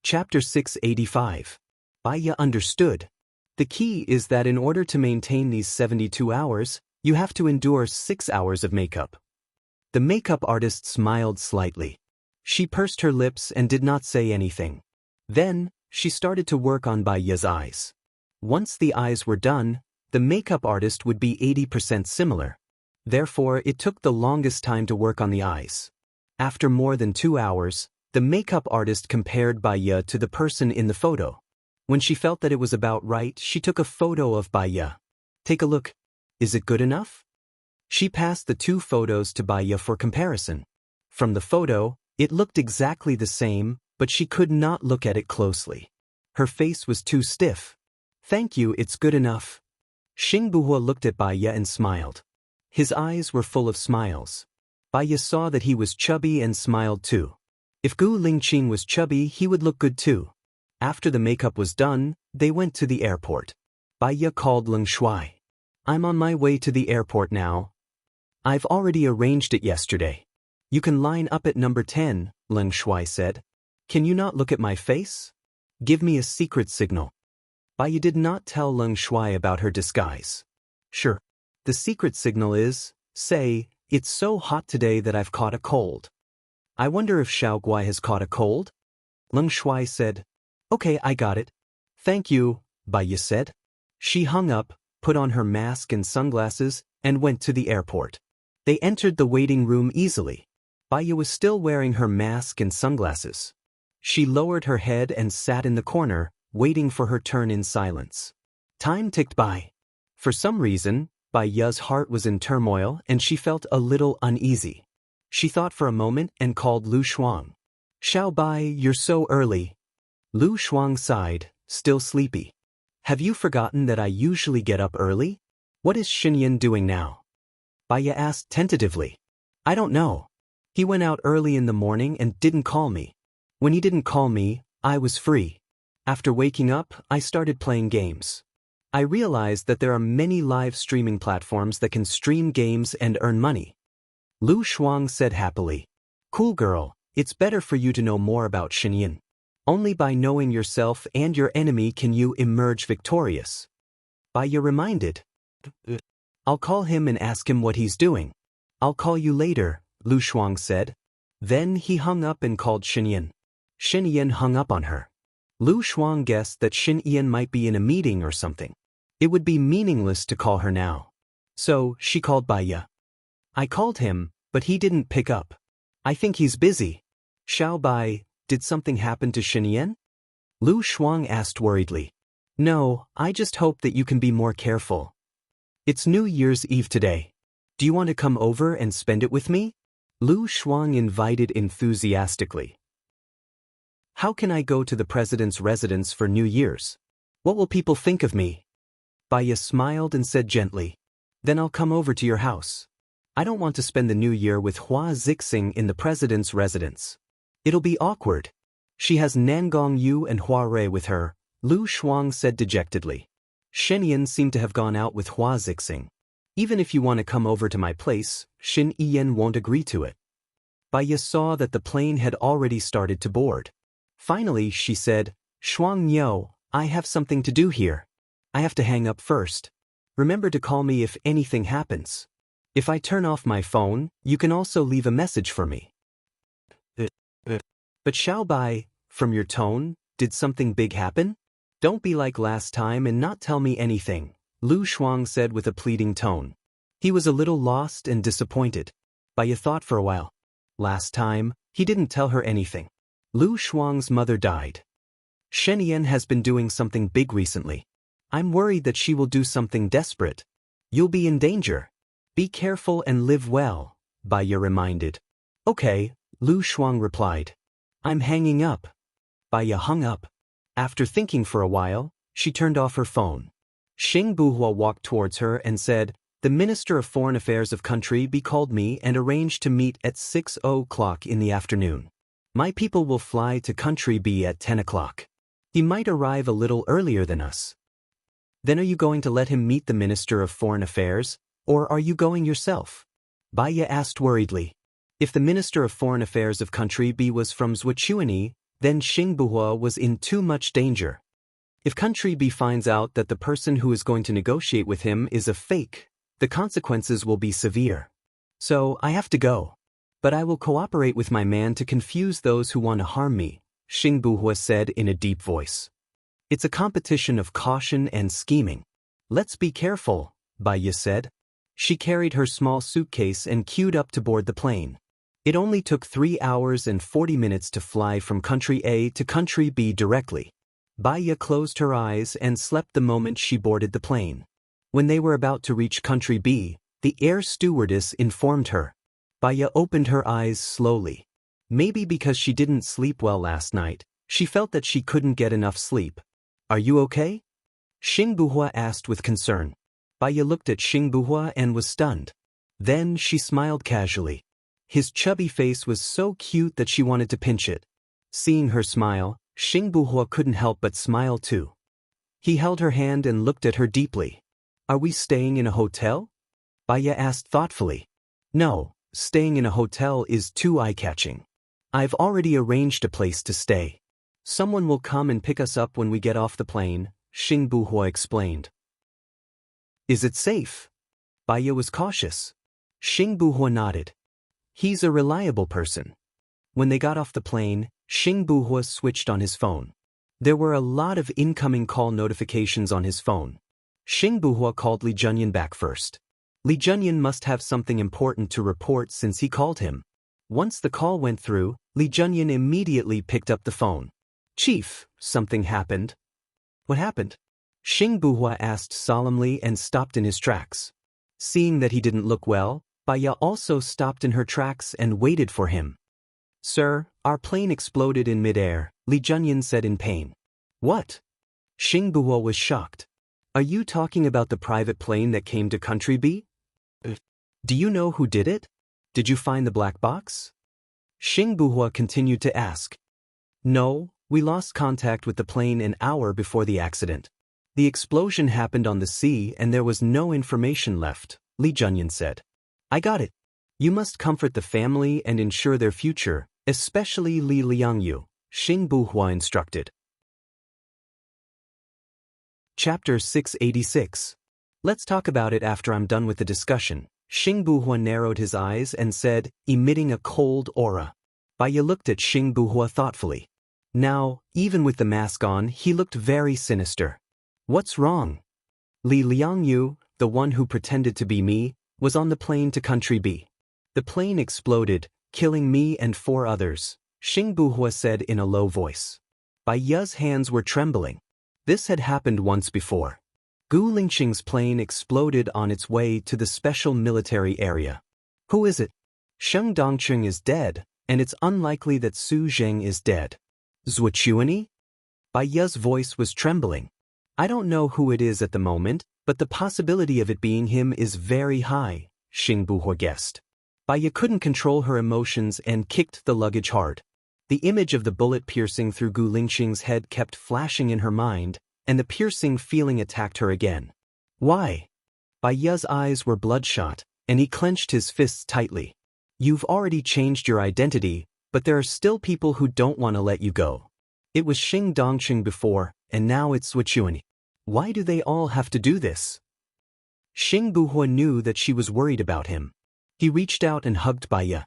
Chapter 685. Baya understood. The key is that in order to maintain these 72 hours, you have to endure 6 hours of makeup. The makeup artist smiled slightly. She pursed her lips and did not say anything. Then, she started to work on Baya's eyes. Once the eyes were done, the makeup artist would be 80% similar. Therefore, it took the longest time to work on the eyes. After more than 2 hours, the makeup artist compared Baya to the person in the photo. When she felt that it was about right, she took a photo of Baya. Take a look. Is it good enough? She passed the 2 photos to Baya for comparison. From the photo, it looked exactly the same, but she could not look at it closely. Her face was too stiff. Thank you, it's good enough. Xingbuhua looked at Baya and smiled. His eyes were full of smiles. Baya saw that he was chubby and smiled too. If Gu Lingqing was chubby, he would look good too. After the makeup was done, they went to the airport. Baya called Leng Shuai. I'm on my way to the airport now. I've already arranged it yesterday. You can line up at number 10, Leng Shuai said. Can you not look at my face? Give me a secret signal. Baya did not tell Leng Shuai about her disguise. Sure. The secret signal is, say, it's so hot today that I've caught a cold. I wonder if Xiao Guai has caught a cold? Leng Shuai said. Okay, I got it. Thank you, Baya said. She hung up, put on her mask and sunglasses, and went to the airport. They entered the waiting room easily. Baya was still wearing her mask and sunglasses. She lowered her head and sat in the corner, waiting for her turn in silence. Time ticked by. For some reason, Baya's heart was in turmoil and she felt a little uneasy. She thought for a moment and called Lu Shuang. Xiao Bai, you're so early. Lu Shuang sighed, still sleepy. Have you forgotten that I usually get up early? What is Xinyan doing now? Baya asked tentatively. I don't know. He went out early in the morning and didn't call me. When he didn't call me, I was free. After waking up, I started playing games. I realized that there are many live streaming platforms that can stream games and earn money. Lu Shuang said happily. Cool girl, it's better for you to know more about Xinyan. Only by knowing yourself and your enemy can you emerge victorious. Baya reminded. I'll call him and ask him what he's doing. I'll call you later, Lu Shuang said. Then he hung up and called Xinyan. Xinyan hung up on her. Lu Shuang guessed that Xinyan might be in a meeting or something. It would be meaningless to call her now. So, she called Baya. I called him, but he didn't pick up. I think he's busy. Xiao Bai, did something happen to Xinyan? Lu Shuang asked worriedly. No, I just hope that you can be more careful. It's New Year's Eve today. Do you want to come over and spend it with me? Lu Shuang invited enthusiastically. How can I go to the president's residence for New Year's? What will people think of me? Baya smiled and said gently. Then I'll come over to your house. I don't want to spend the new year with Hua Zixing in the president's residence. It'll be awkward. She has Nangong Yu and Hua Rei with her, Lu Shuang said dejectedly. Xinyan seemed to have gone out with Hua Zixing. Even if you want to come over to my place, Xinyan won't agree to it. Baya saw that the plane had already started to board. Finally, she said, Shuang Niu, I have something to do here. I have to hang up first. Remember to call me if anything happens. If I turn off my phone, you can also leave a message for me. But Xiao Bai, from your tone, did something big happen? Don't be like last time and not tell me anything, Lu Shuang said with a pleading tone. He was a little lost and disappointed. Baya thought for a while. Last time, he didn't tell her anything. Lu Shuang's mother died. Xinyan has been doing something big recently. I'm worried that she will do something desperate. You'll be in danger. Be careful and live well, Baya reminded. Okay, Lu Shuang replied. I'm hanging up. Baya hung up. After thinking for a while, she turned off her phone. Xingbuhua walked towards her and said, The Minister of Foreign Affairs of Country B called me and arranged to meet at 6 o'clock in the afternoon. My people will fly to Country B at 10 o'clock. He might arrive a little earlier than us. Then are you going to let him meet the Minister of Foreign Affairs, or are you going yourself? Baya asked worriedly. If the Minister of Foreign Affairs of Country B was from Zhuchuani, then Xing Buhua was in too much danger. If Country B finds out that the person who is going to negotiate with him is a fake, the consequences will be severe. So I have to go. But I will cooperate with my man to confuse those who want to harm me, Xing Buhua said in a deep voice. It's a competition of caution and scheming. Let's be careful, Baiya said. She carried her small suitcase and queued up to board the plane. It only took 3 hours and 40 minutes to fly from Country A to Country B directly. Baiya closed her eyes and slept the moment she boarded the plane. When they were about to reach Country B, the air stewardess informed her. Baiya opened her eyes slowly. Maybe because she didn't sleep well last night, she felt that she couldn't get enough sleep. Are you okay? Xing Buhua asked with concern. Baiya looked at Xing Buhua and was stunned. Then she smiled casually. His chubby face was so cute that she wanted to pinch it. Seeing her smile, Xing Buhua couldn't help but smile too. He held her hand and looked at her deeply. Are we staying in a hotel? Baiya asked thoughtfully. No, staying in a hotel is too eye-catching. I've already arranged a place to stay. Someone will come and pick us up when we get off the plane, Xing Buhua explained. Is it safe? Baiya was cautious. Xing Buhua nodded. He's a reliable person. When they got off the plane, Xing Buhua switched on his phone. There were a lot of incoming call notifications on his phone. Xing Buhua called Li Junyan back first. Li Junyan must have something important to report since he called him. Once the call went through, Li Junyan immediately picked up the phone. Chief, something happened. What happened? Xing Buhua asked solemnly and stopped in his tracks. Seeing that he didn't look well, Baiya also stopped in her tracks and waited for him. Sir, our plane exploded in midair, Li Junyan said in pain. What? Xing Buhua was shocked. Are you talking about the private plane that came to Country B? Do you know who did it? Did you find the black box? Xing Buhua continued to ask. No, we lost contact with the plane an hour before the accident. The explosion happened on the sea and there was no information left, Li Junyan said. I got it. You must comfort the family and ensure their future, especially Li Liangyu, Xing Buhua instructed. Chapter 686. Let's talk about it after I'm done with the discussion. Xing Buhua narrowed his eyes and said, emitting a cold aura. Baiya looked at Xing Buhua thoughtfully. Now, even with the mask on, he looked very sinister. What's wrong? Li Liangyu, the one who pretended to be me, was on the plane to Country B. The plane exploded, killing me and 4 others, Xing Buhua said in a low voice. Baiya's hands were trembling. This had happened once before. Gu Lingqing's plane exploded on its way to the special military area. Who is it? Sheng Dongqing is dead, and it's unlikely that Su Zheng is dead. Zhuochuani? Baiya's voice was trembling. I don't know who it is at the moment, but the possibility of it being him is very high, Xing Buhua guessed. Baiya couldn't control her emotions and kicked the luggage hard. The image of the bullet piercing through Gu Lingqing's head kept flashing in her mind, and the piercing feeling attacked her again. Why? Baiya's eyes were bloodshot, and he clenched his fists tightly. You've already changed your identity, but there are still people who don't want to let you go. It was Xing Dongqing before, and now it's Zhuochuani. Why do they all have to do this? Xing Buhua knew that she was worried about him. He reached out and hugged Baiya.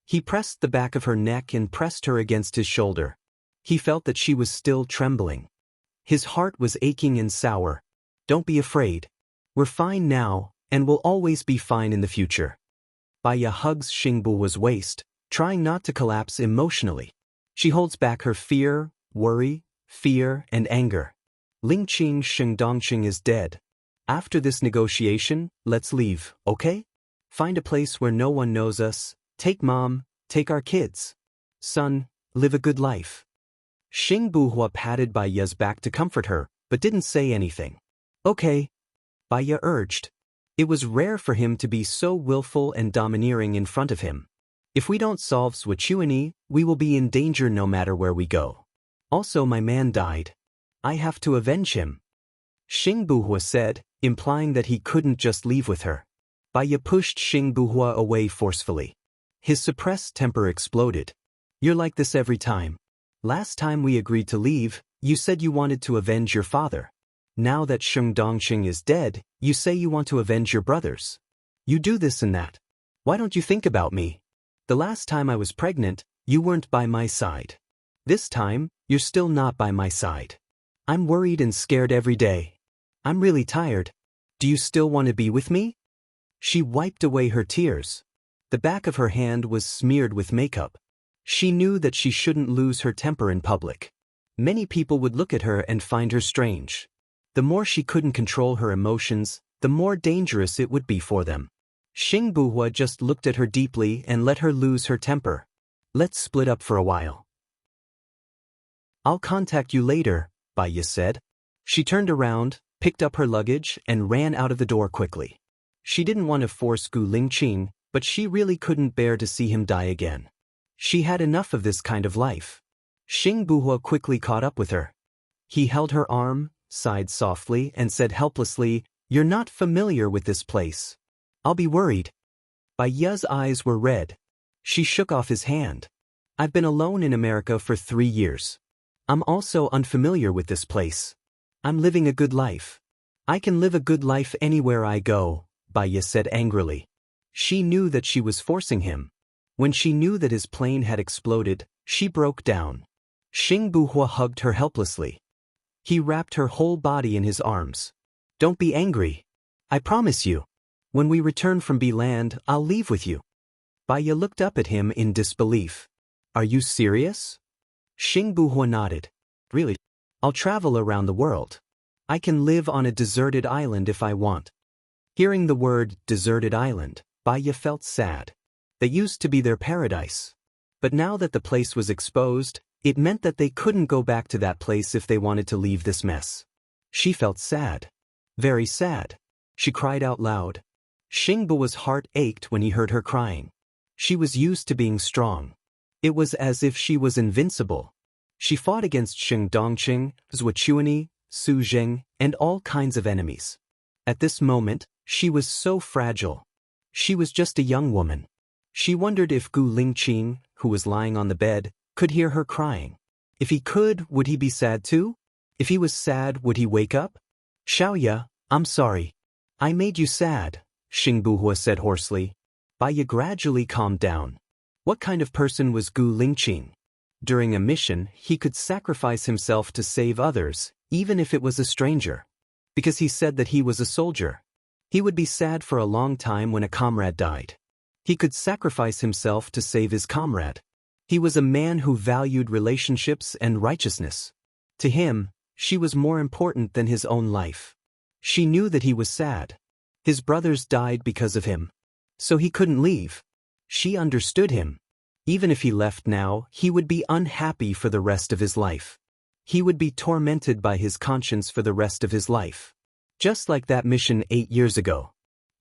He pressed the back of her neck and pressed her against his shoulder. He felt that she was still trembling. His heart was aching and sour. Don't be afraid. We're fine now, and we'll always be fine in the future. Baiya hugs Xing Buhua's waist, trying not to collapse emotionally. She holds back her fear, worry, fear, and anger. Lingqing Sheng Dongqing is dead. After this negotiation, let's leave, okay? Find a place where no one knows us. Take Mom, take our kids. Son, live a good life. Xing Buhua patted Baiya's back to comfort her, but didn't say anything. Okay. Baiya urged. It was rare for him to be so willful and domineering in front of him. If we don't solve Zhuochuani, we will be in danger no matter where we go. Also, my man died. I have to avenge him. Xing Buhua said, implying that he couldn't just leave with her. Baiya pushed Xing Buhua away forcefully. His suppressed temper exploded. You're like this every time. Last time we agreed to leave, you said you wanted to avenge your father. Now that Sheng Dongqing is dead, you say you want to avenge your brothers. You do this and that. Why don't you think about me? The last time I was pregnant, you weren't by my side. This time, you're still not by my side. I'm worried and scared every day. I'm really tired. Do you still want to be with me? She wiped away her tears. The back of her hand was smeared with makeup. She knew that she shouldn't lose her temper in public. Many people would look at her and find her strange. The more she couldn't control her emotions, the more dangerous it would be for them. Xing Buhua just looked at her deeply and let her lose her temper. Let's split up for a while. I'll contact you later, Bai Ye said. She turned around, picked up her luggage, and ran out of the door quickly. She didn't want to force Gu Lingqing, but she really couldn't bear to see him die again. She had enough of this kind of life. Xing Buhua quickly caught up with her. He held her arm, sighed softly, and said helplessly, "You're not familiar with this place. I'll be worried." Bai Ye's eyes were red. She shook off his hand. "I've been alone in America for 3 years. I'm also unfamiliar with this place. I'm living a good life. I can live a good life anywhere I go," Bai Ye said angrily. She knew that she was forcing him. When she knew that his plane had exploded, she broke down. Xing Buhua hugged her helplessly. He wrapped her whole body in his arms. "Don't be angry. I promise you. When we return from B-land, I'll leave with you." Bai Ye looked up at him in disbelief. "Are you serious?" Xing Buhua nodded. "Really? I'll travel around the world. I can live on a deserted island if I want." Hearing the word deserted island, Bai Ye felt sad. They used to be their paradise. But now that the place was exposed, it meant that they couldn't go back to that place if they wanted to leave this mess. She felt sad. Very sad. She cried out loud. Xing Buhua's heart ached when he heard her crying. She was used to being strong. It was as if she was invincible. She fought against Sheng Dongqing, Zhuochuani, Su Zheng, and all kinds of enemies. At this moment, she was so fragile. She was just a young woman. She wondered if Gu Lingqing, who was lying on the bed, could hear her crying. If he could, would he be sad too? If he was sad, would he wake up? "Xiaoya, I'm sorry. I made you sad," Xing Buhua said hoarsely. Bai Ye gradually calmed down. What kind of person was Gu Lingqing? During a mission, he could sacrifice himself to save others, even if it was a stranger. Because he said that he was a soldier. He would be sad for a long time when a comrade died. He could sacrifice himself to save his comrade. He was a man who valued relationships and righteousness. To him, she was more important than his own life. She knew that he was sad. His brothers died because of him. So he couldn't leave. She understood him. Even if he left now, he would be unhappy for the rest of his life. He would be tormented by his conscience for the rest of his life. Just like that mission 8 years ago.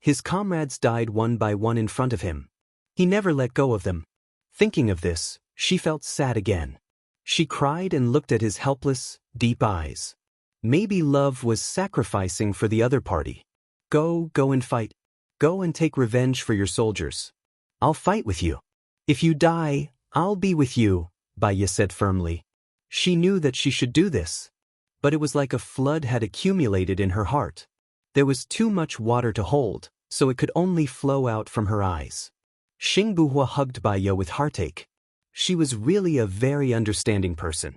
His comrades died one by one in front of him. He never let go of them. Thinking of this, she felt sad again. She cried and looked at his helpless, deep eyes. Maybe love was sacrificing for the other party. Go and fight. Go and take revenge for your soldiers. I'll fight with you. If you die, I'll be with you, Bai Ye said firmly. She knew that she should do this. But it was like a flood had accumulated in her heart. There was too much water to hold, so it could only flow out from her eyes. Xing Buhua hugged Bai Ye with heartache. She was really a very understanding person.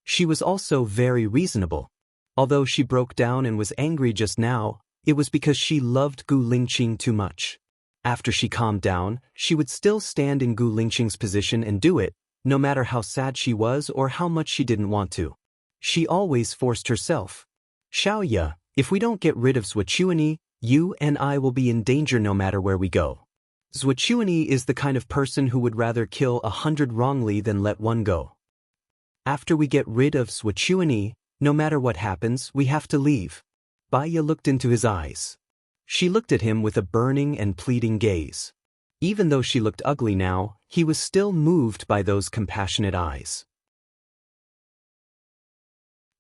She was also very reasonable. Although she broke down and was angry just now, it was because she loved Gu Lingqing too much. After she calmed down, she would still stand in Gu Lingqing's position and do it, no matter how sad she was or how much she didn't want to. She always forced herself. "Xiaoya, if we don't get rid of Zhuochuani, you and I will be in danger no matter where we go." Zhuochuani is the kind of person who would rather kill 100 wrongly than let one go. After we get rid of Zhuochuani, no matter what happens, we have to leave. Bai Ye looked into his eyes. She looked at him with a burning and pleading gaze. Even though she looked ugly now, he was still moved by those compassionate eyes.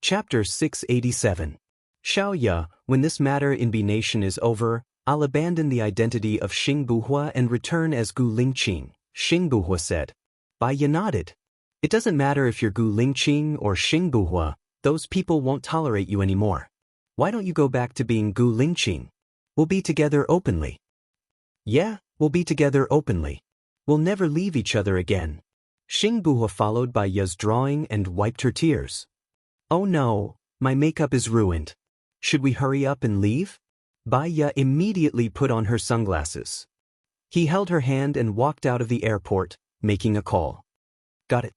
Chapter 687. Xiaoya, when this matter in B Nation is over, I'll abandon the identity of Xing Buhua and return as Gu Lingqing, Xing Buhua said. Bai Ye nodded. It doesn't matter if you're Gu Lingqing or Xing Buhua, those people won't tolerate you anymore. Why don't you go back to being Gu Lingqing? We'll be together openly. Yeah, we'll be together openly. We'll never leave each other again. Xing Buhua followed Bai Ya's drawing and wiped her tears. Oh no, my makeup is ruined. Should we hurry up and leave? Bai Ya immediately put on her sunglasses. He held her hand and walked out of the airport, making a call. Got it.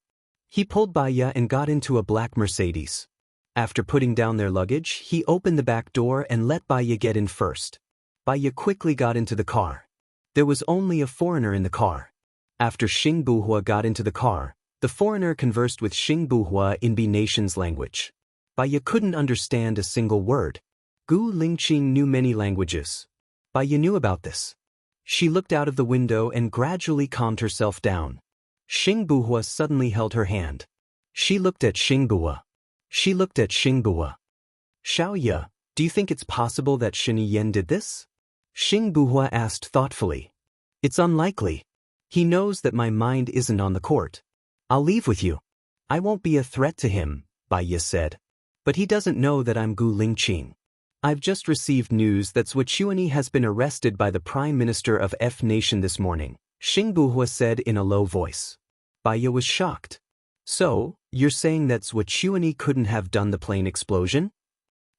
He pulled Bai Ya and got into a black Mercedes. After putting down their luggage, he opened the back door and let Bai Ya get in first. Bai Ya quickly got into the car. There was only a foreigner in the car. After Xing Buhua got into the car, the foreigner conversed with Xing Buhua in Bi Nation's language. Bai Ya couldn't understand a single word. Gu Lingqing knew many languages. Bai Ya knew about this. She looked out of the window and gradually calmed herself down. Xing Buhua suddenly held her hand. She looked at Xing Buhua. She looked at Xing Buhua. Xiao Ya, do you think it's possible that Shini Yan did this? Xing Buhua asked thoughtfully. It's unlikely. He knows that my mind isn't on the court. I'll leave with you. I won't be a threat to him, Bai Ya said. But he doesn't know that I'm Gu Lingqing. I've just received news that Zhuchuani has been arrested by the Prime Minister of F Nation this morning, Xing Buhua said in a low voice. Bai Ya was shocked. So, you're saying that Zhuchuani couldn't have done the plane explosion?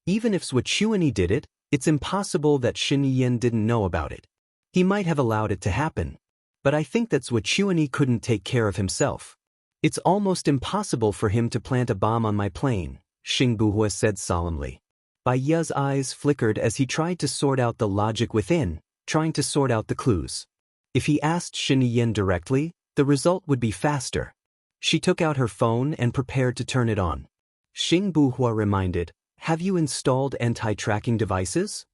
Even if Zhuchuani did it, it's impossible that Shini Yan didn't know about it. He might have allowed it to happen. But I think that Zhuchuani couldn't take care of himself. It's almost impossible for him to plant a bomb on my plane, Xing Buhua said solemnly. Bai Ya's eyes flickered as he tried to sort out the logic within, trying to sort out the clues. If he asked Shini Yan directly, the result would be faster. She took out her phone and prepared to turn it on. Xing Buhua reminded, have you installed anti-tracking devices?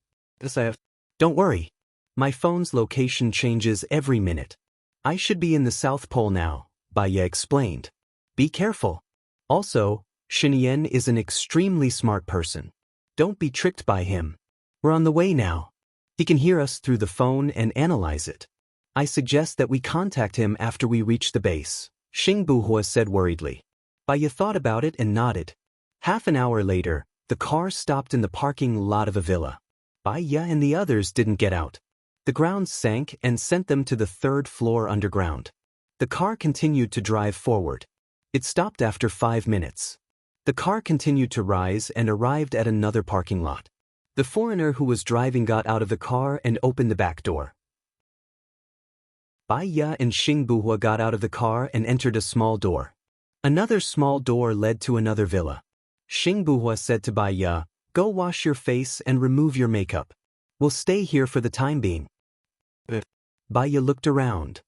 Yes, I have. Don't worry. My phone's location changes every minute. I should be in the South Pole now, Bai Ya explained. Be careful. Also, Shini Yan is an extremely smart person. Don't be tricked by him. We're on the way now. He can hear us through the phone and analyze it. I suggest that we contact him after we reach the base, Xing Buhua said worriedly. Bai Ya thought about it and nodded. Half an hour later, the car stopped in the parking lot of a villa. Bai Ya and the others didn't get out. The ground sank and sent them to the third floor underground. The car continued to drive forward. It stopped after 5 minutes. The car continued to rise and arrived at another parking lot. The foreigner who was driving got out of the car and opened the back door. Bai Ya and Xing Buhua got out of the car and entered a small door. Another small door led to another villa. Xing Buhua said to Bai Ya, go wash your face and remove your makeup. We'll stay here for the time being. Bai Ya looked around.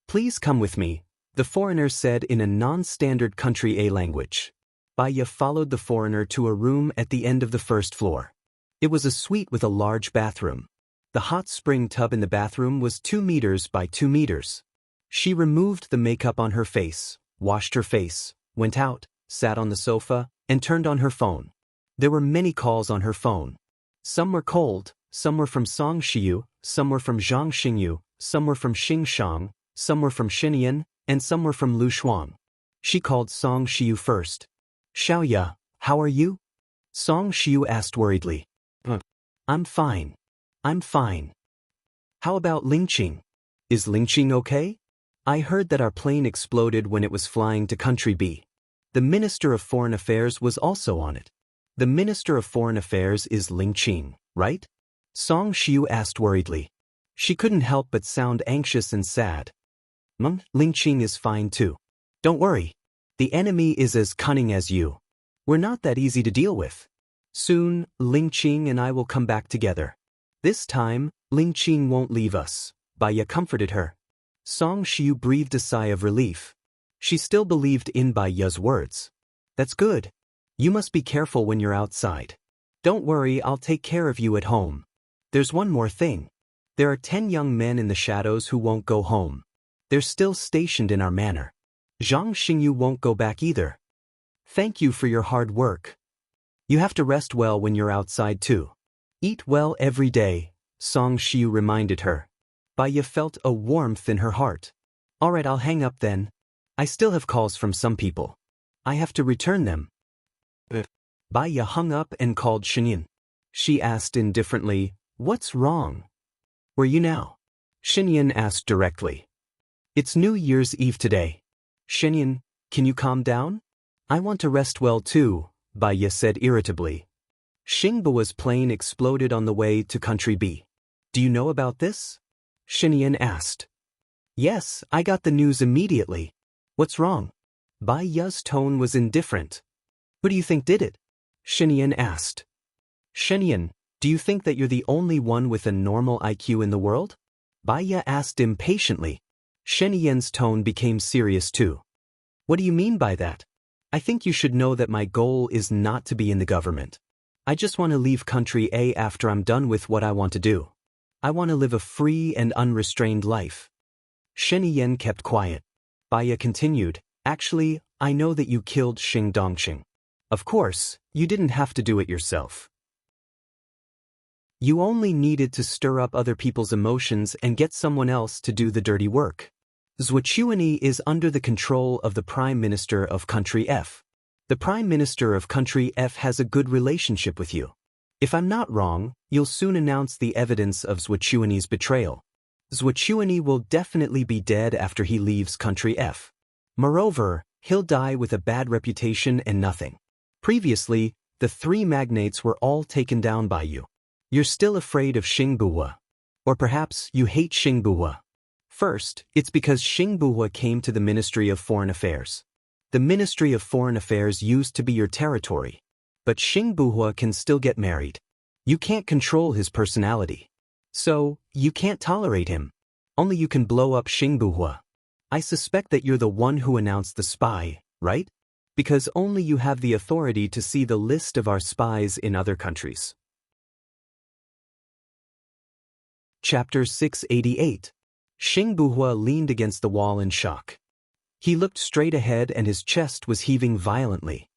Please come with me, the foreigner said in a non-standard country A language. Bai Ya followed the foreigner to a room at the end of the first floor. It was a suite with a large bathroom. The hot spring tub in the bathroom was 2 meters by 2 meters. She removed the makeup on her face, washed her face, went out, sat on the sofa, and turned on her phone. There were many calls on her phone. Some were cold, some were from Song Shiyu, some were from Zhang Xingyu, some were from Xing Shang, some were from Xinyan, and some were from Lu Shuang. She called Song Shiyu first. Xiao Ya, how are you? Song Shiyu asked worriedly. I'm fine. I'm fine. How about Lingqing? Is Lingqing okay? I heard that our plane exploded when it was flying to Country B. The Minister of Foreign Affairs was also on it. The Minister of Foreign Affairs is Lingqing, right? Song Shiyu asked worriedly. She couldn't help but sound anxious and sad. Lingqing is fine too. Don't worry. The enemy is as cunning as you. We're not that easy to deal with. Soon, Lingqing and I will come back together. This time, Lingqing won't leave us, Bai Ya comforted her. Song Shiyu breathed a sigh of relief. She still believed in Bai Ya's words. That's good. You must be careful when you're outside. Don't worry, I'll take care of you at home. There's one more thing. There are 10 young men in the shadows who won't go home. They're still stationed in our manor. Zhang Xingyu won't go back either. Thank you for your hard work. You have to rest well when you're outside too. Eat well every day, Song Shiyu reminded her. Bai Ya felt a warmth in her heart. Alright, I'll hang up then. I still have calls from some people. I have to return them. Baya hung up and called Shinyan. She asked indifferently, "What's wrong? Where you now?" Shinyan asked directly. "It's New Year's Eve today. Shinyan, can you calm down? I want to rest well too," Baya said irritably. Xingbua's plane exploded on the way to Country B. "Do you know about this?" Shinyan asked. "Yes, I got the news immediately. What's wrong?" Baya's tone was indifferent. "Who do you think did it?" Shinyan asked. "Shinyan, do you think that you're the only one with a normal IQ in the world?" Baya asked impatiently. Shinyan's tone became serious too. "What do you mean by that? I think you should know that my goal is not to be in the government. I just want to leave Country A after I'm done with what I want to do. I want to live a free and unrestrained life." Shinyan kept quiet. Baya continued, "Actually, I know that you killed Xing Dongqing. Of course, you didn't have to do it yourself. You only needed to stir up other people's emotions and get someone else to do the dirty work. Zhuochuani is under the control of the Prime Minister of Country F. The Prime Minister of Country F has a good relationship with you. If I'm not wrong, you'll soon announce the evidence of Zhuochuani's betrayal. Zhuochuani will definitely be dead after he leaves Country F. Moreover, he'll die with a bad reputation and nothing. Previously, the three magnates were all taken down by you. You're still afraid of Xingbua. Or perhaps you hate Xingbua. First, it's because Xingbua came to the Ministry of Foreign Affairs. The Ministry of Foreign Affairs used to be your territory. But Xingbua can still get married. You can't control his personality. So, you can't tolerate him. Only you can blow up Xingbua. I suspect that you're the one who announced the spy, right? Because only you have the authority to see the list of our spies in other countries. Chapter 688. Xingbua leaned against the wall in shock. He looked straight ahead and his chest was heaving violently.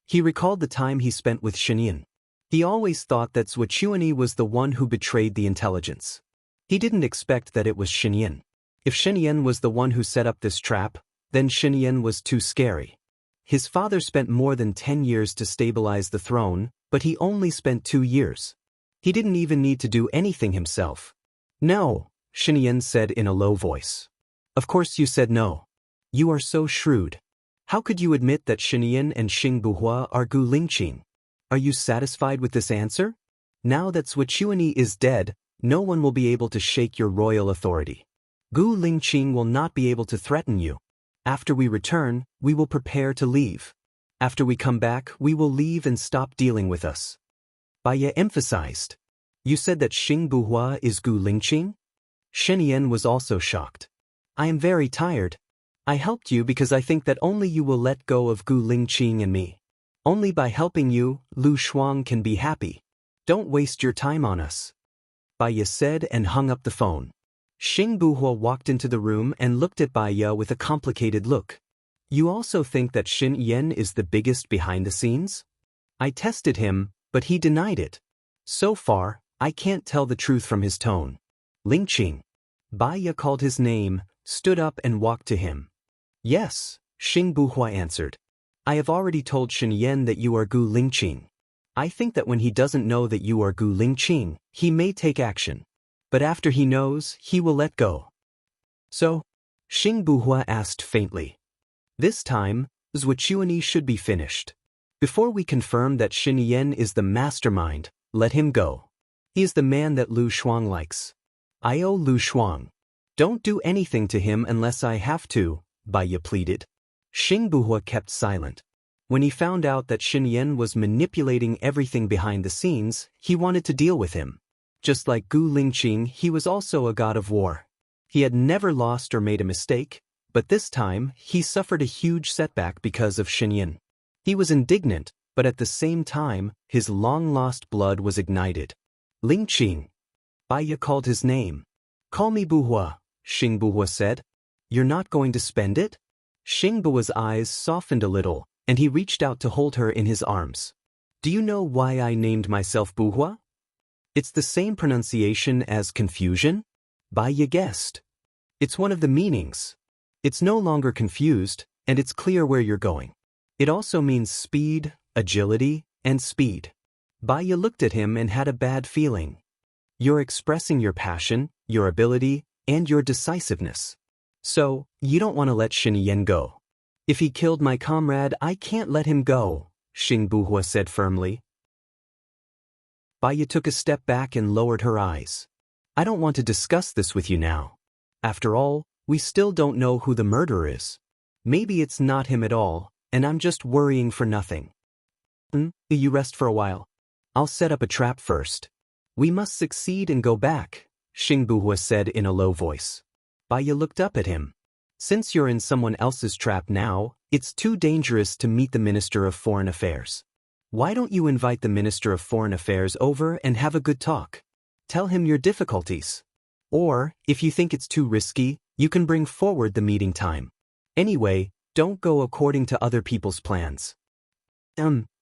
He recalled the time he spent with Shinyan. He always thought that Zhuochuani was the one who betrayed the intelligence. He didn't expect that it was Shinyan. If Shinyan was the one who set up this trap, then Shinyan was too scary. His father spent more than 10 years to stabilize the throne, but he only spent 2 years. He didn't even need to do anything himself. "No," Shinyan said in a low voice. "Of course you said no. You are so shrewd. How could you admit that Shinyan and Xingbua are Gu Lingqing? Are you satisfied with this answer? Now that Zhuochuani is dead, no one will be able to shake your royal authority. Gu Lingqing will not be able to threaten you. After we return, we will prepare to leave. After we come back, we will leave and stop dealing with us." Baya emphasized. "You said that Xingbua is Gu Lingqing?" Shinyan was also shocked. "I am very tired. I helped you because I think that only you will let go of Gu Lingqing and me. Only by helping you, Lu Shuang can be happy. Don't waste your time on us." Baya said and hung up the phone. Xingbua walked into the room and looked at Baya with a complicated look. "You also think that Shinyan is the biggest behind the scenes?" "I tested him, but he denied it. So far, I can't tell the truth from his tone." "Lingqing." Baya called his name, stood up and walked to him. "Yes," Xingbua answered. "I have already told Shinyan that you are Gu Lingqing. I think that when he doesn't know that you are Gu Lingqing, he may take action. But after he knows, he will let go." "So?" Xingbua asked faintly. "This time, Zhuochuani should be finished. Before we confirm that Shinyan is the mastermind, let him go. He is the man that Lu Shuang likes. I owe Lu Shuang. Don't do anything to him unless I have to," Baya pleaded. Xingbua kept silent. When he found out that Shinyan was manipulating everything behind the scenes, he wanted to deal with him. Just like Gu Lingqing, he was also a god of war. He had never lost or made a mistake, but this time, he suffered a huge setback because of Shinyan. He was indignant, but at the same time, his long-lost blood was ignited. "Lingqing." Baya called his name. "Call me Buhua," Xingbua said. "You're not going to spend it?" Xingbua's eyes softened a little, and he reached out to hold her in his arms. "Do you know why I named myself Buhua? It's the same pronunciation as confusion?" Baya guessed. "It's one of the meanings. It's no longer confused, and it's clear where you're going. It also means speed, agility, and speed. Baya looked at him and had a bad feeling. You're expressing your passion, your ability, and your decisiveness. So, you don't want to let Xin Yan go. If he killed my comrade, I can't let him go, Xing Buhua said firmly. Baya took a step back and lowered her eyes. I don't want to discuss this with you now. After all, we still don't know who the murderer is. Maybe it's not him at all, and I'm just worrying for nothing. You rest for a while. I'll set up a trap first. We must succeed and go back, Xing Buhua said in a low voice. Baya looked up at him. Since you're in someone else's trap now, it's too dangerous to meet the Minister of Foreign Affairs. Why don't you invite the Minister of Foreign Affairs over and have a good talk? Tell him your difficulties. Or, if you think it's too risky, you can bring forward the meeting time. Anyway, don't go according to other people's plans.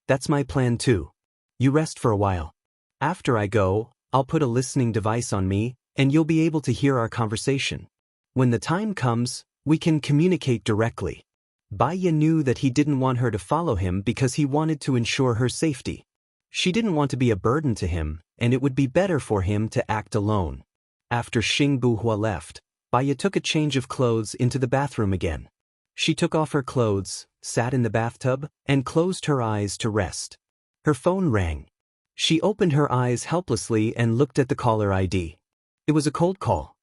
That's my plan too. You rest for a while. After I go, I'll put a listening device on me, and you'll be able to hear our conversation. When the time comes, we can communicate directly. Baya knew that he didn't want her to follow him because he wanted to ensure her safety. She didn't want to be a burden to him, and it would be better for him to act alone. After Xing Buhua left, Baya took a change of clothes into the bathroom again. She took off her clothes, sat in the bathtub, and closed her eyes to rest. Her phone rang. She opened her eyes helplessly and looked at the caller ID. It was a cold call.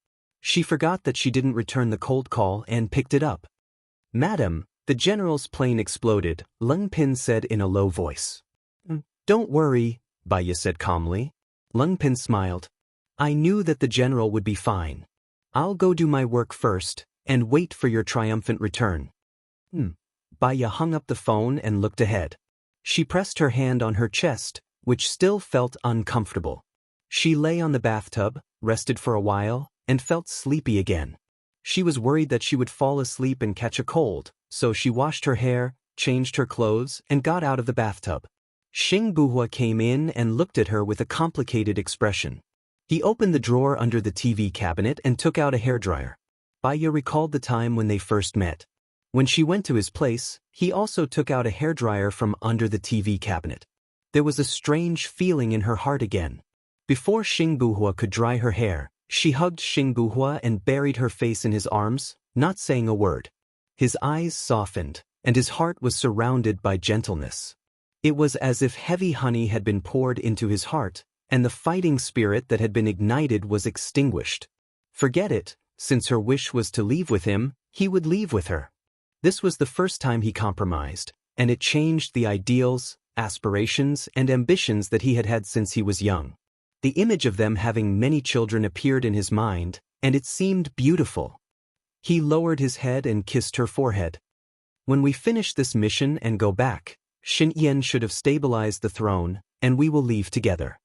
She forgot that she didn't return the cold call and picked it up. Madam, the general's plane exploded, Leng Pin said in a low voice. Don't worry, Baya said calmly. Leng Pin smiled. I knew that the general would be fine. I'll go do my work first, and wait for your triumphant return. Baya hung up the phone and looked ahead. She pressed her hand on her chest, which still felt uncomfortable. She lay on the bathtub, rested for a while, and felt sleepy again. She was worried that she would fall asleep and catch a cold, so she washed her hair, changed her clothes, and got out of the bathtub. Xing Buhua came in and looked at her with a complicated expression. He opened the drawer under the TV cabinet and took out a hairdryer. Baya recalled the time when they first met. When she went to his place, he also took out a hairdryer from under the TV cabinet. There was a strange feeling in her heart again. Before Xing Buhua could dry her hair, she hugged Xing Buhua and buried her face in his arms, not saying a word. His eyes softened, and his heart was surrounded by gentleness. It was as if heavy honey had been poured into his heart, and the fighting spirit that had been ignited was extinguished. Forget it, since her wish was to leave with him, he would leave with her. This was the first time he compromised, and it changed the ideals, aspirations, and ambitions that he had had since he was young. The image of them having many children appeared in his mind, and it seemed beautiful. He lowered his head and kissed her forehead. When we finish this mission and go back, Xin Yan should have stabilized the throne, and we will leave together.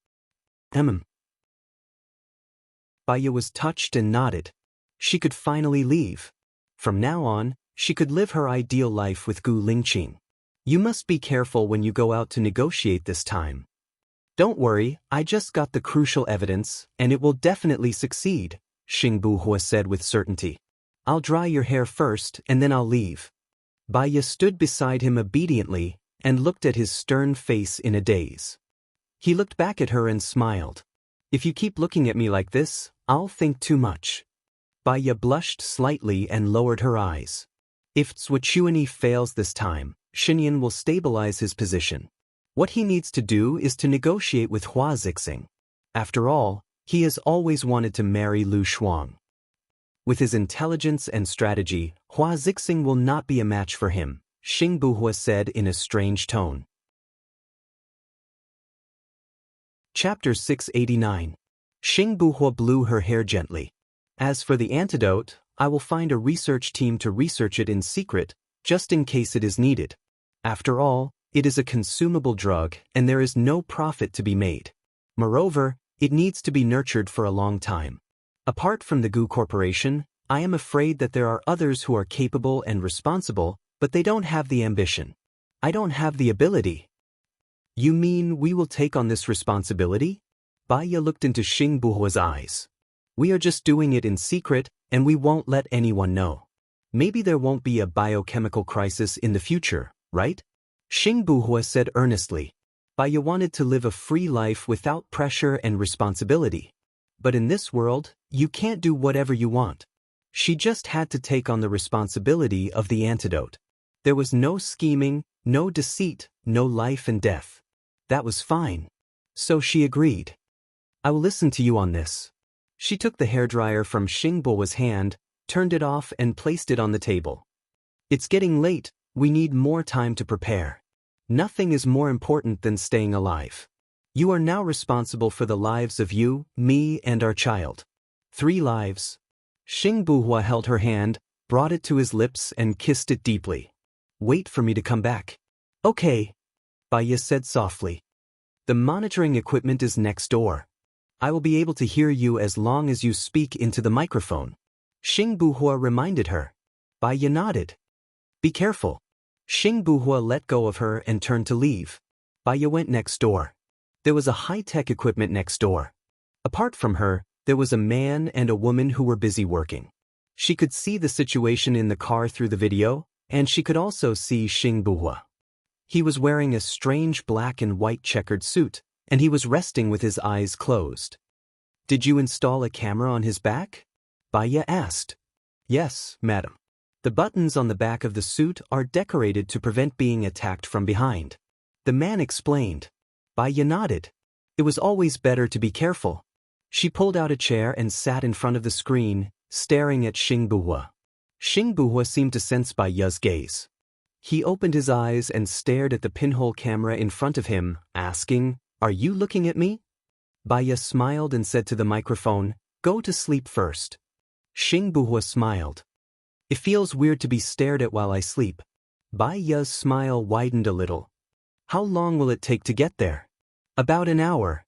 Baya was touched and nodded. She could finally leave. From now on, she could live her ideal life with Gu Lingqing. You must be careful when you go out to negotiate this time. Don't worry, I just got the crucial evidence, and it will definitely succeed, Xing Buhua said with certainty. I'll dry your hair first, and then I'll leave. Baya stood beside him obediently, and looked at his stern face in a daze. He looked back at her and smiled. If you keep looking at me like this, I'll think too much. Baya blushed slightly and lowered her eyes. If Zhuchuani fails this time, Xinyan will stabilize his position. What he needs to do is to negotiate with Hua Zixing. After all, he has always wanted to marry Lu Shuang. With his intelligence and strategy, Hua Zixing will not be a match for him, Xing Buhua said in a strange tone. Chapter 689. Xing Buhua blew her hair gently. As for the antidote, I will find a research team to research it in secret, just in case it is needed. After all, it is a consumable drug, and there is no profit to be made. Moreover, it needs to be nurtured for a long time. Apart from the Gu Corporation, I am afraid that there are others who are capable and responsible, but they don't have the ambition. I don't have the ability. You mean we will take on this responsibility? Baya looked into Xing Buhua's eyes. We are just doing it in secret, and we won't let anyone know. Maybe there won't be a biochemical crisis in the future, right? Xing Buhua said earnestly. Baya wanted to live a free life without pressure and responsibility. But in this world, you can't do whatever you want. She just had to take on the responsibility of the antidote. There was no scheming, no deceit, no life and death. That was fine. So she agreed. I will listen to you on this. She took the hairdryer from Xing Buhua's hand, turned it off and placed it on the table. It's getting late, we need more time to prepare. Nothing is more important than staying alive. You are now responsible for the lives of you, me, and our child. 3 lives. Xing Buhua held her hand, brought it to his lips and kissed it deeply. Wait for me to come back. Okay, Baya said softly. The monitoring equipment is next door. I will be able to hear you as long as you speak into the microphone. Xing Buhua reminded her. Baya nodded. Be careful. Xing Buhua let go of her and turned to leave. Baya went next door. There was a high-tech equipment next door. Apart from her, there was a man and a woman who were busy working. She could see the situation in the car through the video, and she could also see Xing Buhua. He was wearing a strange black and white checkered suit, and he was resting with his eyes closed. Did you install a camera on his back? Baya asked. Yes, madam. The buttons on the back of the suit are decorated to prevent being attacked from behind. The man explained. Baya nodded. It was always better to be careful. She pulled out a chair and sat in front of the screen, staring at Xing Buhua. Xing Buhua seemed to sense Baya's gaze. He opened his eyes and stared at the pinhole camera in front of him, asking, Are you looking at me? Baya smiled and said to the microphone, Go to sleep first. Xing Buhua smiled. It feels weird to be stared at while I sleep. Baya's smile widened a little. How long will it take to get there? About an hour.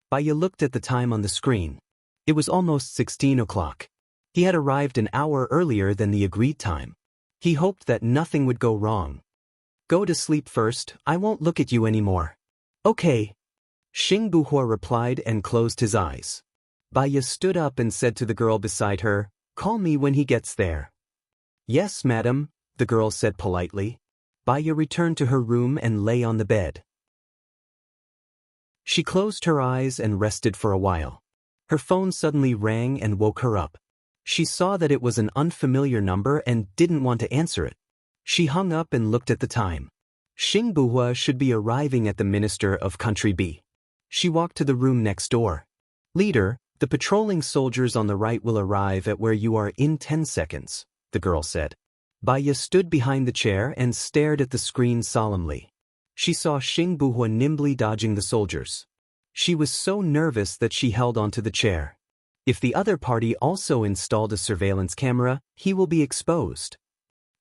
Baya looked at the time on the screen. It was almost 16 o'clock. He had arrived an hour earlier than the agreed time. He hoped that nothing would go wrong. Go to sleep first, I won't look at you anymore. Okay. Xing Buhua replied and closed his eyes. Baya stood up and said to the girl beside her, Call me when he gets there. Yes, madam, the girl said politely. Baya returned to her room and lay on the bed. She closed her eyes and rested for a while. Her phone suddenly rang and woke her up. She saw that it was an unfamiliar number and didn't want to answer it. She hung up and looked at the time. Xing Buhua should be arriving at the Minister of Country B. She walked to the room next door. Leader, the patrolling soldiers on the right will arrive at where you are in 10 seconds, the girl said. Baya stood behind the chair and stared at the screen solemnly. She saw Xing Buhua nimbly dodging the soldiers. She was so nervous that she held onto the chair. If the other party also installed a surveillance camera, he will be exposed.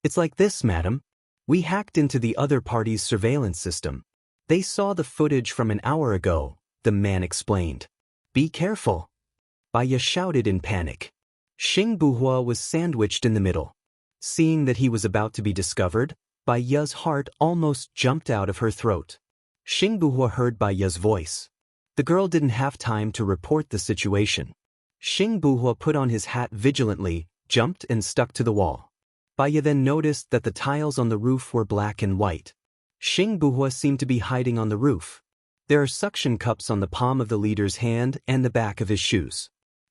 It's like this, madam. We hacked into the other party's surveillance system. They saw the footage from an hour ago, the man explained. Be careful. Baya shouted in panic. Xing Buhua was sandwiched in the middle. Seeing that he was about to be discovered, Baya's heart almost jumped out of her throat. Xing Buhua heard Baya's voice. The girl didn't have time to report the situation. Xing Buhua put on his hat vigilantly, jumped and stuck to the wall. Baya then noticed that the tiles on the roof were black and white. Xing Buhua seemed to be hiding on the roof. There are suction cups on the palm of the leader's hand and the back of his shoes.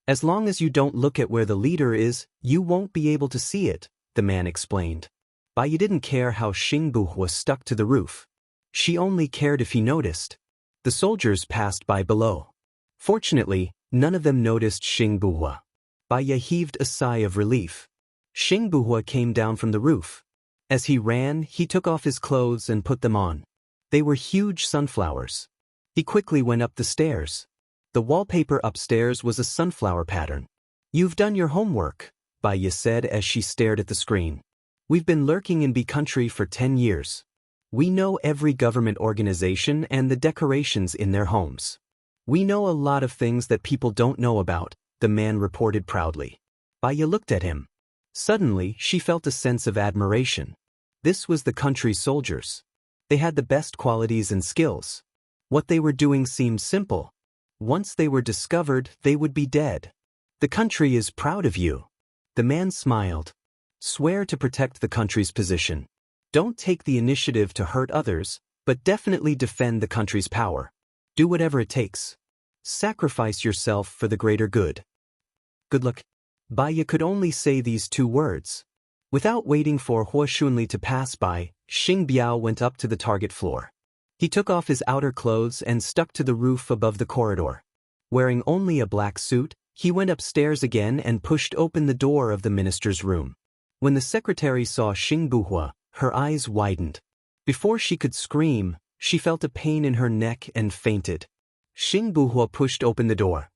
As long as you don't look at where the leader is, you won't be able to see it, the man explained. Baya didn't care how Xing Buhua stuck to the roof. She only cared if he noticed. The soldiers passed by below. Fortunately, none of them noticed Xing Buhua. Baya heaved a sigh of relief. Xing Buhua came down from the roof. As he ran, he took off his clothes and put them on. They were huge sunflowers. He quickly went up the stairs. The wallpaper upstairs was a sunflower pattern. You've done your homework, Baya said as she stared at the screen. We've been lurking in B country for 10 years. We know every government organization and the decorations in their homes. We know a lot of things that people don't know about, the man reported proudly. Baya looked at him. Suddenly, she felt a sense of admiration. This was the country's soldiers. They had the best qualities and skills. What they were doing seemed simple. Once they were discovered, they would be dead. The country is proud of you. The man smiled. Swear to protect the country's position. Don't take the initiative to hurt others, but definitely defend the country's power. Do whatever it takes. Sacrifice yourself for the greater good. Good luck. Baiya could only say these 2 words. Without waiting for Hua Xunli to pass by, Xing Biao went up to the target floor. He took off his outer clothes and stuck to the roof above the corridor. Wearing only a black suit, he went upstairs again and pushed open the door of the minister's room. When the secretary saw Xing Buhua, her eyes widened. Before she could scream, she felt a pain in her neck and fainted. Xing Buhua pushed open the door.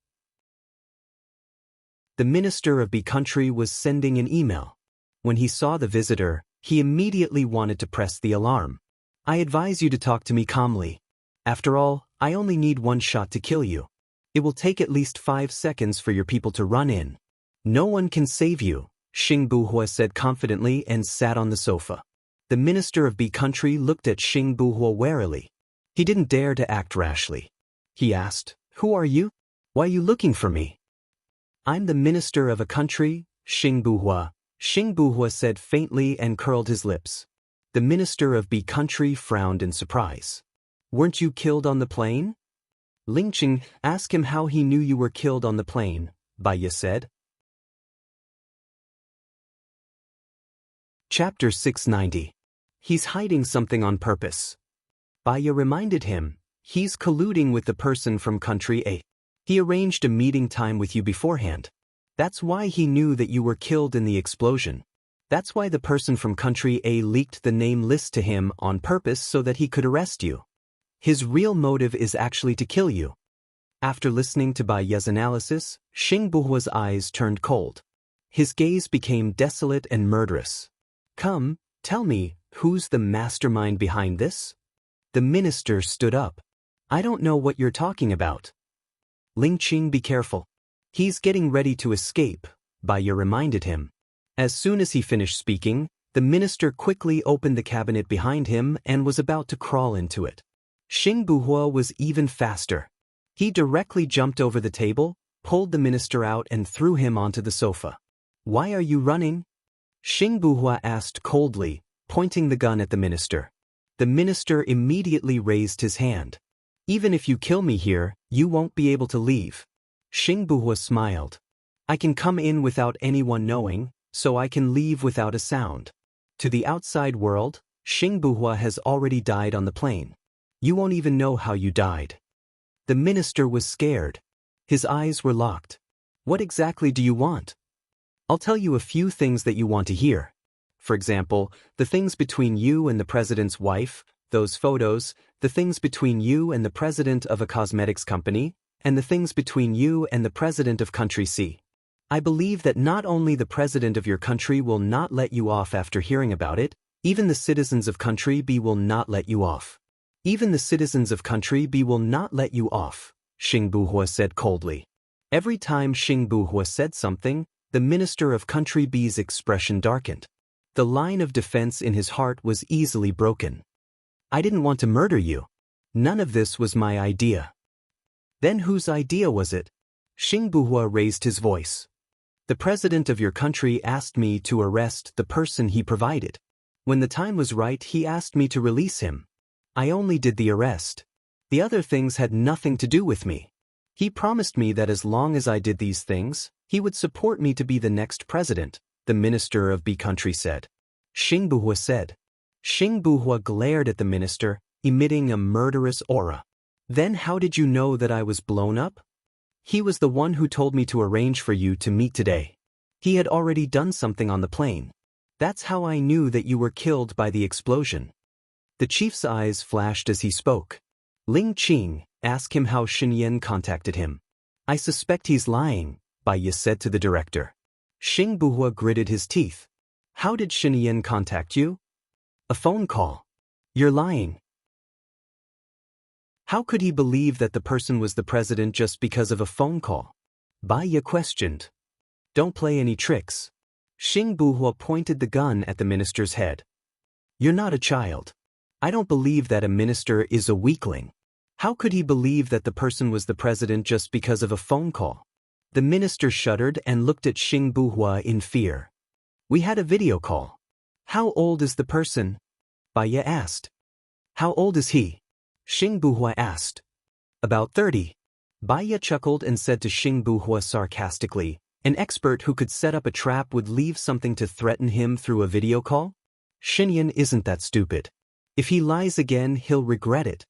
The minister of B country was sending an email. When he saw the visitor, he immediately wanted to press the alarm. I advise you to talk to me calmly. After all, I only need 1 shot to kill you. It will take at least 5 seconds for your people to run in. No one can save you, Xing Buhua said confidently and sat on the sofa. The minister of B country looked at Xing Buhua warily. He didn't dare to act rashly. He asked, "Who are you? Why are you looking for me?" "I'm the minister of a country, Xing Buhua," Xing Buhua said faintly and curled his lips. The minister of B country frowned in surprise. "Weren't you killed on the plane?" "Ling Qing, ask him how he knew you were killed on the plane," Baiya said. Chapter 690. He's hiding something on purpose. Baiya reminded him, he's colluding with the person from country A. He arranged a meeting time with you beforehand. That's why he knew that you were killed in the explosion. That's why the person from country A leaked the name list to him on purpose so that he could arrest you. His real motive is actually to kill you. After listening to Baiya's analysis, Xing Buhua's eyes turned cold. His gaze became desolate and murderous. "Come, tell me, who's the mastermind behind this?" The minister stood up. "I don't know what you're talking about." "Ling Qing, be careful. He's getting ready to escape," Baiya reminded him. As soon as he finished speaking, the minister quickly opened the cabinet behind him and was about to crawl into it. Xing Buhua was even faster. He directly jumped over the table, pulled the minister out and threw him onto the sofa. "Why are you running?" Xing Buhua asked coldly, pointing the gun at the minister. The minister immediately raised his hand. "Even if you kill me here, you won't be able to leave." Xing Buhua smiled. "I can come in without anyone knowing, so I can leave without a sound. To the outside world, Xing Buhua has already died on the plane. You won't even know how you died." The minister was scared. His eyes were locked. "What exactly do you want?" "I'll tell you a few things that you want to hear. For example, the things between you and the president's wife, those photos, the things between you and the president of a cosmetics company, and the things between you and the president of country C. I believe that not only the president of your country will not let you off after hearing about it, even the citizens of country B will not let you off. Even the citizens of country B will not let you off," Xing Buhua said coldly. Every time Xing Buhua said something, the minister of country B's expression darkened. The line of defense in his heart was easily broken. "I didn't want to murder you. None of this was my idea." "Then whose idea was it?" Xing Buhua raised his voice. "The president of your country asked me to arrest the person he provided. When the time was right, he asked me to release him. I only did the arrest. The other things had nothing to do with me. He promised me that as long as I did these things, he would support me to be the next president," the minister of B country said. Xing Buhua said. Xing Buhua glared at the minister, emitting a murderous aura. "Then how did you know that I was blown up?" "He was the one who told me to arrange for you to meet today. He had already done something on the plane. That's how I knew that you were killed by the explosion." The chief's eyes flashed as he spoke. "Ling Qing, ask him how Xinyan contacted him." "I suspect he's lying," Baiya said to the director. Xing Buhua gritted his teeth. "How did Xinyan contact you?" "A phone call." "You're lying." "How could he believe that the person was the president just because of a phone call?" Baiya questioned. "Don't play any tricks." Xing Buhua pointed the gun at the minister's head. "You're not a child. I don't believe that a minister is a weakling. How could he believe that the person was the president just because of a phone call?" The minister shuddered and looked at Xing Buhua in fear. We had a video call. How old is the person? Baya asked. How old is he? Xing Buhua asked. About 30. Baya chuckled and said to Xing Buhua sarcastically, an expert who could set up a trap would leave something to threaten him through a video call? Xinyan isn't that stupid. If he lies again, he'll regret it.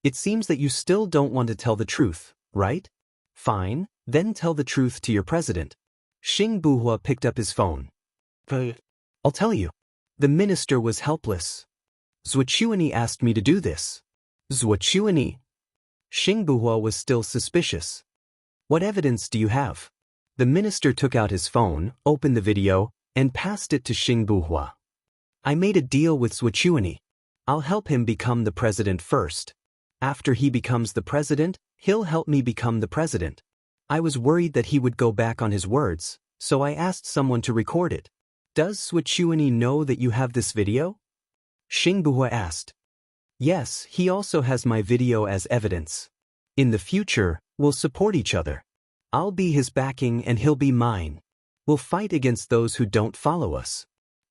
It seems that you still don't want to tell the truth, right? Fine, then tell the truth to your president. Xing Buhua picked up his phone. I'll tell you. The minister was helpless. Zhuochuani asked me to do this. Zhuochuani? Xing Buhua was still suspicious. What evidence do you have? The minister took out his phone, opened the video, and passed it to Xing Buhua. I made a deal with Zhuochuani. I'll help him become the president first. After he becomes the president, he'll help me become the president. I was worried that he would go back on his words, so I asked someone to record it. Does Zhuochuani know that you have this video? Xing Buhua asked. Yes, he also has my video as evidence. In the future, we'll support each other. I'll be his backing and he'll be mine. We'll fight against those who don't follow us.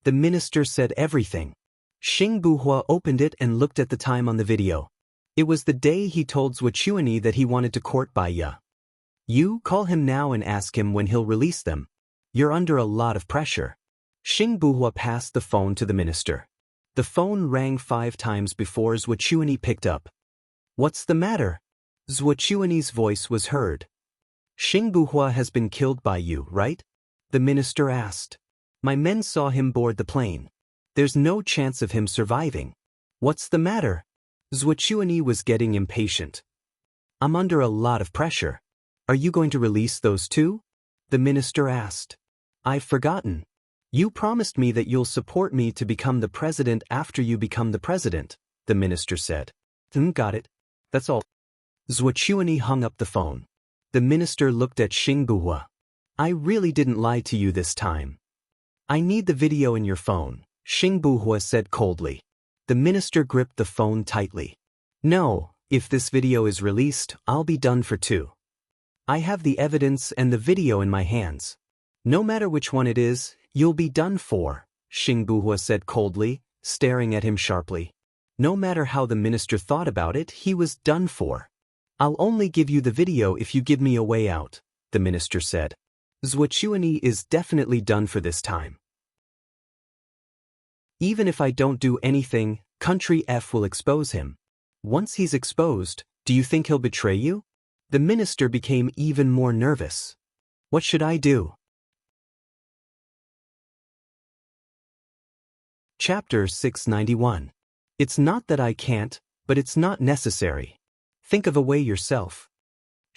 The minister said everything. Xing Buhua opened it and looked at the time on the video. It was the day he told Zhuochuani that he wanted to court Baya. You call him now and ask him when he'll release them. You're under a lot of pressure. Xing Buhua passed the phone to the minister. The phone rang 5 times before Zhuochuani picked up. What's the matter? Zhuochuani's voice was heard. Xing Buhua has been killed by you, right? The minister asked. My men saw him board the plane. There's no chance of him surviving. What's the matter? Zhuochuani was getting impatient. I'm under a lot of pressure. Are you going to release those two? The minister asked. I've forgotten. You promised me that you'll support me to become the president after you become the president, the minister said. Got it. That's all. Zhuochuani hung up the phone. The minister looked at Xing Buhua. I really didn't lie to you this time. I need the video in your phone, Xing Buhua said coldly. The minister gripped the phone tightly. No, if this video is released, I'll be done for 2. I have the evidence and the video in my hands. No matter which one it is, you'll be done for, Xing Buhua said coldly, staring at him sharply. No matter how the minister thought about it, he was done for. I'll only give you the video if you give me a way out, the minister said. Zhuochuani is definitely done for this time. Even if I don't do anything, Country F will expose him. Once he's exposed, do you think he'll betray you? The minister became even more nervous. What should I do? Chapter 691. It's not that I can't, but it's not necessary. Think of a way yourself.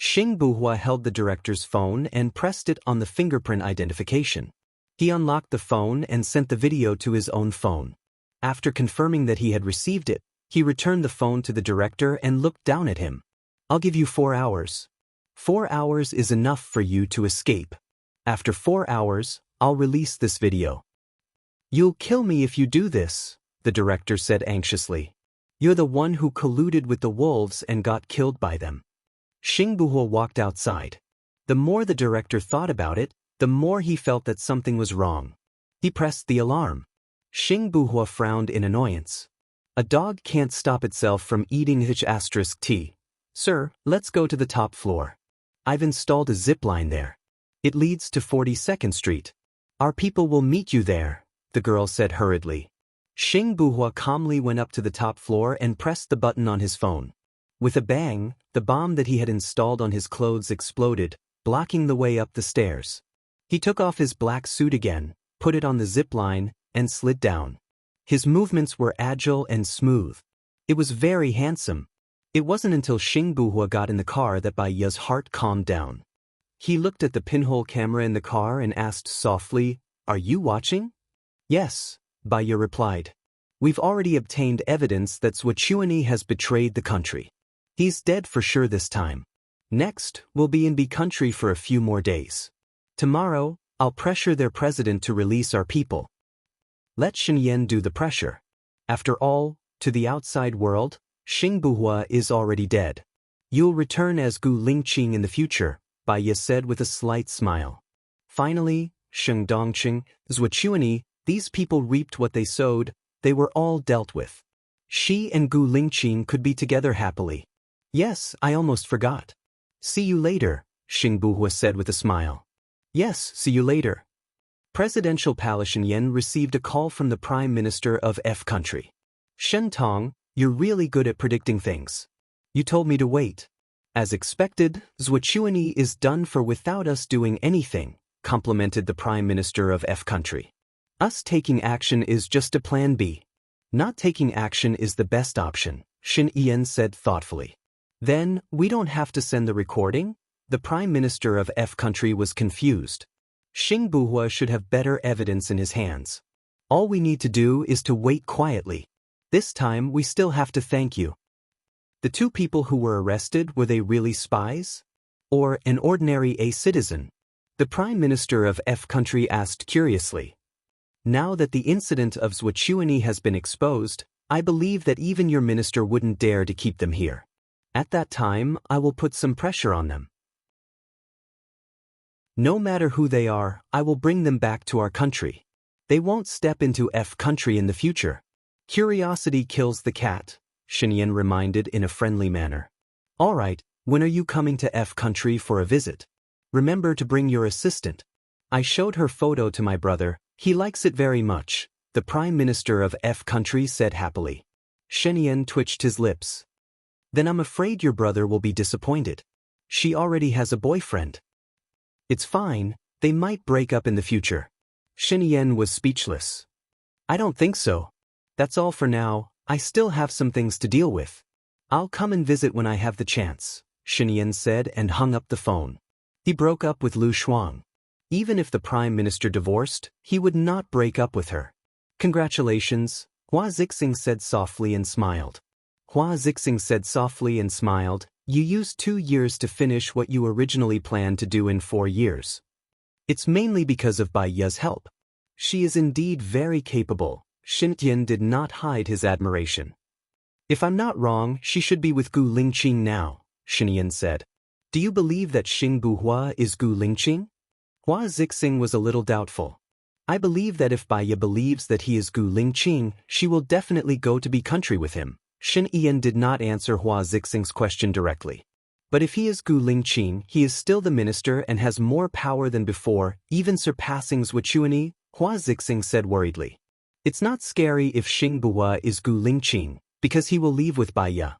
Xing Buhua held the director's phone and pressed it on the fingerprint identification. He unlocked the phone and sent the video to his own phone. After confirming that he had received it, he returned the phone to the director and looked down at him. I'll give you 4 hours. 4 hours is enough for you to escape. After 4 hours, I'll release this video. You'll kill me if you do this, the director said anxiously. You're the one who colluded with the wolves and got killed by them. Xing Buhua walked outside. The more the director thought about it, the more he felt that something was wrong. He pressed the alarm. Xing Buhua frowned in annoyance. A dog can't stop itself from eating H*T. Sir, let's go to the top floor. I've installed a zip line there. It leads to 42nd Street. Our people will meet you there, the girl said hurriedly. Xing Buhua calmly went up to the top floor and pressed the button on his phone. With a bang, the bomb that he had installed on his clothes exploded, blocking the way up the stairs. He took off his black suit again, put it on the zip line, and slid down. His movements were agile and smooth. It was very handsome. It wasn't until Xing Buhua got in the car that Baya's heart calmed down. He looked at the pinhole camera in the car and asked softly, Are you watching? Yes, Baya replied. We've already obtained evidence that Zhuochuani has betrayed the country. He's dead for sure this time. Next, we'll be in B country for a few more days. Tomorrow, I'll pressure their president to release our people. Let Xinyan do the pressure. After all, to the outside world, Xing Buhua is already dead. You'll return as Gu Lingqing in the future, Baya said with a slight smile. Finally, Sheng Dongqing, Zhuochuani, these people reaped what they sowed, they were all dealt with. She and Gu Lingqing could be together happily. Yes, I almost forgot. See you later, Xing Buhua said with a smile. Yes, see you later. Presidential Palace Shenyan received a call from the Prime Minister of F country. Shen Tong, you're really good at predicting things. You told me to wait. As expected, Zhuochuani is done for without us doing anything, complimented the Prime Minister of F country. Us taking action is just a plan B. Not taking action is the best option, Shen Yan said thoughtfully. Then, we don't have to send the recording? The Prime Minister of F country was confused. Xing Buhua should have better evidence in his hands. All we need to do is to wait quietly. This time we still have to thank you. The two people who were arrested, were they really spies? Or an ordinary A citizen? The Prime Minister of F country asked curiously. Now that the incident of Zhuochuani has been exposed, I believe that even your minister wouldn't dare to keep them here. At that time, I will put some pressure on them. No matter who they are, I will bring them back to our country. They won't step into F country in the future. Curiosity kills the cat, Shen Yan reminded in a friendly manner. All right, when are you coming to F country for a visit? Remember to bring your assistant. I showed her photo to my brother, he likes it very much, the Prime Minister of F country said happily. Shen Yan twitched his lips. Then I'm afraid your brother will be disappointed. She already has a boyfriend. It's fine, they might break up in the future. Shen Yan was speechless. I don't think so. That's all for now, I still have some things to deal with. I'll come and visit when I have the chance, Shen Yan said and hung up the phone. He broke up with Lu Shuang. Even if the Prime Minister divorced, he would not break up with her. Congratulations, Hua Zixing said softly and smiled. Hua Zixing said softly and smiled, you used 2 years to finish what you originally planned to do in 4 years. It's mainly because of Bai Ya's help. She is indeed very capable, Shen Tian did not hide his admiration. If I'm not wrong, she should be with Gu Lingqing now, Shen Yan said. Do you believe that Xing Buhua is Gu Lingqing? Hua Zixing was a little doubtful. I believe that if Bai Ya believes that he is Gu Lingqing, she will definitely go to be country with him. Shen Yan did not answer Hua Zixing's question directly. But if he is Gu Lingqing, he is still the minister and has more power than before, even surpassing Zhuochuani, Hua Zixing said worriedly. It's not scary if Xing Buhua is Gu Lingqing, because he will leave with Bai Ya.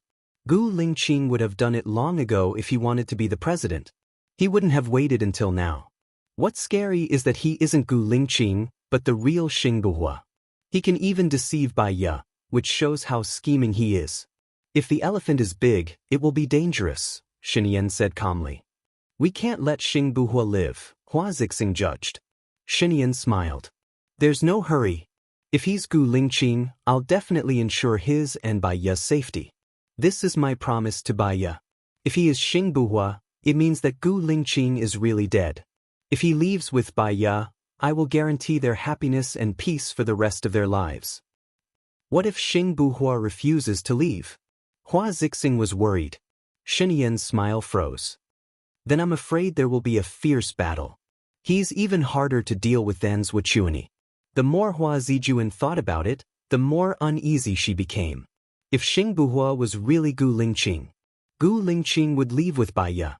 Gu Lingqing would have done it long ago if he wanted to be the president. He wouldn't have waited until now. What's scary is that he isn't Gu Lingqing, but the real Xing Buhua. He can even deceive Bai Ya, which shows how scheming he is. If the elephant is big, it will be dangerous, Shen Yan said calmly. We can't let Xing Buhua live, Hua Zixing judged. Shen Yan smiled. There's no hurry. If he's Gu Lingqing, I'll definitely ensure his and Bai Ya's safety. This is my promise to Bai Ya. If he is Xing Buhua, it means that Gu Lingqing is really dead. If he leaves with Bai Ya, I will guarantee their happiness and peace for the rest of their lives. What if Xing Buhua refuses to leave? Hua Zixing was worried. Shen Yan's smile froze. Then I'm afraid there will be a fierce battle. He's even harder to deal with than Zhuochuani. The more Hua Zijuan thought about it, the more uneasy she became. If Xing Buhua was really Gu Lingqing, Gu Lingqing would leave with Bai Ya.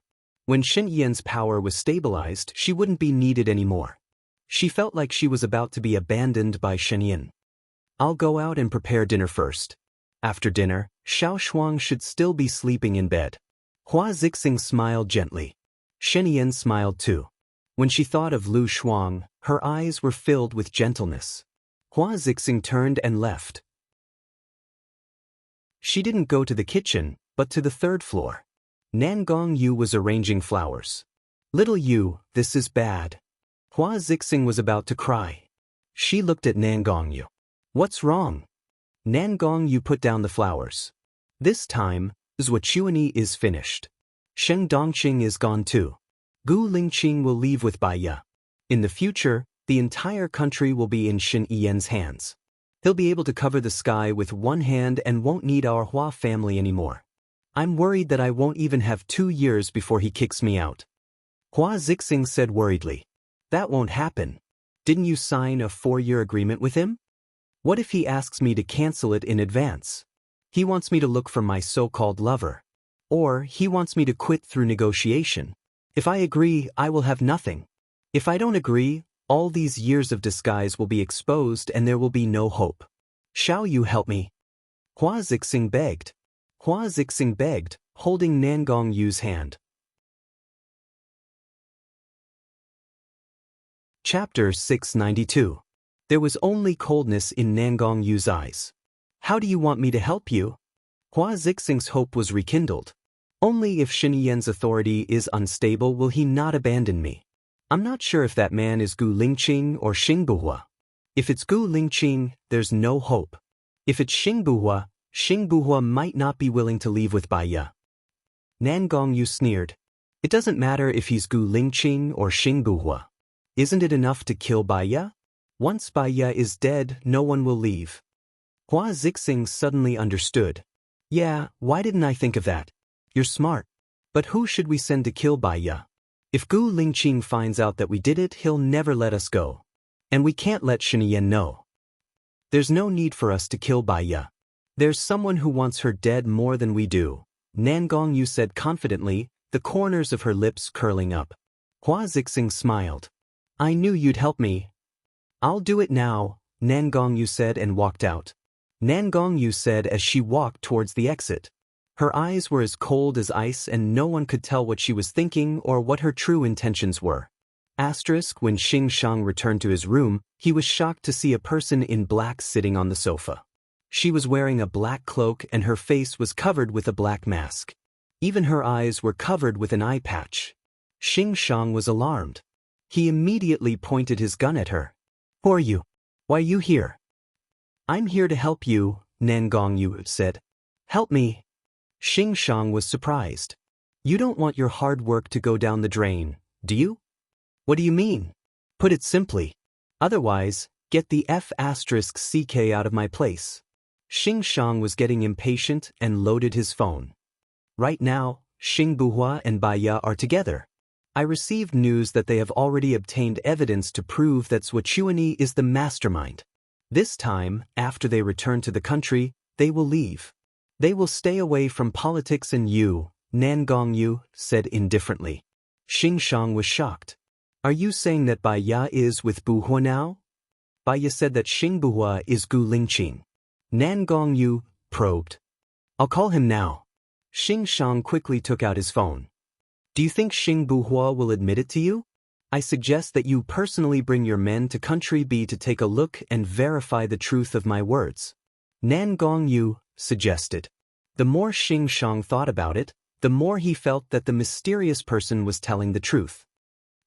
When Shen Yan's power was stabilized, she wouldn't be needed anymore. She felt like she was about to be abandoned by Shen Yan. I'll go out and prepare dinner first. After dinner, Xiao Shuang should still be sleeping in bed. Hua Zixing smiled gently. Shen Yan smiled too. When she thought of Lu Shuang, her eyes were filled with gentleness. Hua Zixing turned and left. She didn't go to the kitchen, but to the 3rd floor. Nangong Yu was arranging flowers. Little Yu, this is bad. Hua Zixing was about to cry. She looked at Nangong Yu. What's wrong? Nangong Yu put down the flowers. This time, Zhuochuani is finished. Sheng Dongqing is gone too. Gu Lingqing will leave with Bai Ya. In the future, the entire country will be in Shen Yan's hands. He'll be able to cover the sky with one hand and won't need our Hua family anymore. I'm worried that I won't even have 2 years before he kicks me out. Hua Zixing said worriedly. That won't happen. Didn't you sign a 4-year agreement with him? What if he asks me to cancel it in advance? He wants me to look for my so-called lover. Or he wants me to quit through negotiation. If I agree, I will have nothing. If I don't agree, all these years of disguise will be exposed and there will be no hope. Shall you help me? Hua Zixing begged. Hua Zixing begged, holding Nan Gongyu's hand. Chapter 692. There was only coldness in Nan Gongyu's eyes. How do you want me to help you? Hua Zixing's hope was rekindled. Only if Shen Yan's authority is unstable will he not abandon me. I'm not sure if that man is Gu Lingqing or Xing Buhua. If it's Gu Lingqing, there's no hope. If it's Xing Buhua might not be willing to leave with Bai Ye. Nan Gongyu sneered. It doesn't matter if he's Gu Lingqing or Xing Buhua. Isn't it enough to kill Bai Ye? Once Bai Ye is dead, no one will leave. Hua Zixing suddenly understood. Yeah, why didn't I think of that? You're smart. But who should we send to kill Bai Ye? If Gu Lingqing finds out that we did it, he'll never let us go. And we can't let Shen Yan know. There's no need for us to kill Bai Ye. There's someone who wants her dead more than we do, Nan Gongyu said confidently, the corners of her lips curling up. Hua Zixing smiled. I knew you'd help me. I'll do it now, Nan Gongyu said and walked out. Nan Gongyu said as she walked towards the exit. Her eyes were as cold as ice and no one could tell what she was thinking or what her true intentions were. When Xing Shang returned to his room, he was shocked to see a person in black sitting on the sofa. She was wearing a black cloak and her face was covered with a black mask. Even her eyes were covered with an eye patch. Xing Shang was alarmed. He immediately pointed his gun at her. Who are you? Why are you here? I'm here to help you, Nan Gongyu said. Help me. Xing Shang was surprised. You don't want your hard work to go down the drain, do you? What do you mean? Put it simply. Otherwise, get the F***ck out of my place. Xing Shang was getting impatient and loaded his phone. Right now, Xing Buhua and Bai Ye are together. I received news that they have already obtained evidence to prove that Zhuochuani is the mastermind. This time, after they return to the country, they will leave. They will stay away from politics and you, Nan Gongyu said indifferently. Xing Shang was shocked. Are you saying that Bai Ye is with Buhua now? Bai Ye said that Xing Buhua is Gu Lingqing. Nan Gongyu probed. I'll call him now. Xing Shang quickly took out his phone. Do you think Xing Buhua will admit it to you? I suggest that you personally bring your men to Country B to take a look and verify the truth of my words. Nan Gongyu suggested. The more Xing Shang thought about it, the more he felt that the mysterious person was telling the truth.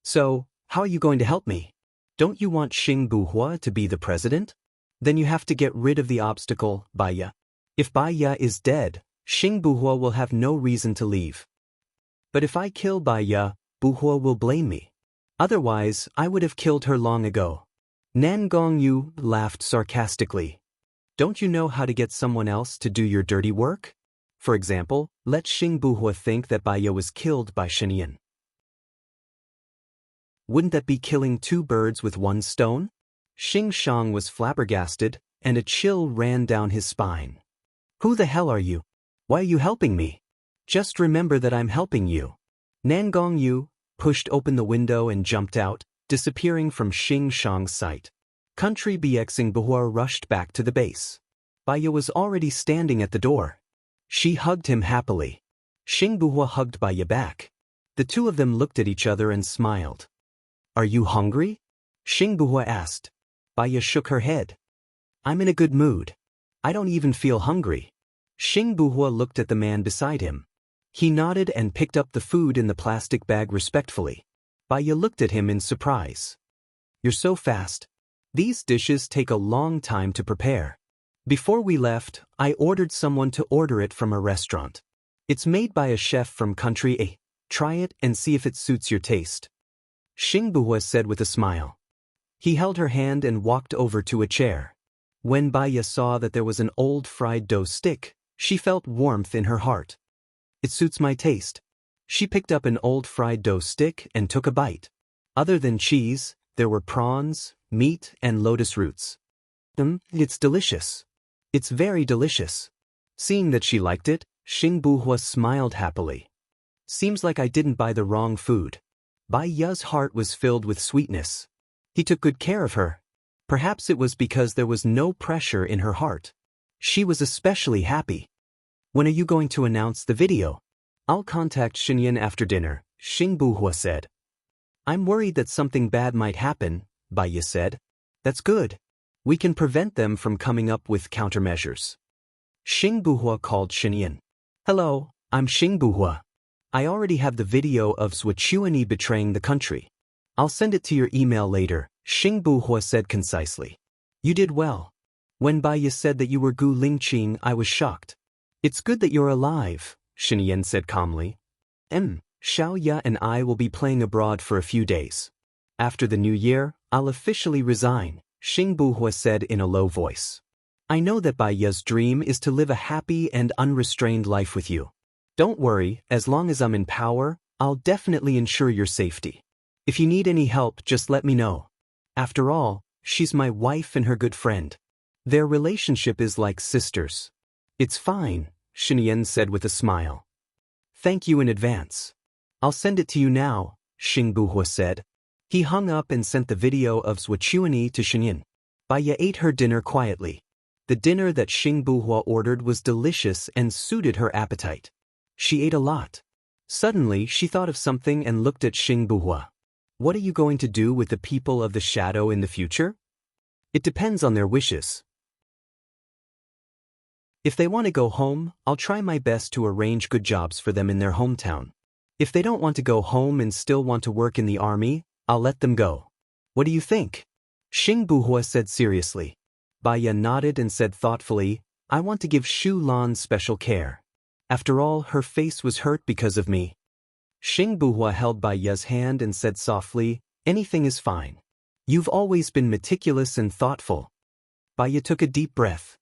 So, how are you going to help me? Don't you want Xing Buhua to be the president? Then you have to get rid of the obstacle, Bai Ye. If Bai Ye is dead, Xing Buhua will have no reason to leave. But if I kill Bai Ye, Buhua will blame me. Otherwise, I would have killed her long ago. Nan Gongyu laughed sarcastically. Don't you know how to get someone else to do your dirty work? For example, let Xing Buhua think that Bai Ye was killed by Shen Yan. Wouldn't that be killing 2 birds with 1 stone? Xing Shang was flabbergasted, and a chill ran down his spine. Who the hell are you? Why are you helping me? Just remember that I'm helping you. Nan Gongyu pushed open the window and jumped out, disappearing from Xing Shang's sight. Country Xing Buhua rushed back to the base. Bai Ye was already standing at the door. She hugged him happily. Xing Buhua hugged Bai Ye back. The two of them looked at each other and smiled. Are you hungry? Xing Buhua asked. Bai Ye shook her head. I'm in a good mood. I don't even feel hungry. Xing Buhua looked at the man beside him. He nodded and picked up the food in the plastic bag respectfully. Bai Ye looked at him in surprise. You're so fast. These dishes take a long time to prepare. Before we left, I ordered someone to order it from a restaurant. It's made by a chef from Country A. Try it and see if it suits your taste. Xing Buhua said with a smile. He held her hand and walked over to a chair. When Bai Ye saw that there was an old fried dough stick, she felt warmth in her heart. It suits my taste. She picked up an old fried dough stick and took a bite. Other than cheese, there were prawns, meat, and lotus roots. It's delicious. It's very delicious. Seeing that she liked it, Xing Buhua smiled happily. Seems like I didn't buy the wrong food. Bai Ya's heart was filled with sweetness. He took good care of her. Perhaps it was because there was no pressure in her heart. She was especially happy. When are you going to announce the video? I'll contact Xinyan after dinner, Xing Buhua said. I'm worried that something bad might happen, Bai Ya said. That's good. We can prevent them from coming up with countermeasures. Xing Buhua called Xinyan. Hello, I'm Xing Buhua. I already have the video of Zhuchuani betraying the country. I'll send it to your email later, Xing Buhua said concisely. You did well. When Bai Ya said that you were Gu Lingqing, I was shocked. It's good that you're alive, Xinyan said calmly. Xiao Ya and I will be playing abroad for a few days. After the new year, I'll officially resign, Xing Buhua said in a low voice. I know that Bai Ya's dream is to live a happy and unrestrained life with you. Don't worry, as long as I'm in power, I'll definitely ensure your safety. If you need any help, just let me know. After all, she's my wife and her good friend. Their relationship is like sisters. It's fine, Xinyan said with a smile. Thank you in advance. I'll send it to you now, Xing Buhua said. He hung up and sent the video of Zhuchuani to Xinyan. Bai Ya ate her dinner quietly. The dinner that Xing Buhua ordered was delicious and suited her appetite. She ate a lot. Suddenly, she thought of something and looked at Xing Buhua. What are you going to do with the people of the shadow in the future? It depends on their wishes. If they want to go home, I'll try my best to arrange good jobs for them in their hometown. If they don't want to go home and still want to work in the army, I'll let them go. What do you think? Xing Buhua said seriously. Bai Ya nodded and said thoughtfully, I want to give Shu Lan special care. After all, her face was hurt because of me. Xing Buhua held Bai Ya's hand and said softly, anything is fine. You've always been meticulous and thoughtful. Bai Ya took a deep breath.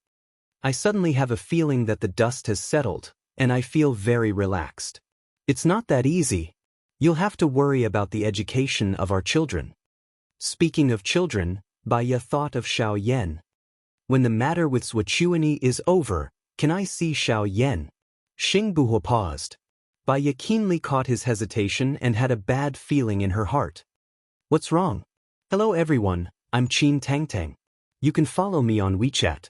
I suddenly have a feeling that the dust has settled, and I feel very relaxed. It's not that easy. You'll have to worry about the education of our children. Speaking of children, Bai Ya thought of Xiao Yan. When the matter with Zhuchuani is over, can I see Xiao Yan? Xing Buhua paused. Bai Ya keenly caught his hesitation and had a bad feeling in her heart. What's wrong? Hello everyone, I'm Qin Tangtang. You can follow me on WeChat.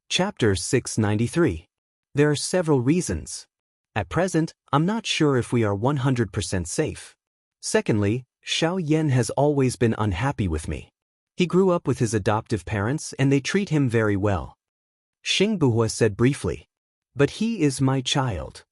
Chapter 693. There are several reasons. At present, I'm not sure if we are 100% safe. Secondly, Xiao Yan has always been unhappy with me. He grew up with his adoptive parents and they treat him very well. Xing Buhua said briefly. But he is my child.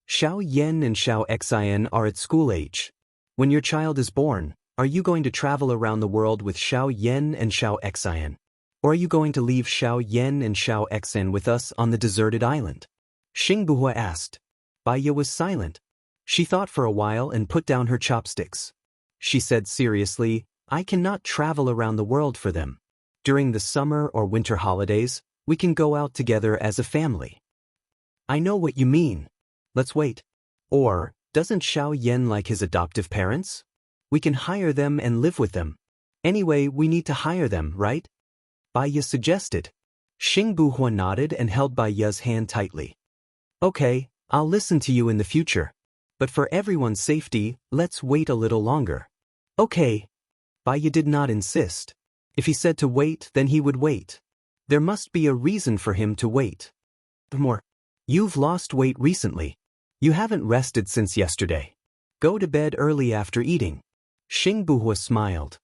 Xiao Yan and Xiao Xian are at school age. When your child is born, are you going to travel around the world with Xiao Yan and Xiao Xian? Or are you going to leave Xiao Yan and Xiao Xian with us on the deserted island? Xing Buhua asked. Bai Ya was silent. She thought for a while and put down her chopsticks. She said seriously, I cannot travel around the world for them. During the summer or winter holidays, we can go out together as a family. I know what you mean. Let's wait. Or, doesn't Xiao Yan like his adoptive parents? We can hire them and live with them. Anyway, we need to hire them, right? Bai Ya suggested. Xing Buhua nodded and held Bai Ya's hand tightly. Okay, I'll listen to you in the future. But for everyone's safety, let's wait a little longer. Okay. Bai Ya did not insist. If he said to wait, then he would wait. There must be a reason for him to wait. More. You've lost weight recently. You haven't rested since yesterday. Go to bed early after eating. Xing Buhua smiled.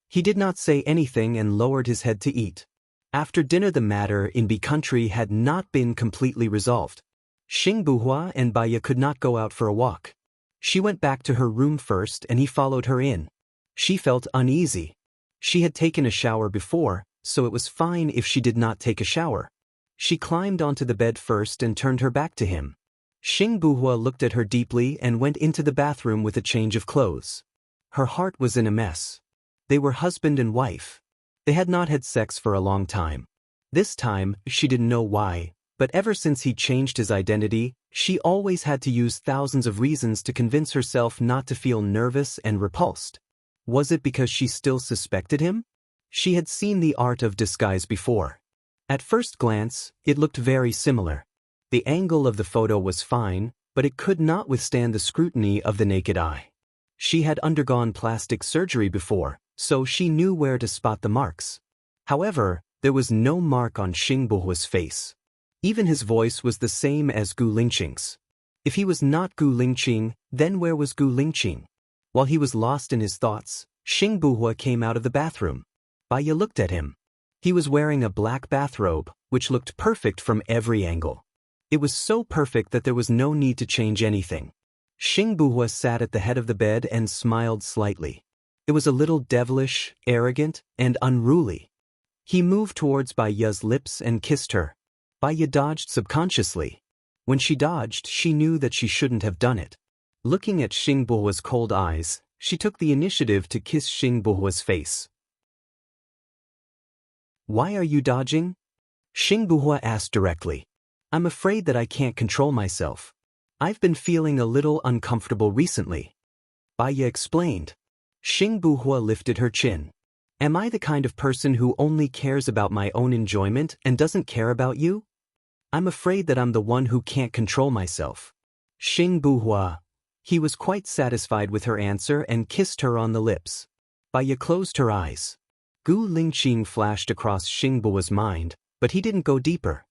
He did not say anything and lowered his head to eat. After dinner the matter in Bi country had not been completely resolved. Xing Buhua and Bai Ya could not go out for a walk. She went back to her room first and he followed her in. She felt uneasy. She had taken a shower before, so it was fine if she did not take a shower. She climbed onto the bed first and turned her back to him. Xing Buhua looked at her deeply and went into the bathroom with a change of clothes. Her heart was in a mess. They were husband and wife. They had not had sex for a long time. This time, she didn't know why, But ever since he changed his identity, she always had to use thousands of reasons to convince herself not to feel nervous and repulsed. Was it because she still suspected him? She had seen the art of disguise before. At first glance, it looked very similar. The angle of the photo was fine, but it could not withstand the scrutiny of the naked eye. She had undergone plastic surgery before, so she knew where to spot the marks. However, there was no mark on Xing Buhua's face. Even his voice was the same as Gu Lingqing's. If he was not Gu Lingqing, then where was Gu Lingqing? While he was lost in his thoughts, Xing Buhua came out of the bathroom. Baiya looked at him. He was wearing a black bathrobe, which looked perfect from every angle. It was so perfect that there was no need to change anything. Xing Buhua sat at the head of the bed and smiled slightly. It was a little devilish, arrogant, and unruly. He moved towards Baiya's lips and kissed her. Baiya dodged subconsciously. When she dodged, she knew that she shouldn't have done it. Looking at Xing Buhua's cold eyes, she took the initiative to kiss Xing Buhua's face. "Why are you dodging?" Xing Buhua asked directly. "I'm afraid that I can't control myself. I've been feeling a little uncomfortable recently." Baiya explained. Xing Buhua lifted her chin. "Am I the kind of person who only cares about my own enjoyment and doesn't care about you? I'm afraid that I'm the one who can't control myself." Xing Buhua. He was quite satisfied with her answer and kissed her on the lips. Baiya closed her eyes. Gu Lingqing flashed across Xing Buhua's mind, but he didn't go deeper.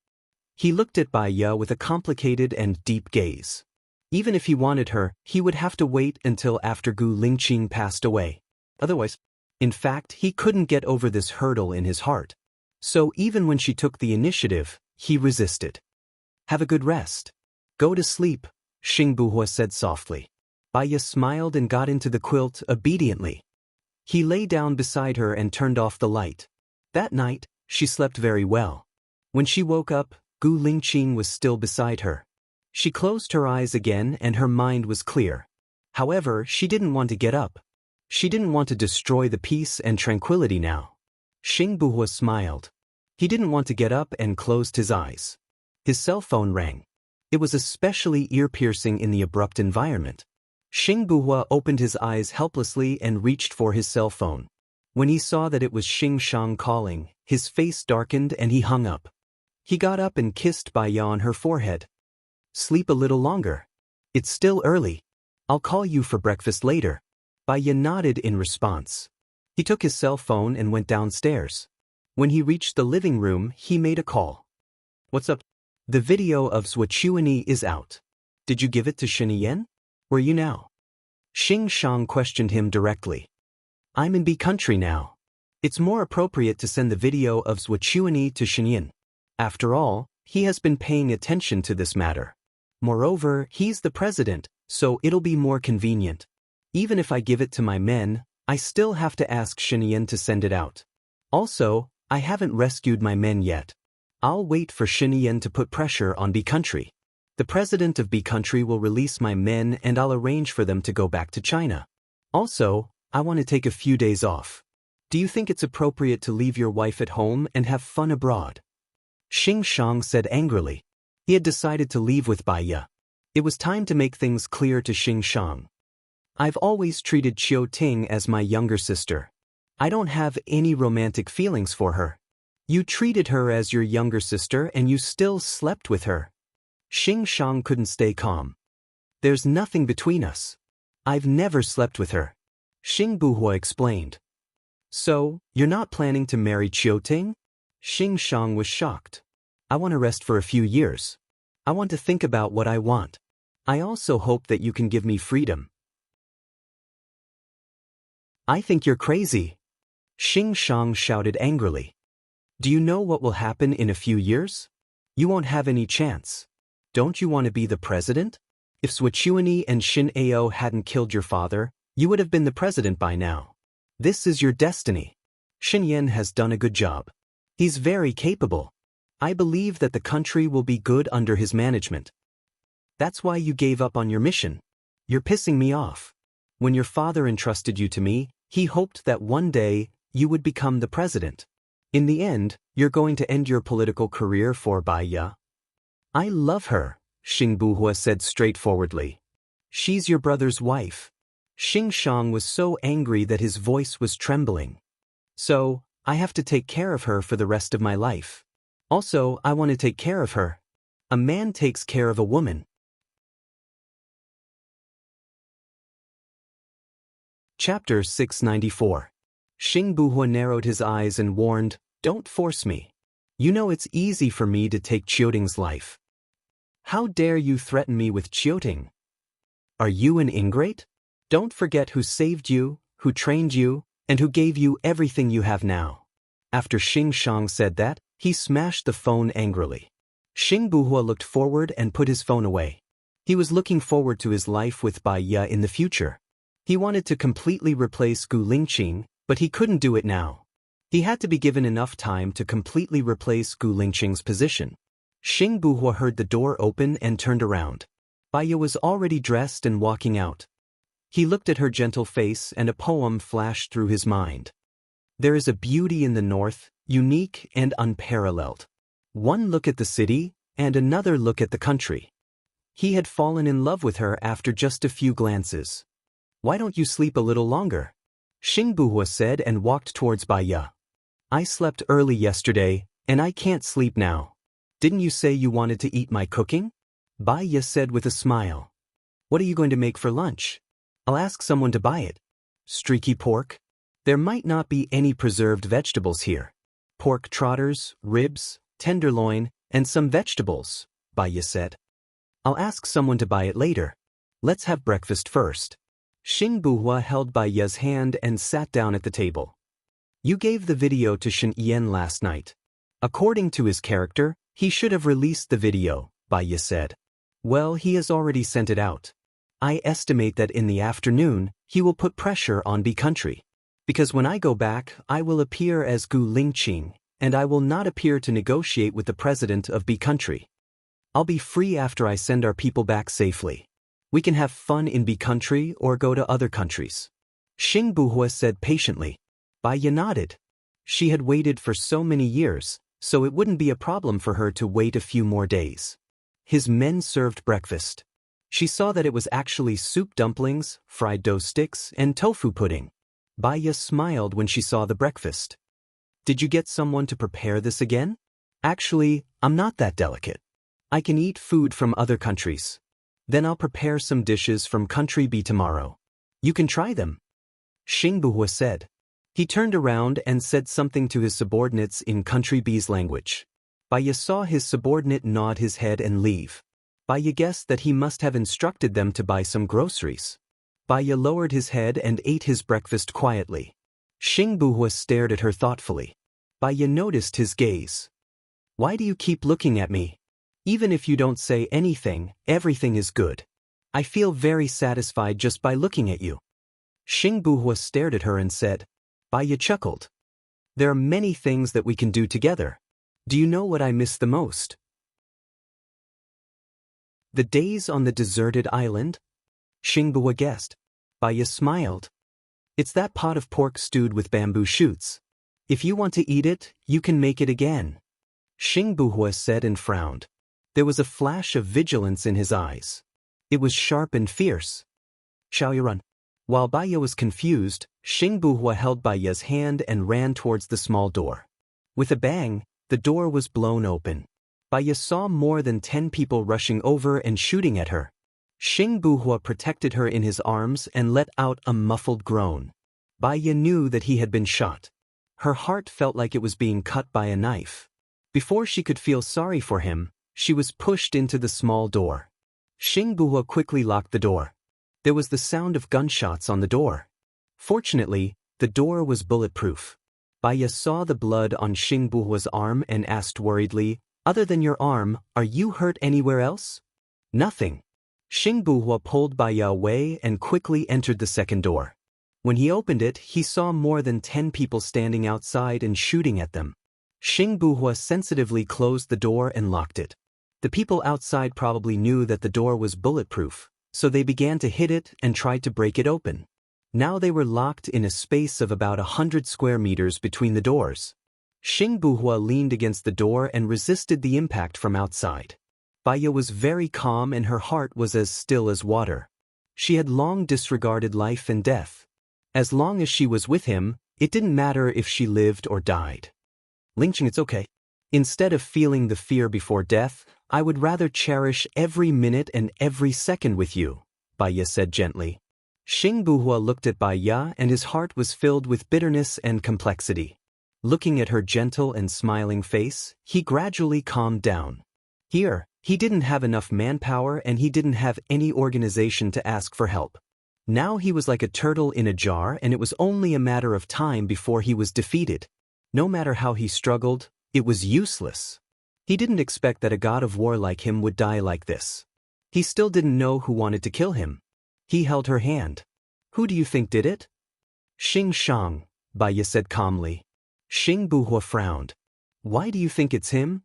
He looked at Baiya with a complicated and deep gaze. Even if he wanted her, he would have to wait until after Gu Lingqing passed away. Otherwise, in fact, he couldn't get over this hurdle in his heart. So even when she took the initiative, he resisted. "Have a good rest. Go to sleep," Xing Buhua said softly. Baiya smiled and got into the quilt obediently. He lay down beside her and turned off the light. That night, she slept very well. When she woke up, Gu Lingqing was still beside her. She closed her eyes again and her mind was clear. However, she didn't want to get up. She didn't want to destroy the peace and tranquility now. Xing Buhua smiled. He didn't want to get up and closed his eyes. His cell phone rang. It was especially ear-piercing in the abrupt environment. Xing Buhua opened his eyes helplessly and reached for his cell phone. When he saw that it was Xing Shang calling, his face darkened and he hung up. He got up and kissed Baiya on her forehead. "Sleep a little longer. It's still early. I'll call you for breakfast later." Baiya nodded in response. He took his cell phone and went downstairs. When he reached the living room, he made a call. "What's up?" "The video of Zhuochuani is out. Did you give it to Shinian? Where are you now?" Xing Shang questioned him directly. "I'm in B country now. It's more appropriate to send the video of Zhuochuani to Shinian. After all, he has been paying attention to this matter. Moreover, he's the president, so it'll be more convenient. Even if I give it to my men, I still have to ask Shinian to send it out. Also, I haven't rescued my men yet. I'll wait for Shinian to put pressure on B country. The president of B country will release my men and I'll arrange for them to go back to China. Also, I want to take a few days off. Do you think it's appropriate to leave your wife at home and have fun abroad?" Xing Shang said angrily. He had decided to leave with Baiya. It was time to make things clear to Xing Shang. "I've always treated Qiu Ting as my younger sister. I don't have any romantic feelings for her. You treated her as your younger sister and you still slept with her." Xing Shang couldn't stay calm. "There's nothing between us. I've never slept with her," Xing Buhua explained. "So, you're not planning to marry Qiu Ting?" Xing Shang was shocked. "I want to rest for a few years. I want to think about what I want. I also hope that you can give me freedom." "I think you're crazy," Xing Shang shouted angrily. "Do you know what will happen in a few years? You won't have any chance. Don't you want to be the president? If Zhuochuani and Xin Ao hadn't killed your father, you would have been the president by now. This is your destiny. Xinyan has done a good job. He's very capable. I believe that the country will be good under his management. That's why you gave up on your mission. You're pissing me off. When your father entrusted you to me, he hoped that one day you would become the president. In the end, you're going to end your political career for Baiya." I love her, Xing Buhua said straightforwardly. She's your brother's wife. Xing Shang was so angry that his voice was trembling. So, I have to take care of her for the rest of my life. Also, I want to take care of her. A man takes care of a woman. Chapter 694. Xing Buhua narrowed his eyes and warned, "Don't force me. You know it's easy for me to take Qiuting's life. How dare you threaten me with Qiuting? Are you an ingrate? Don't forget who saved you, who trained you, and who gave you everything you have now." After Xing Shang said that, he smashed the phone angrily. Xing Buhua looked forward and put his phone away. He was looking forward to his life with Bai Ye in the future. He wanted to completely replace Gu Lingqing, but he couldn't do it now. He had to be given enough time to completely replace Gu Lingqing's position. Xing Buhua heard the door open and turned around. Bai Ye was already dressed and walking out. He looked at her gentle face and a poem flashed through his mind. There is a beauty in the north, unique and unparalleled. One look at the city, and another look at the country. He had fallen in love with her after just a few glances. Why don't you sleep a little longer? Xing Buhua said and walked towards Bai Ye. I slept early yesterday, and I can't sleep now. Didn't you say you wanted to eat my cooking? Bai Ye said with a smile. What are you going to make for lunch? I'll ask someone to buy it. Streaky pork? There might not be any preserved vegetables here. Pork trotters, ribs, tenderloin, and some vegetables, Bai Ye said. I'll ask someone to buy it later. Let's have breakfast first. Xing Buhua held Bai Ye's hand and sat down at the table. You gave the video to Shen Yan last night. According to his character, he should have released the video, Bai Ye said. Well, he has already sent it out. I estimate that in the afternoon, he will put pressure on B country. Because when I go back, I will appear as Gu Lingqing, and I will not appear to negotiate with the president of B country. I'll be free after I send our people back safely. We can have fun in B country or go to other countries. Xing Buhua said patiently. Bai Ye nodded. She had waited for so many years, so it wouldn't be a problem for her to wait a few more days. His men served breakfast. She saw that it was actually soup dumplings, fried dough sticks, and tofu pudding. Bai Ye smiled when she saw the breakfast. Did you get someone to prepare this again? Actually, I'm not that delicate. I can eat food from other countries. Then I'll prepare some dishes from country B tomorrow. You can try them. Xing Buhua said. He turned around and said something to his subordinates in country B's language. Bai Ye saw his subordinate nod his head and leave. Bai Ye guessed that he must have instructed them to buy some groceries. Bai Ye lowered his head and ate his breakfast quietly. Xing Buhua stared at her thoughtfully. Bai Ye noticed his gaze. Why do you keep looking at me? Even if you don't say anything, everything is good. I feel very satisfied just by looking at you. Xing Buhua stared at her and said. Bai Ye chuckled. There are many things that we can do together. Do you know what I miss the most? The days on the deserted island? Xing Buhua guessed. Bai Ye smiled. It's that pot of pork stewed with bamboo shoots. If you want to eat it, you can make it again. Xing Buhua said and frowned. There was a flash of vigilance in his eyes. It was sharp and fierce. Shall you run? While Bai Ye was confused, Xing Buhua held Bai Ye's hand and ran towards the small door. With a bang, the door was blown open. Bai Ye saw more than 10 people rushing over and shooting at her. Xing Buhua protected her in his arms and let out a muffled groan. Bai Ye knew that he had been shot. Her heart felt like it was being cut by a knife. Before she could feel sorry for him, she was pushed into the small door. Xing Buhua quickly locked the door. There was the sound of gunshots on the door. Fortunately, the door was bulletproof. Bai Ye saw the blood on Xing Buhua's arm and asked worriedly, Other than your arm, are you hurt anywhere else? Nothing. Xing Buhua pulled Bai Ye away and quickly entered the second door. When he opened it, he saw more than 10 people standing outside and shooting at them. Xing Buhua sensitively closed the door and locked it. The people outside probably knew that the door was bulletproof, so they began to hit it and tried to break it open. Now they were locked in a space of about 100 square meters between the doors. Xing Buhua leaned against the door and resisted the impact from outside. Baya was very calm and her heart was as still as water. She had long disregarded life and death. As long as she was with him, it didn't matter if she lived or died. Lingqing, it's okay. Instead of feeling the fear before death, I would rather cherish every minute and every second with you, Baya said gently. Xing Buhua looked at Baya and his heart was filled with bitterness and complexity. Looking at her gentle and smiling face, he gradually calmed down. Here, he didn't have enough manpower and he didn't have any organization to ask for help. Now he was like a turtle in a jar and it was only a matter of time before he was defeated. No matter how he struggled, it was useless. He didn't expect that a god of war like him would die like this. He still didn't know who wanted to kill him. He held her hand. Who do you think did it? Xing Shang, Baya said calmly. Xing Buhua frowned. Why do you think it's him?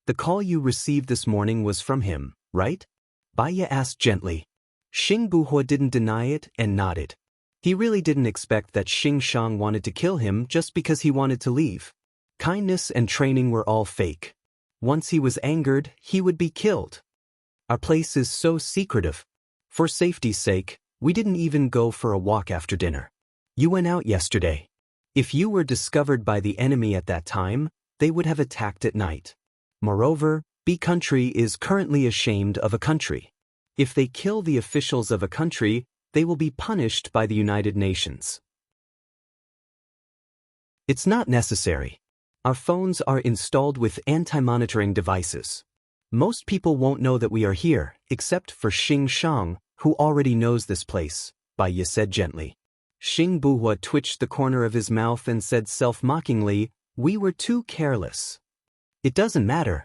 The call you received this morning was from him, right? Baya asked gently. Xing Buhua didn't deny it and nodded. He really didn't expect that Xing Shang wanted to kill him just because he wanted to leave. Kindness and training were all fake. Once he was angered, he would be killed. Our place is so secretive. For safety's sake, we didn't even go for a walk after dinner. You went out yesterday. If you were discovered by the enemy at that time, they would have attacked at night. Moreover, B country is currently ashamed of a country. If they kill the officials of a country, they will be punished by the United Nations. It's not necessary. Our phones are installed with anti-monitoring devices. Most people won't know that we are here, except for Xing Shang, who already knows this place, Baya said gently. Xing Buhua twitched the corner of his mouth and said self-mockingly, we were too careless. It doesn't matter.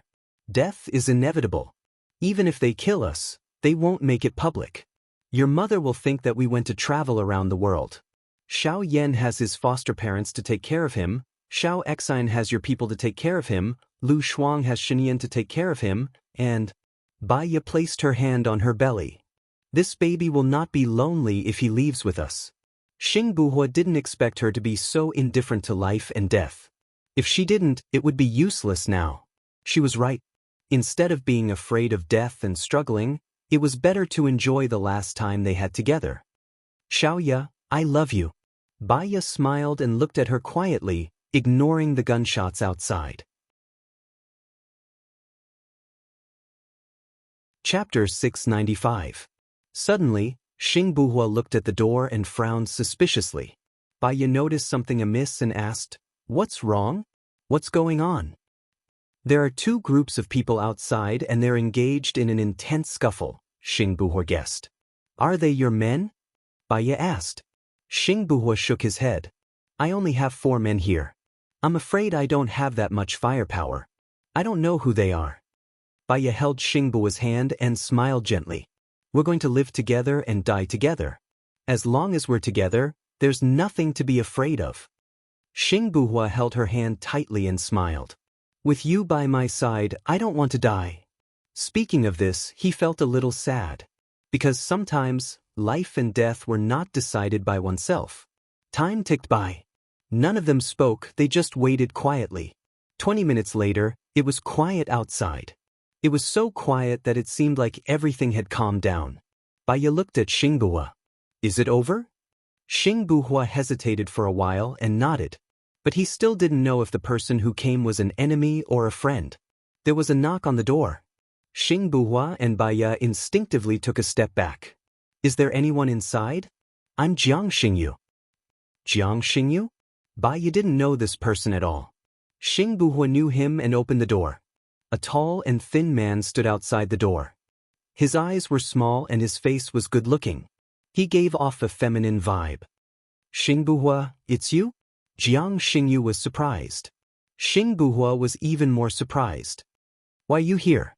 Death is inevitable. Even if they kill us, they won't make it public. Your mother will think that we went to travel around the world. Xiao Yan has his foster parents to take care of him, Xiao Exine has your people to take care of him, Lu Shuang has Xinyan to take care of him, and… Baya placed her hand on her belly. This baby will not be lonely if he leaves with us. Xing Buhua didn't expect her to be so indifferent to life and death. If she didn't, it would be useless now. She was right. Instead of being afraid of death and struggling, it was better to enjoy the last time they had together. Xiaoya, I love you. Baya smiled and looked at her quietly, ignoring the gunshots outside. Chapter 695. Suddenly, Xing Buhua looked at the door and frowned suspiciously. Baya noticed something amiss and asked, what's wrong? What's going on? There are two groups of people outside and they're engaged in an intense scuffle, Xing Buhua guessed. Are they your men? Baya asked. Xing Buhua shook his head. I only have 4 men here. I'm afraid I don't have that much firepower. I don't know who they are. Baya held Xing Buhua's hand and smiled gently. We're going to live together and die together. As long as we're together, there's nothing to be afraid of. Xing Buhua held her hand tightly and smiled. With you by my side, I don't want to die. Speaking of this, he felt a little sad. Because sometimes, life and death were not decided by oneself. Time ticked by. None of them spoke, they just waited quietly. 20 minutes later, it was quiet outside. It was so quiet that it seemed like everything had calmed down. Baya looked at Xing Buhua. Is it over? Xing Buhua hesitated for a while and nodded. But he still didn't know if the person who came was an enemy or a friend. There was a knock on the door. Xing Buhua and Baya instinctively took a step back. Is there anyone inside? I'm Jiang Xingyu. Jiang Xingyu? Baya didn't know this person at all. Xing Buhua knew him and opened the door. A tall and thin man stood outside the door. His eyes were small and his face was good-looking. He gave off a feminine vibe. Xing Buhua, it's you? Jiang Xingyu was surprised. Xing Buhua was even more surprised. Why you here?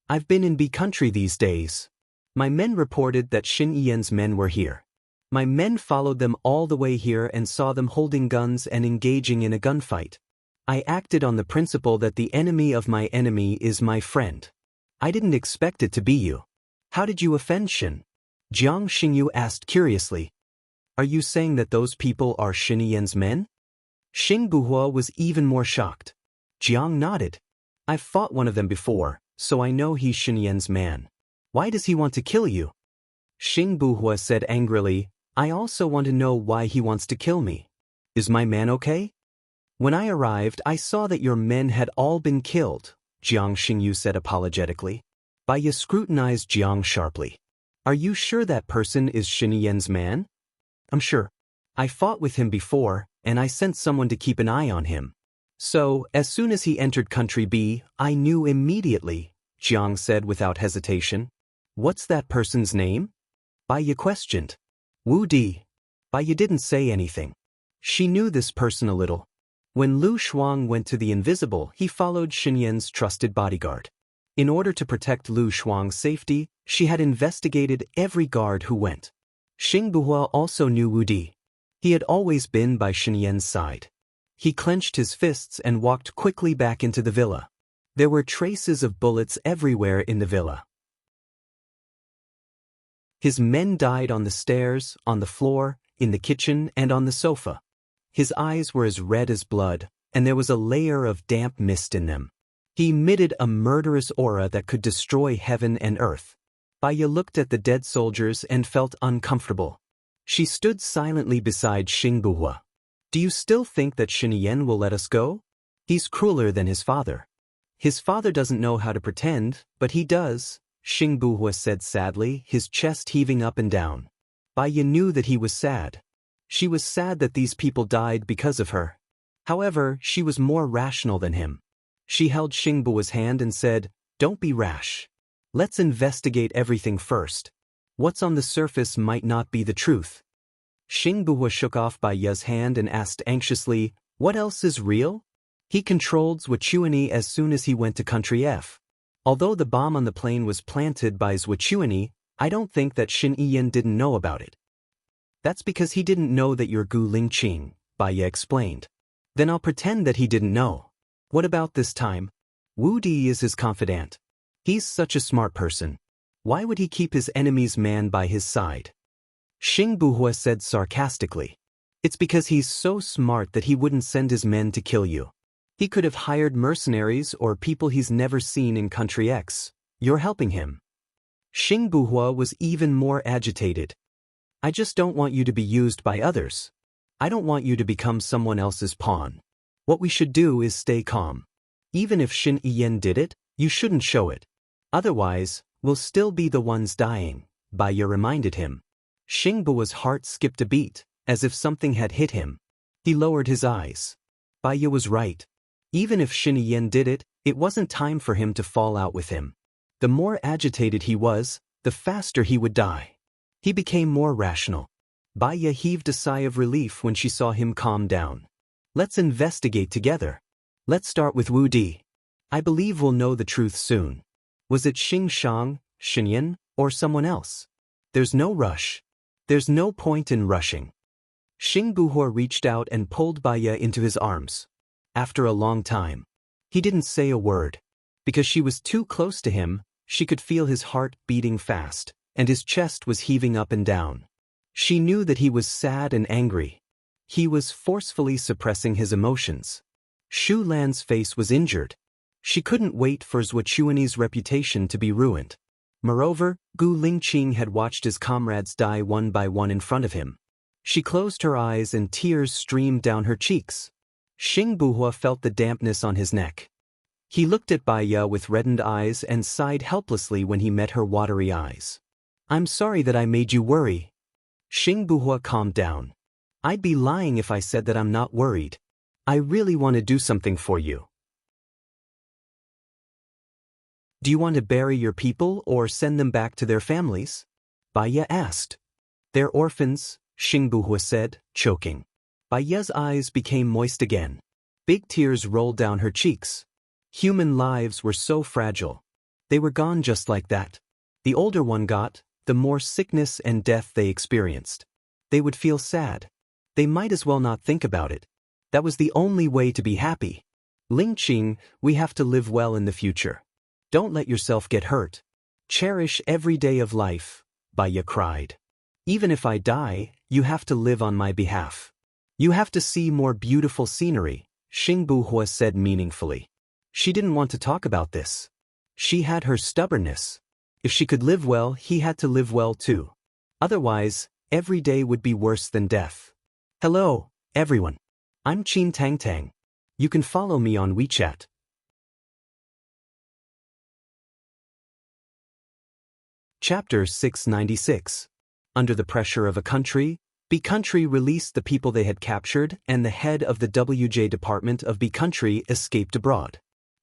I've been in B country these days. My men reported that Xin Yian's men were here. My men followed them all the way here and saw them holding guns and engaging in a gunfight. I acted on the principle that the enemy of my enemy is my friend. I didn't expect it to be you. How did you offend Xin? Jiang Xingyu asked curiously. Are you saying that those people are Xin Yian's men? Xing Buhua was even more shocked. Jiang nodded. I've fought one of them before, so I know he's Xinyan's man. Why does he want to kill you? Xing Buhua said angrily, I also want to know why he wants to kill me. Is my man okay? When I arrived, I saw that your men had all been killed, Jiang Xingyu said apologetically. Baiya scrutinized Jiang sharply. Are you sure that person is Xinyan's man? I'm sure. I fought with him before, and I sent someone to keep an eye on him. So, as soon as he entered Country B, I knew immediately, Jiang said without hesitation. What's that person's name? Baiya questioned. Wu Di. Baiya didn't say anything. She knew this person a little. When Lu Shuang went to the Invisible, he followed Xinyan's trusted bodyguard. In order to protect Lu Shuang's safety, she had investigated every guard who went. Xing Buhua also knew Wu Di. He had always been by Xinyan's side. He clenched his fists and walked quickly back into the villa. There were traces of bullets everywhere in the villa. His men died on the stairs, on the floor, in the kitchen, and on the sofa. His eyes were as red as blood, and there was a layer of damp mist in them. He emitted a murderous aura that could destroy heaven and earth. Baiya looked at the dead soldiers and felt uncomfortable. She stood silently beside Xing Buhua. Do you still think that Xinyan will let us go? He's crueler than his father. His father doesn't know how to pretend, but he does, Xing Buhua said sadly, his chest heaving up and down. Baiya knew that he was sad. She was sad that these people died because of her. However, she was more rational than him. She held Xing Buhua's hand and said, Don't be rash. Let's investigate everything first. What's on the surface might not be the truth. Xing Buhua shook off Baiya's hand and asked anxiously, What else is real? He controlled Zhuchuani as soon as he went to Country F. Although the bomb on the plane was planted by Zhuchuani, I don't think that Xinyan didn't know about it. That's because he didn't know that you're Gu Lingqing, Baiya explained. Then I'll pretend that he didn't know. What about this time? Wu Di is his confidant. He's such a smart person. Why would he keep his enemy's man by his side? Xing Buhua said sarcastically. It's because he's so smart that he wouldn't send his men to kill you. He could have hired mercenaries or people he's never seen in Country X. You're helping him. Xing Buhua was even more agitated. I just don't want you to be used by others. I don't want you to become someone else's pawn. What we should do is stay calm. Even if Xinyan did it, you shouldn't show it. Otherwise, we'll still be the ones dying, Baiya reminded him. Xing Buhua's heart skipped a beat, as if something had hit him. He lowered his eyes. Baiya was right. Even if Xinyan did it, it wasn't time for him to fall out with him. The more agitated he was, the faster he would die. He became more rational. Baiya heaved a sigh of relief when she saw him calm down. Let's investigate together. Let's start with Wu Di. I believe we'll know the truth soon. Was it Xing Shang, Xinyan, or someone else? There's no rush. There's no point in rushing. Xing Buhua reached out and pulled Baiya into his arms. After a long time, he didn't say a word. Because she was too close to him, she could feel his heart beating fast, and his chest was heaving up and down. She knew that he was sad and angry. He was forcefully suppressing his emotions. Shu Lan's face was injured. She couldn't wait for Zhuchuani's reputation to be ruined. Moreover, Gu Lingqing had watched his comrades die one by one in front of him. She closed her eyes and tears streamed down her cheeks. Xing Buhua felt the dampness on his neck. He looked at Baiya with reddened eyes and sighed helplessly when he met her watery eyes. I'm sorry that I made you worry. Xing Buhua calmed down. I'd be lying if I said that I'm not worried. I really want to do something for you. Do you want to bury your people or send them back to their families? Baiya asked. They're orphans, Xing Buhua said, choking. Baiya's eyes became moist again. Big tears rolled down her cheeks. Human lives were so fragile. They were gone just like that. The older one got, the more sickness and death they experienced. They would feel sad. They might as well not think about it. That was the only way to be happy. Lingqing, we have to live well in the future. Don't let yourself get hurt. Cherish every day of life, Baiya cried. Even if I die, you have to live on my behalf. You have to see more beautiful scenery, Xing Buhua said meaningfully. She didn't want to talk about this. She had her stubbornness. If she could live well, he had to live well too. Otherwise, every day would be worse than death. Hello, everyone. I'm Chin Tang Tang. You can follow me on WeChat. Chapter 696. Under the pressure of a country, B country released the people they had captured, and the head of the WJ department of B country escaped abroad.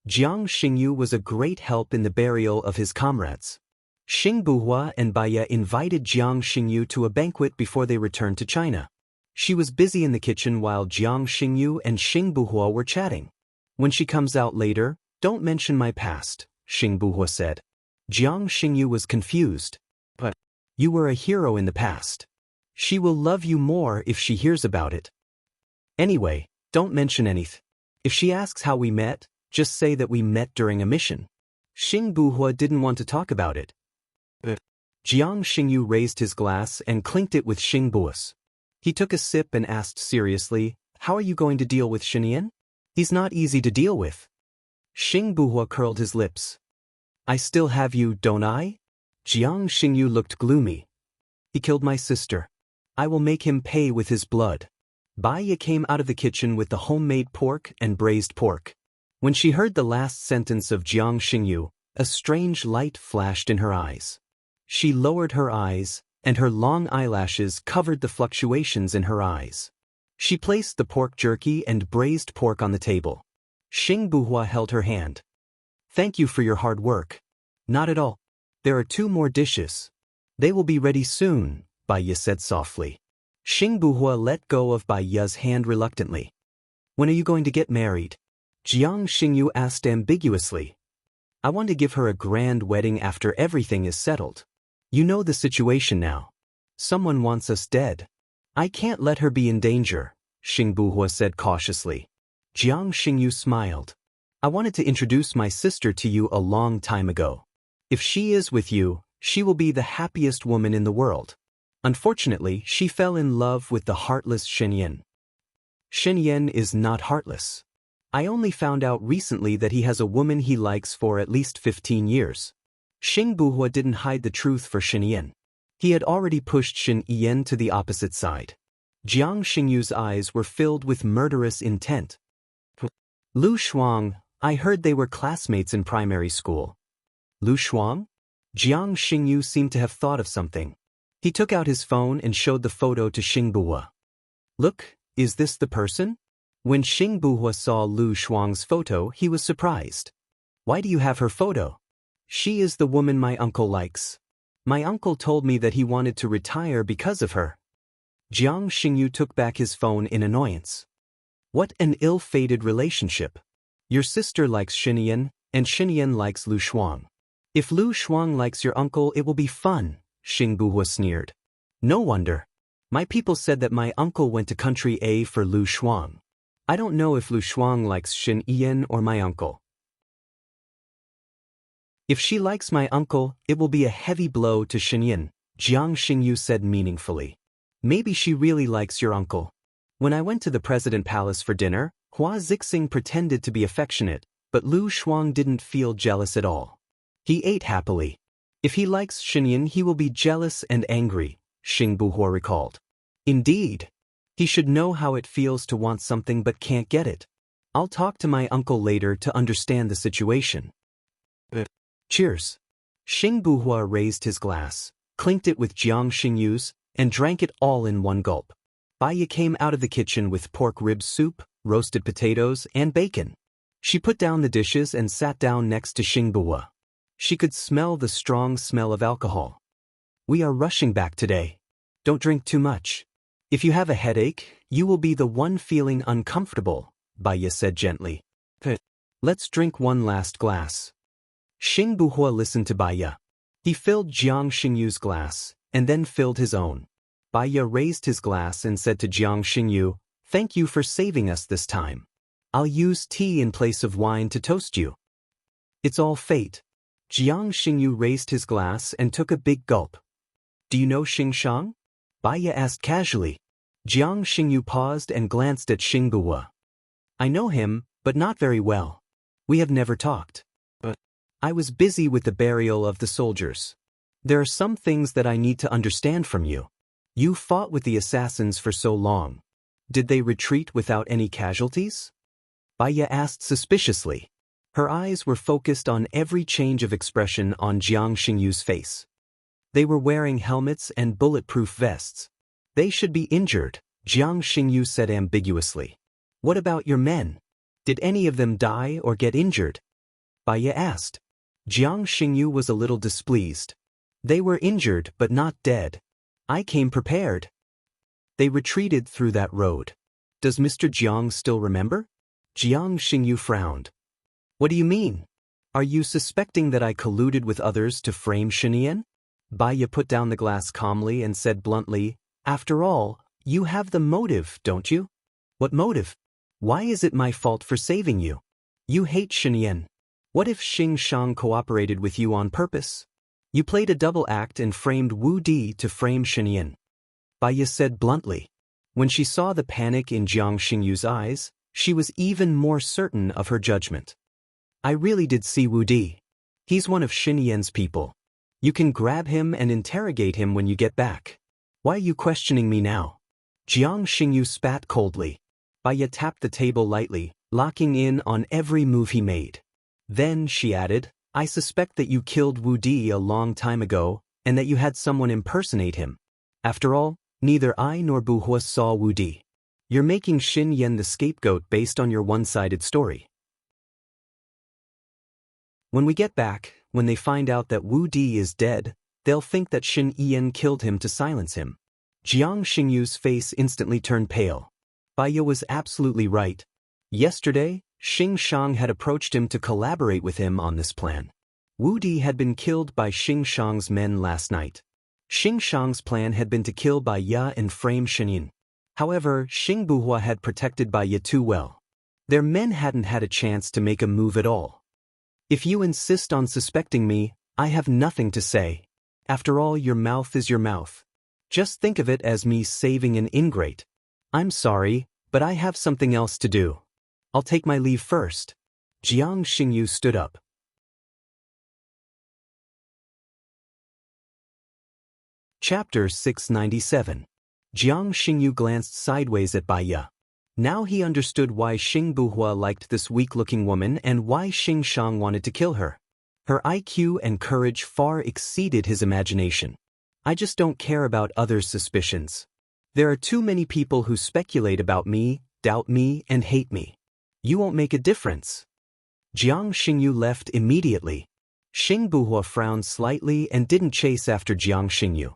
Jiang Xingyu was a great help in the burial of his comrades. Xing Buhua and Baya invited Jiang Xingyu to a banquet before they returned to China. She was busy in the kitchen while Jiang Xingyu and Xing Buhua were chatting. When she comes out later, don't mention my past, Xing Buhua said. Jiang Xingyu was confused. But you were a hero in the past. She will love you more if she hears about it. Anyway, don't mention anything. If she asks how we met, just say that we met during a mission. Xing Buhua didn't want to talk about it. Jiang Xingyu raised his glass and clinked it with Xing Buhua's. He took a sip and asked seriously, how are you going to deal with Xinyan? He's not easy to deal with. Xing Buhua curled his lips. I still have you, don't I? Jiang Xingyu looked gloomy. He killed my sister. I will make him pay with his blood. Baya came out of the kitchen with the homemade pork and braised pork. When she heard the last sentence of Jiang Xingyu, a strange light flashed in her eyes. She lowered her eyes, and her long eyelashes covered the fluctuations in her eyes. She placed the pork jerky and braised pork on the table. Xing Buhua held her hand. Thank you for your hard work. Not at all. There are 2 more dishes. They will be ready soon, Baya said softly. Xing Buhua let go of Baya's hand reluctantly. When are you going to get married? Jiang Xingyu asked ambiguously. I want to give her a grand wedding after everything is settled. You know the situation now. Someone wants us dead. I can't let her be in danger, Xing Buhua said cautiously. Jiang Xingyu smiled. I wanted to introduce my sister to you a long time ago. If she is with you, she will be the happiest woman in the world. Unfortunately, she fell in love with the heartless Xinyan. Xinyan is not heartless. I only found out recently that he has a woman he likes for at least 15 years. Xing Buhua didn't hide the truth for Xinyan. He had already pushed Xinyan to the opposite side. Jiang Xingyu's eyes were filled with murderous intent. Lu Shuang, I heard they were classmates in primary school. Lu Shuang? Jiang Xingyu seemed to have thought of something. He took out his phone and showed the photo to Xing Buhua. Look, is this the person? When Xing Buhua saw Lu Shuang's photo, he was surprised. Why do you have her photo? She is the woman my uncle likes. My uncle told me that he wanted to retire because of her. Jiang Xingyu took back his phone in annoyance. What an ill-fated relationship. Your sister likes Xinyan, and Xinyan likes Lu Shuang. If Lu Shuang likes your uncle, it will be fun, Xing Buhua sneered. No wonder. My people said that my uncle went to country A for Lu Shuang. I don't know if Lu Shuang likes Xinyan or my uncle. If she likes my uncle, it will be a heavy blow to Xinyan, Jiang Xingyu said meaningfully. Maybe she really likes your uncle. When I went to the President Palace for dinner, Hua Zixing pretended to be affectionate, but Lu Shuang didn't feel jealous at all. He ate happily. If he likes Xinyan, he will be jealous and angry, Xing Buhua recalled. Indeed. He should know how it feels to want something but can't get it. I'll talk to my uncle later to understand the situation. Cheers. Xing Buhua raised his glass, clinked it with Jiang Xingyu's, and drank it all in one gulp. Baya came out of the kitchen with pork rib soup, roasted potatoes, and bacon. She put down the dishes and sat down next to Xing Buhua. She could smell the strong smell of alcohol. We are rushing back today. Don't drink too much. If you have a headache, you will be the one feeling uncomfortable, Baya said gently. Let's drink one last glass. Xing Buhua listened to Baya. He filled Jiang Xingyu's glass, and then filled his own. Baya raised his glass and said to Jiang Xingyu, thank you for saving us this time. I'll use tea in place of wine to toast you. It's all fate. Jiang Xingyu raised his glass and took a big gulp. Do you know Xing Shang? Baya asked casually. Jiang Xingyu paused and glanced at Xing Buhua. I know him, but not very well. We have never talked. But I was busy with the burial of the soldiers. There are some things that I need to understand from you. You fought with the assassins for so long. Did they retreat without any casualties? Baya asked suspiciously. Her eyes were focused on every change of expression on Jiang Xingyu's face. They were wearing helmets and bulletproof vests. They should be injured, Jiang Xingyu said ambiguously. What about your men? Did any of them die or get injured? Baya asked. Jiang Xingyu was a little displeased. They were injured but not dead. I came prepared. They retreated through that road. Does Mr. Jiang still remember? Jiang Xingyu frowned. What do you mean? Are you suspecting that I colluded with others to frame Shinian? Baya put down the glass calmly and said bluntly, After all, you have the motive, don't you? What motive? Why is it my fault for saving you? You hate Shinian. What if Xing Shang cooperated with you on purpose? You played a double act and framed Wu Di to frame Shinian. Baya said bluntly. When she saw the panic in Jiang Xingyu's eyes, she was even more certain of her judgment. I really did see Wu Di. He's one of Shinian's people. You can grab him and interrogate him when you get back. Why are you questioning me now? Jiang Xingyu spat coldly. Baya tapped the table lightly, locking in on every move he made. Then, she added, I suspect that you killed Wu Di a long time ago, and that you had someone impersonate him. After all, neither I nor Bu Hua saw Wu Di. You're making Xin Yan the scapegoat based on your one-sided story. When we get back, when they find out that Wu Di is dead, they'll think that Xin Yan killed him to silence him. Jiang Xingyu's face instantly turned pale. Baya was absolutely right. Yesterday, Xing Shang had approached him to collaborate with him on this plan. Wu Di had been killed by Xing Shang's men last night. Xing Shang's plan had been to kill Baya and frame Shinin. However, Xing Buhua had protected Baya too well. Their men hadn't had a chance to make a move at all. If you insist on suspecting me, I have nothing to say. After all, your mouth is your mouth. Just think of it as me saving an ingrate. I'm sorry, but I have something else to do. I'll take my leave first. Jiang Xingyu stood up. Chapter 697. Jiang Xingyu glanced sideways at Baya. Now he understood why Xing Buhua liked this weak-looking woman and why Xing Shang wanted to kill her. Her IQ and courage far exceeded his imagination. I just don't care about others' suspicions. There are too many people who speculate about me, doubt me, and hate me. You won't make a difference. Jiang Xingyu left immediately. Xing Buhua frowned slightly and didn't chase after Jiang Xingyu.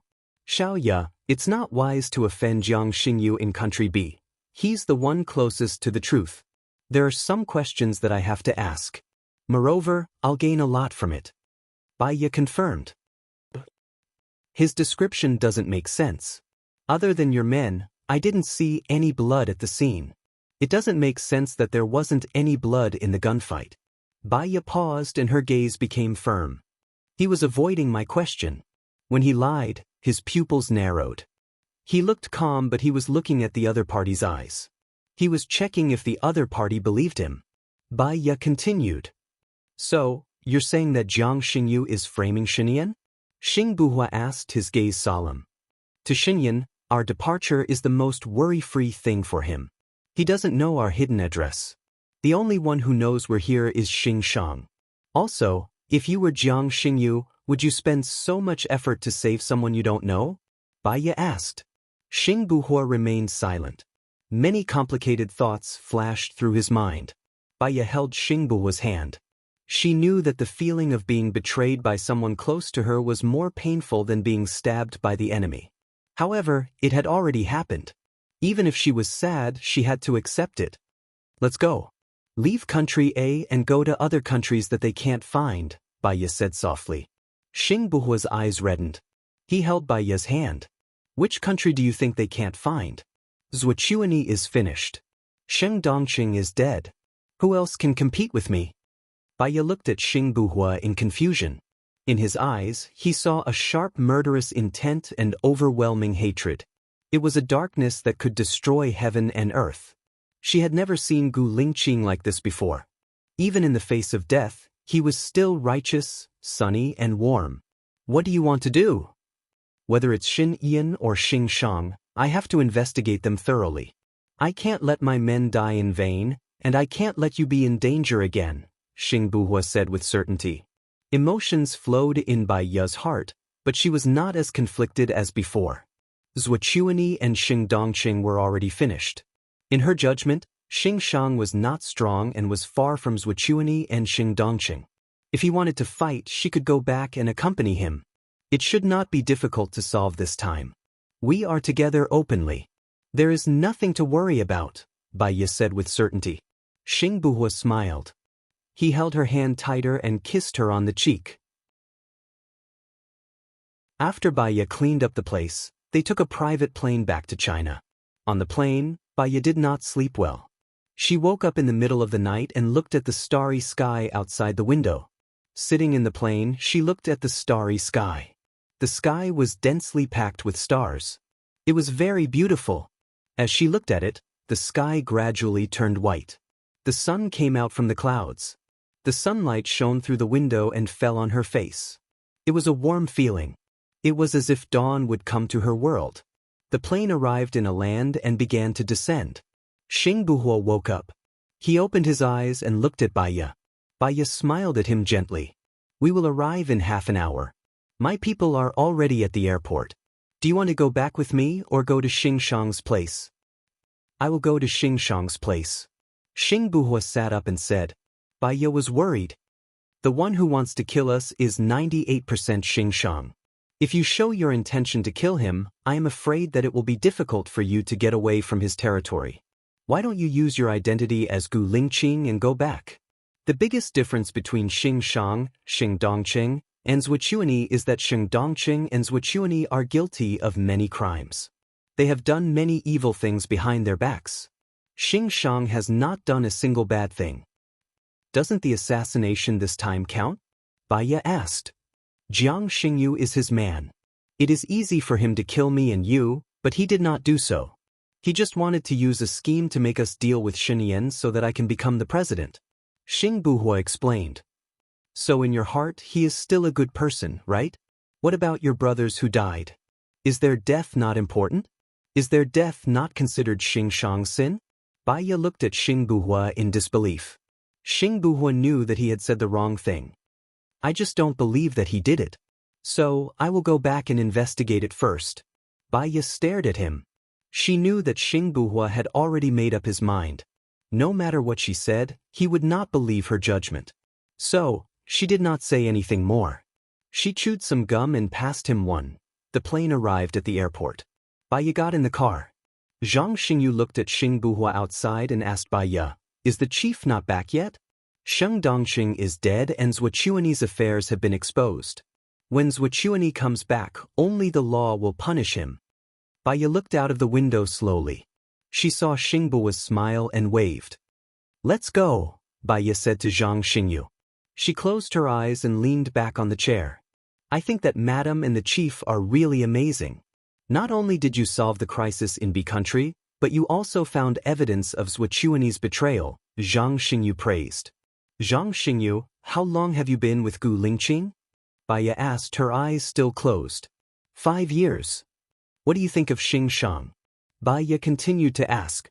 Xiaoya, it's not wise to offend Jiang Xingyu in Country B. He's the one closest to the truth. There are some questions that I have to ask. Moreover, I'll gain a lot from it. Baya confirmed. His description doesn't make sense. Other than your men, I didn't see any blood at the scene. It doesn't make sense that there wasn't any blood in the gunfight. Baya paused and her gaze became firm. He was avoiding my question. When he lied, his pupils narrowed. He looked calm, but he was looking at the other party's eyes. He was checking if the other party believed him. Baya continued. So, you're saying that Jiang Xingyu is framing Xinyan? Xing Buhua asked, his gaze solemn. To Xinyan, our departure is the most worry-free thing for him. He doesn't know our hidden address. The only one who knows we're here is Xing Shang. Also, if you were Jiang Xingyu, would you spend so much effort to save someone you don't know? Baya asked. Xing Buhua remained silent. Many complicated thoughts flashed through his mind. Baya held Xing Buhua's hand. She knew that the feeling of being betrayed by someone close to her was more painful than being stabbed by the enemy. However, it had already happened. Even if she was sad, she had to accept it. Let's go. Leave Country A and go to other countries that they can't find, Baya said softly. Xing Buhua's eyes reddened. He held Baya's hand. Which country do you think they can't find? Zhuochuani is finished. Sheng Dongqing is dead. Who else can compete with me? Baya looked at Xing Buhua in confusion. In his eyes, he saw a sharp murderous intent and overwhelming hatred. It was a darkness that could destroy heaven and earth. She had never seen Gu Lingqing like this before. Even in the face of death, He was still righteous, sunny, and warm. What do you want to do? Whether it's Xin Yan or Xing Shang, I have to investigate them thoroughly. I can't let my men die in vain, and I can't let you be in danger again, Xing Buhua said with certainty. Emotions flowed in Bai Ya's heart, but she was not as conflicted as before. Zuochuani and Xing Dongqing were already finished. In her judgment, Xing Shang was not strong and was far from Zuochuani and Xing Dongqing. If he wanted to fight, she could go back and accompany him. It should not be difficult to solve this time. We are together openly. There is nothing to worry about, Bai Ya said with certainty. Xing Buhua smiled. He held her hand tighter and kissed her on the cheek. After Bai Ya cleaned up the place, they took a private plane back to China. On the plane, Bai Ya did not sleep well. She woke up in the middle of the night and looked at the starry sky outside the window. Sitting in the plane, she looked at the starry sky. The sky was densely packed with stars. It was very beautiful. As she looked at it, the sky gradually turned white. The sun came out from the clouds. The sunlight shone through the window and fell on her face. It was a warm feeling. It was as if dawn would come to her world. The plane arrived in a land and began to descend. Xing Buhua woke up. He opened his eyes and looked at Bai Ya. Bai Ya smiled at him gently. We will arrive in half an hour. My people are already at the airport. Do you want to go back with me or go to Xing Shang's place? I will go to Xing Shang's place. Xing Buhua sat up and said. Bai Ya was worried. The one who wants to kill us is 98% Xing Shang. If you show your intention to kill him, I am afraid that it will be difficult for you to get away from his territory. Why don't you use your identity as Gu Lingqing and go back? The biggest difference between Xing Shang, Xing Dongqing, and Zuochuani is that Xing Dongqing and Zuochuani are guilty of many crimes. They have done many evil things behind their backs. Xing Shang has not done a single bad thing. Doesn't the assassination this time count? Bai Ya asked. Jiang Xingyu is his man. It is easy for him to kill me and you, but he did not do so. He just wanted to use a scheme to make us deal with Xinyan so that I can become the president. Xing Buhua explained. So in your heart he is still a good person, right? What about your brothers who died? Is their death not important? Is their death not considered Xing Shang's sin? Bai Ya looked at Xing Buhua in disbelief. Xing Buhua knew that he had said the wrong thing. I just don't believe that he did it. So, I will go back and investigate it first. Bai Ya stared at him. She knew that Xing Buhua had already made up his mind. No matter what she said, he would not believe her judgment. So, she did not say anything more. She chewed some gum and passed him one. The plane arrived at the airport. Bai Ya got in the car. Zhang Xingyu looked at Xing Buhua outside and asked Bai Ya, is the chief not back yet? Xing Dongqing is dead and Zuochuani's affairs have been exposed. When Zuochuani comes back, only the law will punish him. Bai Ya looked out of the window slowly. She saw Xing Buhua smile and waved. Let's go, Bai Ya said to Zhang Xingyu. She closed her eyes and leaned back on the chair. I think that Madam and the chief are really amazing. Not only did you solve the crisis in B country, but you also found evidence of Zuochuani's betrayal, Zhang Xingyu praised. Zhang Xingyu, how long have you been with Gu Lingqing? Bai Ya asked, her eyes still closed. 5 years. What do you think of Xing Shang? Bai Ya continued to ask.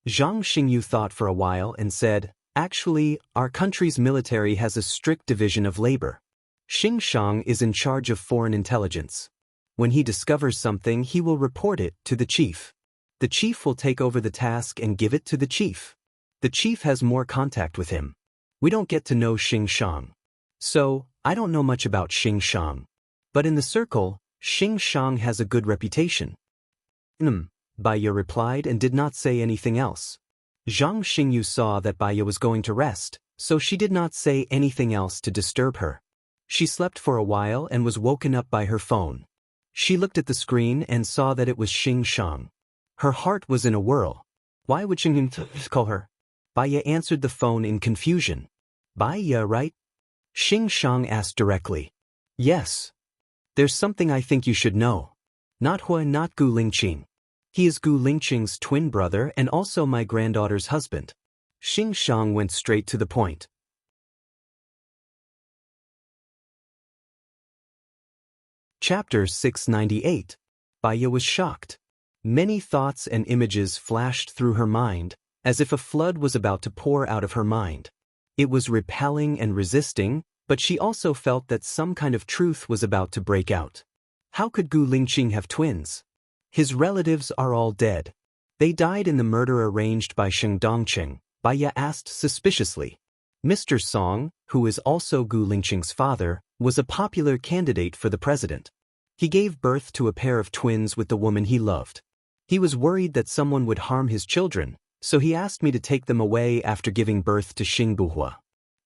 Zhang Xingyu thought for a while and said, actually, our country's military has a strict division of labor. Xing Shang is in charge of foreign intelligence. When he discovers something, he will report it to the chief. The chief will take over the task and give it to the chief. The chief has more contact with him. We don't get to know Xing Shang. So, I don't know much about Xing Shang. But in the circle, Xing Shang has a good reputation. Bai Ya replied and did not say anything else. Zhang Xingyu saw that Bai Ya was going to rest, so she did not say anything else to disturb her. She slept for a while and was woken up by her phone. She looked at the screen and saw that it was Xing Shang. Her heart was in a whirl. Why would Xing call her? Bai Ya answered the phone in confusion. Bai Ya, right? Xing Shang asked directly. Yes. There's something I think you should know. Not Gu Lingqing. He is Gu Lingqing's twin brother and also my granddaughter's husband. Xing Shang went straight to the point. Chapter 698. Baya was shocked. Many thoughts and images flashed through her mind, as if a flood was about to pour out of her mind. It was repelling and resisting, but she also felt that some kind of truth was about to break out. How could Gu Lingqing have twins? His relatives are all dead. They died in the murder arranged by Sheng Dongqing, Baya asked suspiciously. Mr. Song, who is also Gu Lingqing's father, was a popular candidate for the president. He gave birth to a pair of twins with the woman he loved. He was worried that someone would harm his children, so he asked me to take them away after giving birth to Xing Buhua.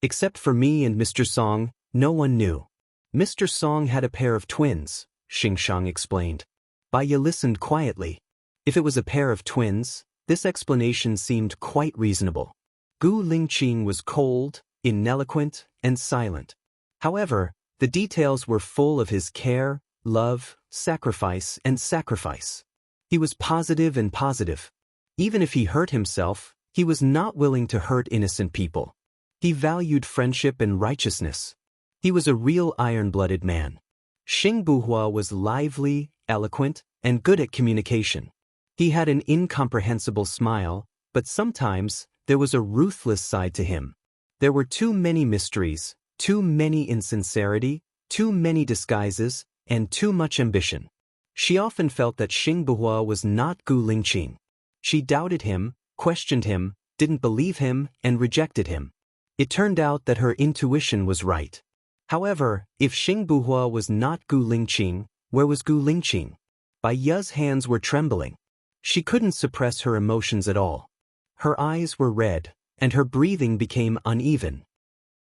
Except for me and Mr. Song, no one knew. Mr. Song had a pair of twins, Xing Shang explained. Baya listened quietly. If it was a pair of twins, this explanation seemed quite reasonable. Gu Lingqing was cold, ineloquent, and silent. However, the details were full of his care, love, sacrifice, and sacrifice. He was positive and positive. Even if he hurt himself, he was not willing to hurt innocent people. He valued friendship and righteousness. He was a real iron-blooded man. Xing Buhua was lively, eloquent, and good at communication. He had an incomprehensible smile, but sometimes there was a ruthless side to him. There were too many mysteries, too many insincerity, too many disguises, and too much ambition. She often felt that Xing Buhua was not Gu Lingqing. She doubted him, questioned him, didn't believe him, and rejected him. It turned out that her intuition was right. However, if Xing Buhua was not Gu Lingqing, where was Gu Lingqing? Baya's hands were trembling. She couldn't suppress her emotions at all. Her eyes were red, and her breathing became uneven.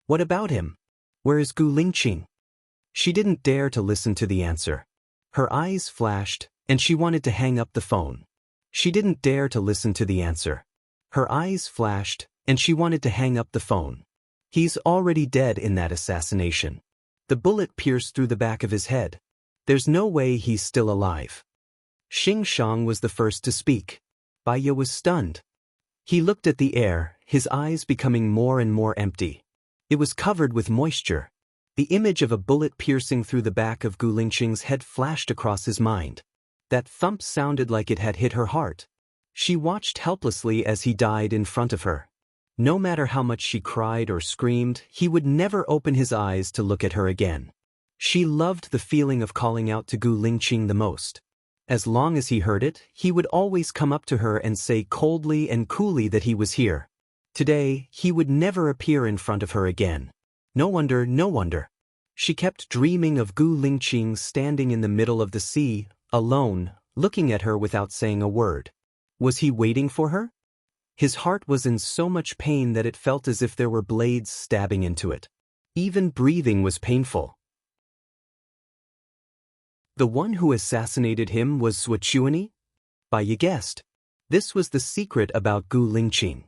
What about him? Where is Gu Lingqing? She didn't dare to listen to the answer. Her eyes flashed, and she wanted to hang up the phone. She didn't dare to listen to the answer. Her eyes flashed, and she wanted to hang up the phone. He's already dead in that assassination. The bullet pierced through the back of his head. There's no way he's still alive. Xing Shang was the first to speak. Baya was stunned. He looked at the air, his eyes becoming more and more empty. It was covered with moisture. The image of a bullet piercing through the back of Gu Lingqing's head flashed across his mind. That thump sounded like it had hit her heart. She watched helplessly as he died in front of her. No matter how much she cried or screamed, he would never open his eyes to look at her again. She loved the feeling of calling out to Gu Lingqing the most. As long as he heard it, he would always come up to her and say coldly and coolly that he was here. Today, he would never appear in front of her again. No wonder, no wonder. She kept dreaming of Gu Lingqing standing in the middle of the sea, alone, looking at her without saying a word. Was he waiting for her? His heart was in so much pain that it felt as if there were blades stabbing into it. Even breathing was painful. The one who assassinated him was Zuochuani? Baya guessed. This was the secret about Gu Lingqing.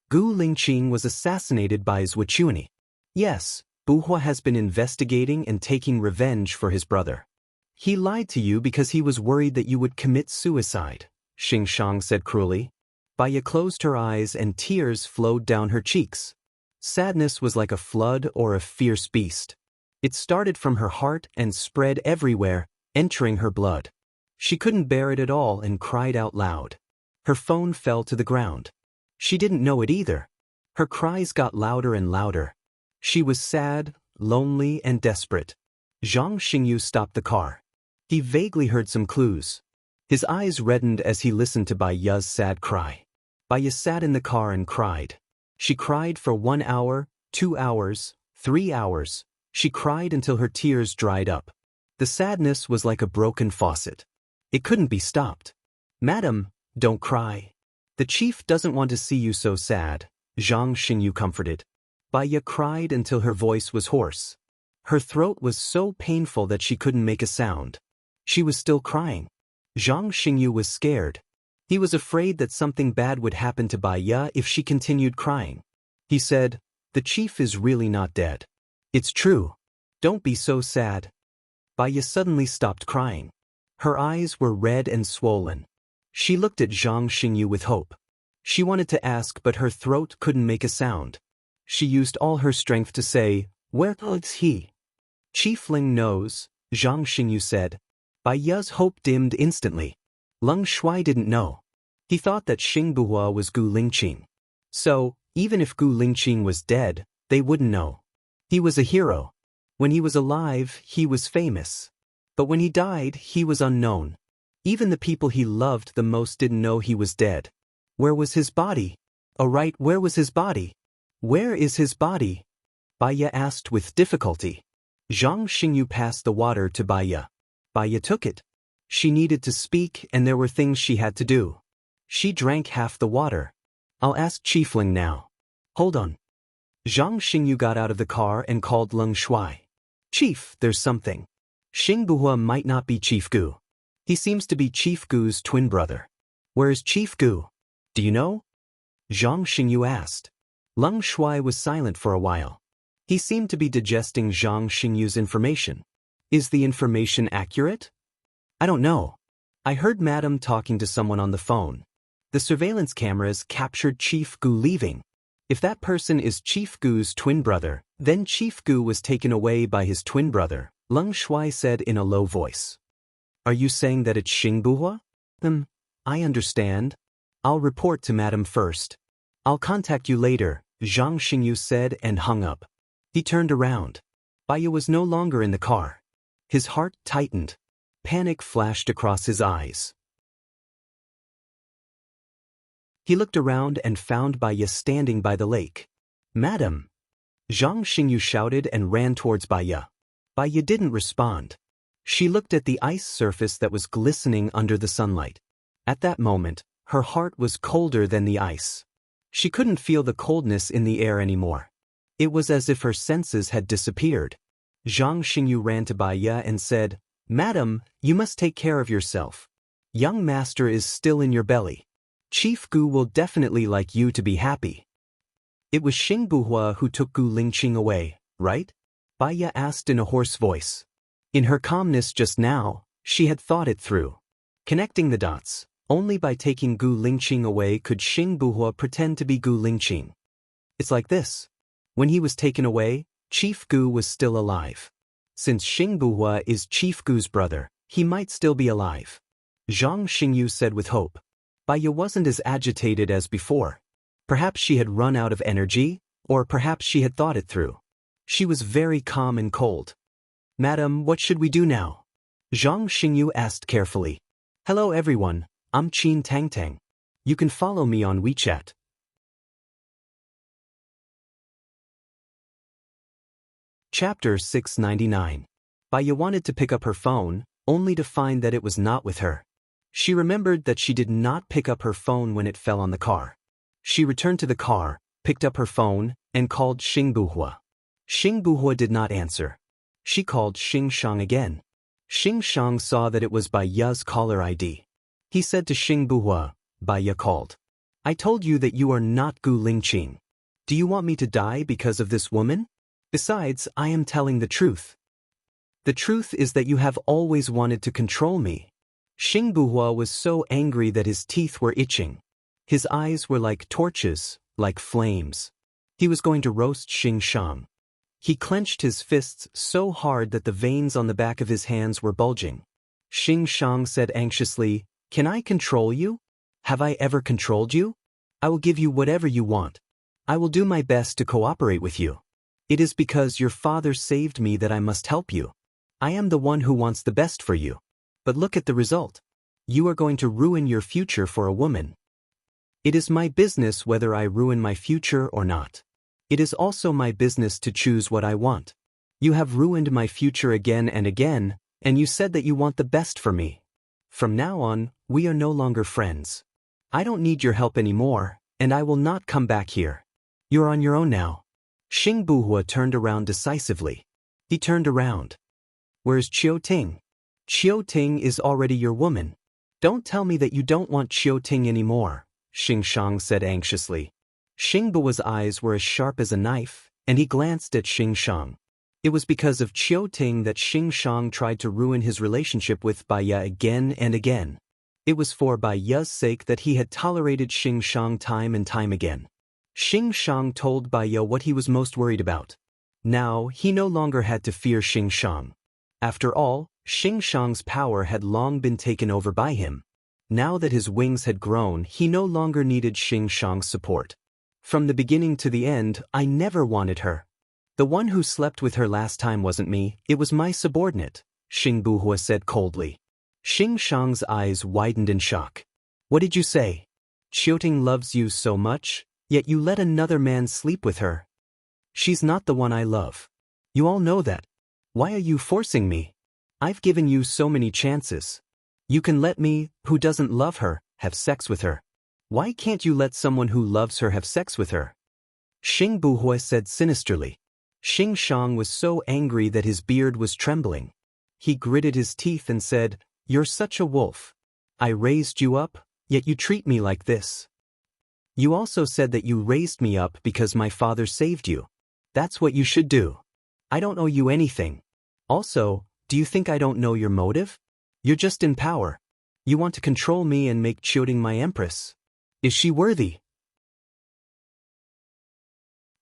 Gu Lingqing was assassinated by Zuochuani. Yes, Buhua has been investigating and taking revenge for his brother. He lied to you because he was worried that you would commit suicide, Xing Shang said cruelly. Baya closed her eyes and tears flowed down her cheeks. Sadness was like a flood or a fierce beast. It started from her heart and spread everywhere, entering her blood. She couldn't bear it at all and cried out loud. Her phone fell to the ground. She didn't know it either. Her cries got louder and louder. She was sad, lonely, and desperate. Zhang Xingyu stopped the car. He vaguely heard some clues. His eyes reddened as he listened to Baya's sad cry. Baya sat in the car and cried. She cried for 1 hour, 2 hours, 3 hours. She cried until her tears dried up. The sadness was like a broken faucet. It couldn't be stopped. Madam, don't cry. The chief doesn't want to see you so sad, Zhang Xingyu comforted. Baya cried until her voice was hoarse. Her throat was so painful that she couldn't make a sound. She was still crying. Zhang Xingyu was scared. He was afraid that something bad would happen to Baya if she continued crying. He said, "The chief is really not dead. It's true. Don't be so sad." Baya suddenly stopped crying. Her eyes were red and swollen. She looked at Zhang Xingyu with hope. She wanted to ask, but her throat couldn't make a sound. She used all her strength to say, "Where is he?" "Chief Ling knows," Zhang Xingyu said. Bai Ya's hope dimmed instantly. Leng Shuai didn't know. He thought that Xing Buhua was Gu Lingqing. So, even if Gu Lingqing was dead, they wouldn't know. He was a hero. When he was alive, he was famous. But when he died, he was unknown. Even the people he loved the most didn't know he was dead. Where was his body? Oh right, where was his body? Where is his body? Bai Ya asked with difficulty. Zhang Xingyu passed the water to Bai Ya. Bai Ya took it. She needed to speak and there were things she had to do. She drank half the water. "I'll ask Chief Ling now." "Hold on." Zhang Xingyu got out of the car and called Leng Shuai. "Chief, there's something. Xing Buhua might not be Chief Gu. He seems to be Chief Gu's twin brother. Where's Chief Gu? Do you know?" Zhang Xingyu asked. Leng Shuai was silent for a while. He seemed to be digesting Zhang Xingyu's information. "Is the information accurate?" "I don't know. I heard Madam talking to someone on the phone. The surveillance cameras captured Chief Gu leaving. If that person is Chief Gu's twin brother, then Chief Gu was taken away by his twin brother," Leng Shuai said in a low voice. "Are you saying that it's Xing Buhua?" I understand. I'll report to Madam first. I'll contact you later," Zhang Xingyu said and hung up. He turned around. Bai Ya was no longer in the car. His heart tightened. Panic flashed across his eyes. He looked around and found Bai Ya standing by the lake. "Madam!" Zhang Xingyu shouted and ran towards Bai Ya. Bai Ya didn't respond. She looked at the ice surface that was glistening under the sunlight. At that moment, her heart was colder than the ice. She couldn't feel the coldness in the air anymore. It was as if her senses had disappeared. Zhang Xingyu ran to Bai Ya and said, "Madam, you must take care of yourself. Young master is still in your belly. Chief Gu will definitely like you to be happy." "It was Xing Buhua who took Gu Lingqing away, right?" Bai Ya asked in a hoarse voice. In her calmness just now, she had thought it through. Connecting the dots, only by taking Gu Lingqing away could Xing Buhua pretend to be Gu Lingqing. It's like this. When he was taken away, Chief Gu was still alive. Since Xing Buhua is Chief Gu's brother, he might still be alive. Zhang Xingyu said with hope. Bai Ya wasn't as agitated as before. Perhaps she had run out of energy, or perhaps she had thought it through. She was very calm and cold. "Madam, what should we do now?" Zhang Xingyu asked carefully. "Hello everyone, I'm Qin Tangtang. You can follow me on WeChat." Chapter 699. Bai Ya wanted to pick up her phone, only to find that it was not with her. She remembered that she did not pick up her phone when it fell on the car. She returned to the car, picked up her phone, and called Xing Buhua. Xing Buhua did not answer. She called Xing Shang again. Xing Shang saw that it was Bai Ya's caller ID. He said to Xing Buhua, Bai Ya called. "I told you that you are not Gu Lingqing. Do you want me to die because of this woman? Besides, I am telling the truth. The truth is that you have always wanted to control me." Xing Buhua was so angry that his teeth were itching. His eyes were like torches, like flames. He was going to roast Xing Shang. He clenched his fists so hard that the veins on the back of his hands were bulging. Xing Shang said anxiously, "Can I control you? Have I ever controlled you? I will give you whatever you want. I will do my best to cooperate with you. It is because your father saved me that I must help you. I am the one who wants the best for you. But look at the result. You are going to ruin your future for a woman. It is my business whether I ruin my future or not. It is also my business to choose what I want. You have ruined my future again and again, and you said that you want the best for me. From now on, we are no longer friends. I don't need your help anymore, and I will not come back here. You're on your own now." Xing Buhua turned around decisively. He turned around. "Where's Qiu Ting? Qiu Ting is already your woman. Don't tell me that you don't want Qiu Ting anymore," Xing Shang said anxiously. Xing Buhua's eyes were as sharp as a knife, and he glanced at Xing Shang. It was because of Qiu Ting that Xing Shang tried to ruin his relationship with Bai Ya again and again. It was for Bai Ya's sake that he had tolerated Xing Shang time and time again. Xing Shang told Bai Ya what he was most worried about. Now, he no longer had to fear Xing Shang. After all, Xing Shang's power had long been taken over by him. Now that his wings had grown, he no longer needed Xing Shang's support. From the beginning to the end, I never wanted her. The one who slept with her last time wasn't me, it was my subordinate, Xing Buhua said coldly. Xing Shang's eyes widened in shock. What did you say? Qiuting loves you so much, yet you let another man sleep with her. She's not the one I love. You all know that. Why are you forcing me? I've given you so many chances. You can let me, who doesn't love her, have sex with her. Why can't you let someone who loves her have sex with her? Xing Buhua said sinisterly. Xing Shang was so angry that his beard was trembling. He gritted his teeth and said, "You're such a wolf. I raised you up, yet you treat me like this. You also said that you raised me up because my father saved you. That's what you should do. I don't owe you anything. Also, do you think I don't know your motive? You're just in power. You want to control me and make Qiuting my empress. Is she worthy?"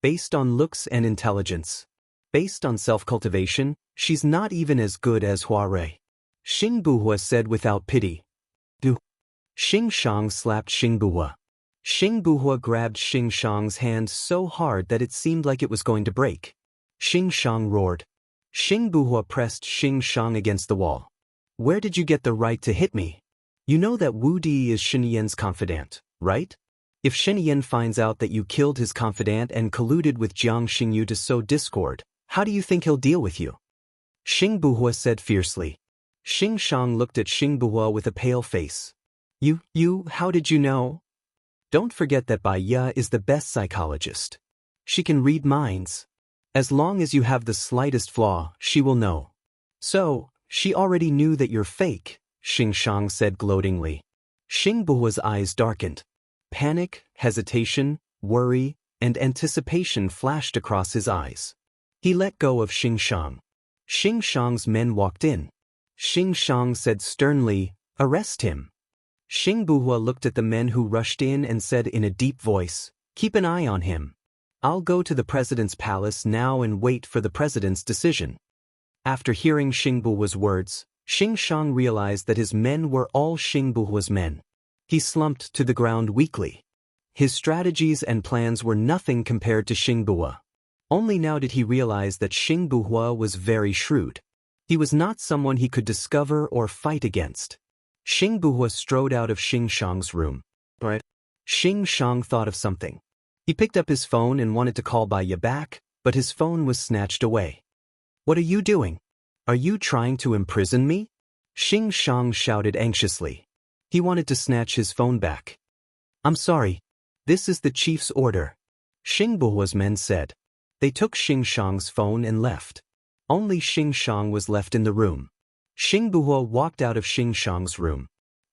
Based on looks and intelligence. Based on self-cultivation, she's not even as good as Hua Rui. Xing Buhua said without pity. Do. Xing Shang slapped Xing Buhua. Xing Buhua grabbed Xing Shang's hand so hard that it seemed like it was going to break. Xing Shang roared. Xing Buhua pressed Xing Shang against the wall. Where did you get the right to hit me? You know that Wu Di is Shenyan's confidant, right? If Shenyan finds out that you killed his confidant and colluded with Jiang Xingyu to sow discord, how do you think he'll deal with you? Xing Buhua said fiercely. Xing Shang looked at Xing Buhua with a pale face. How did you know? Don't forget that Bai Ya is the best psychologist. She can read minds. As long as you have the slightest flaw, she will know. So, she already knew that you're fake, Xing Shang said gloatingly. Xing Buhua's eyes darkened. Panic, hesitation, worry, and anticipation flashed across his eyes. He let go of Xing Shang. Xing Shang's men walked in. Xing Shang said sternly, "Arrest him." Xing Buhua looked at the men who rushed in and said in a deep voice, "Keep an eye on him. I'll go to the president's palace now and wait for the president's decision." After hearing Xing Buhua's words, Xing Shang realized that his men were all Xing Buhua's men. He slumped to the ground weakly. His strategies and plans were nothing compared to Xing Buhua. Only now did he realize that Xing Buhua was very shrewd. He was not someone he could discover or fight against. Xing Buhua strode out of Xing Shang's room. Right? Xing Shang thought of something. He picked up his phone and wanted to call Bai Ya back, but his phone was snatched away. "What are you doing? Are you trying to imprison me?" Xing Shang shouted anxiously. He wanted to snatch his phone back. "I'm sorry. This is the chief's order," Xing Buhua's men said. They took Xing Shang's phone and left. Only Xing Shang was left in the room. Xing Buhua walked out of Xing Shang's room.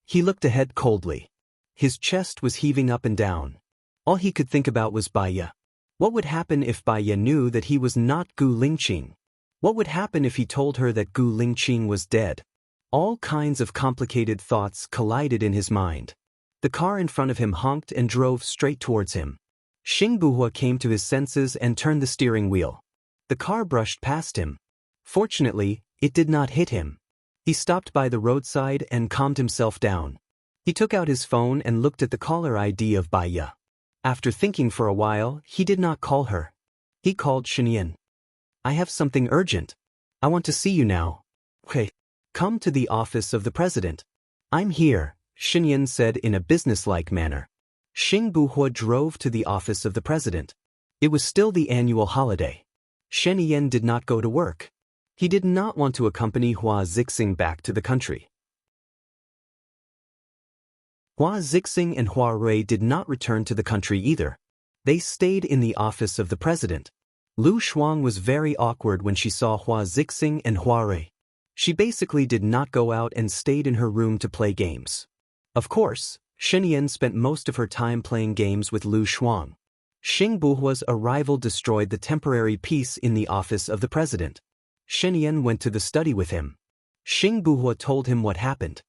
He looked ahead coldly. His chest was heaving up and down. All he could think about was Bai Ya. What would happen if Bai Ya knew that he was not Gu Lingqing? What would happen if he told her that Gu Lingqing was dead? All kinds of complicated thoughts collided in his mind. The car in front of him honked and drove straight towards him. Xing Buhua came to his senses and turned the steering wheel. The car brushed past him. Fortunately, it did not hit him. He stopped by the roadside and calmed himself down. He took out his phone and looked at the caller ID of Bai Ya. After thinking for a while, he did not call her. He called Shenyan. "I have something urgent. I want to see you now." "Okay. Come to the office of the president." "I'm here," Shenyan said in a businesslike manner. Xing Buhua drove to the office of the president. It was still the annual holiday. Shenyan did not go to work. He did not want to accompany Hua Zixing back to the country. Hua Zixing and Hua Rui did not return to the country either. They stayed in the office of the president. Lu Shuang was very awkward when she saw Hua Zixing and Hua Rui. She basically did not go out and stayed in her room to play games. Of course, Shenyan spent most of her time playing games with Lu Shuang. Xing Buhua's arrival destroyed the temporary peace in the office of the president. Shenyan went to the study with him. Xing Buhua told him what happened.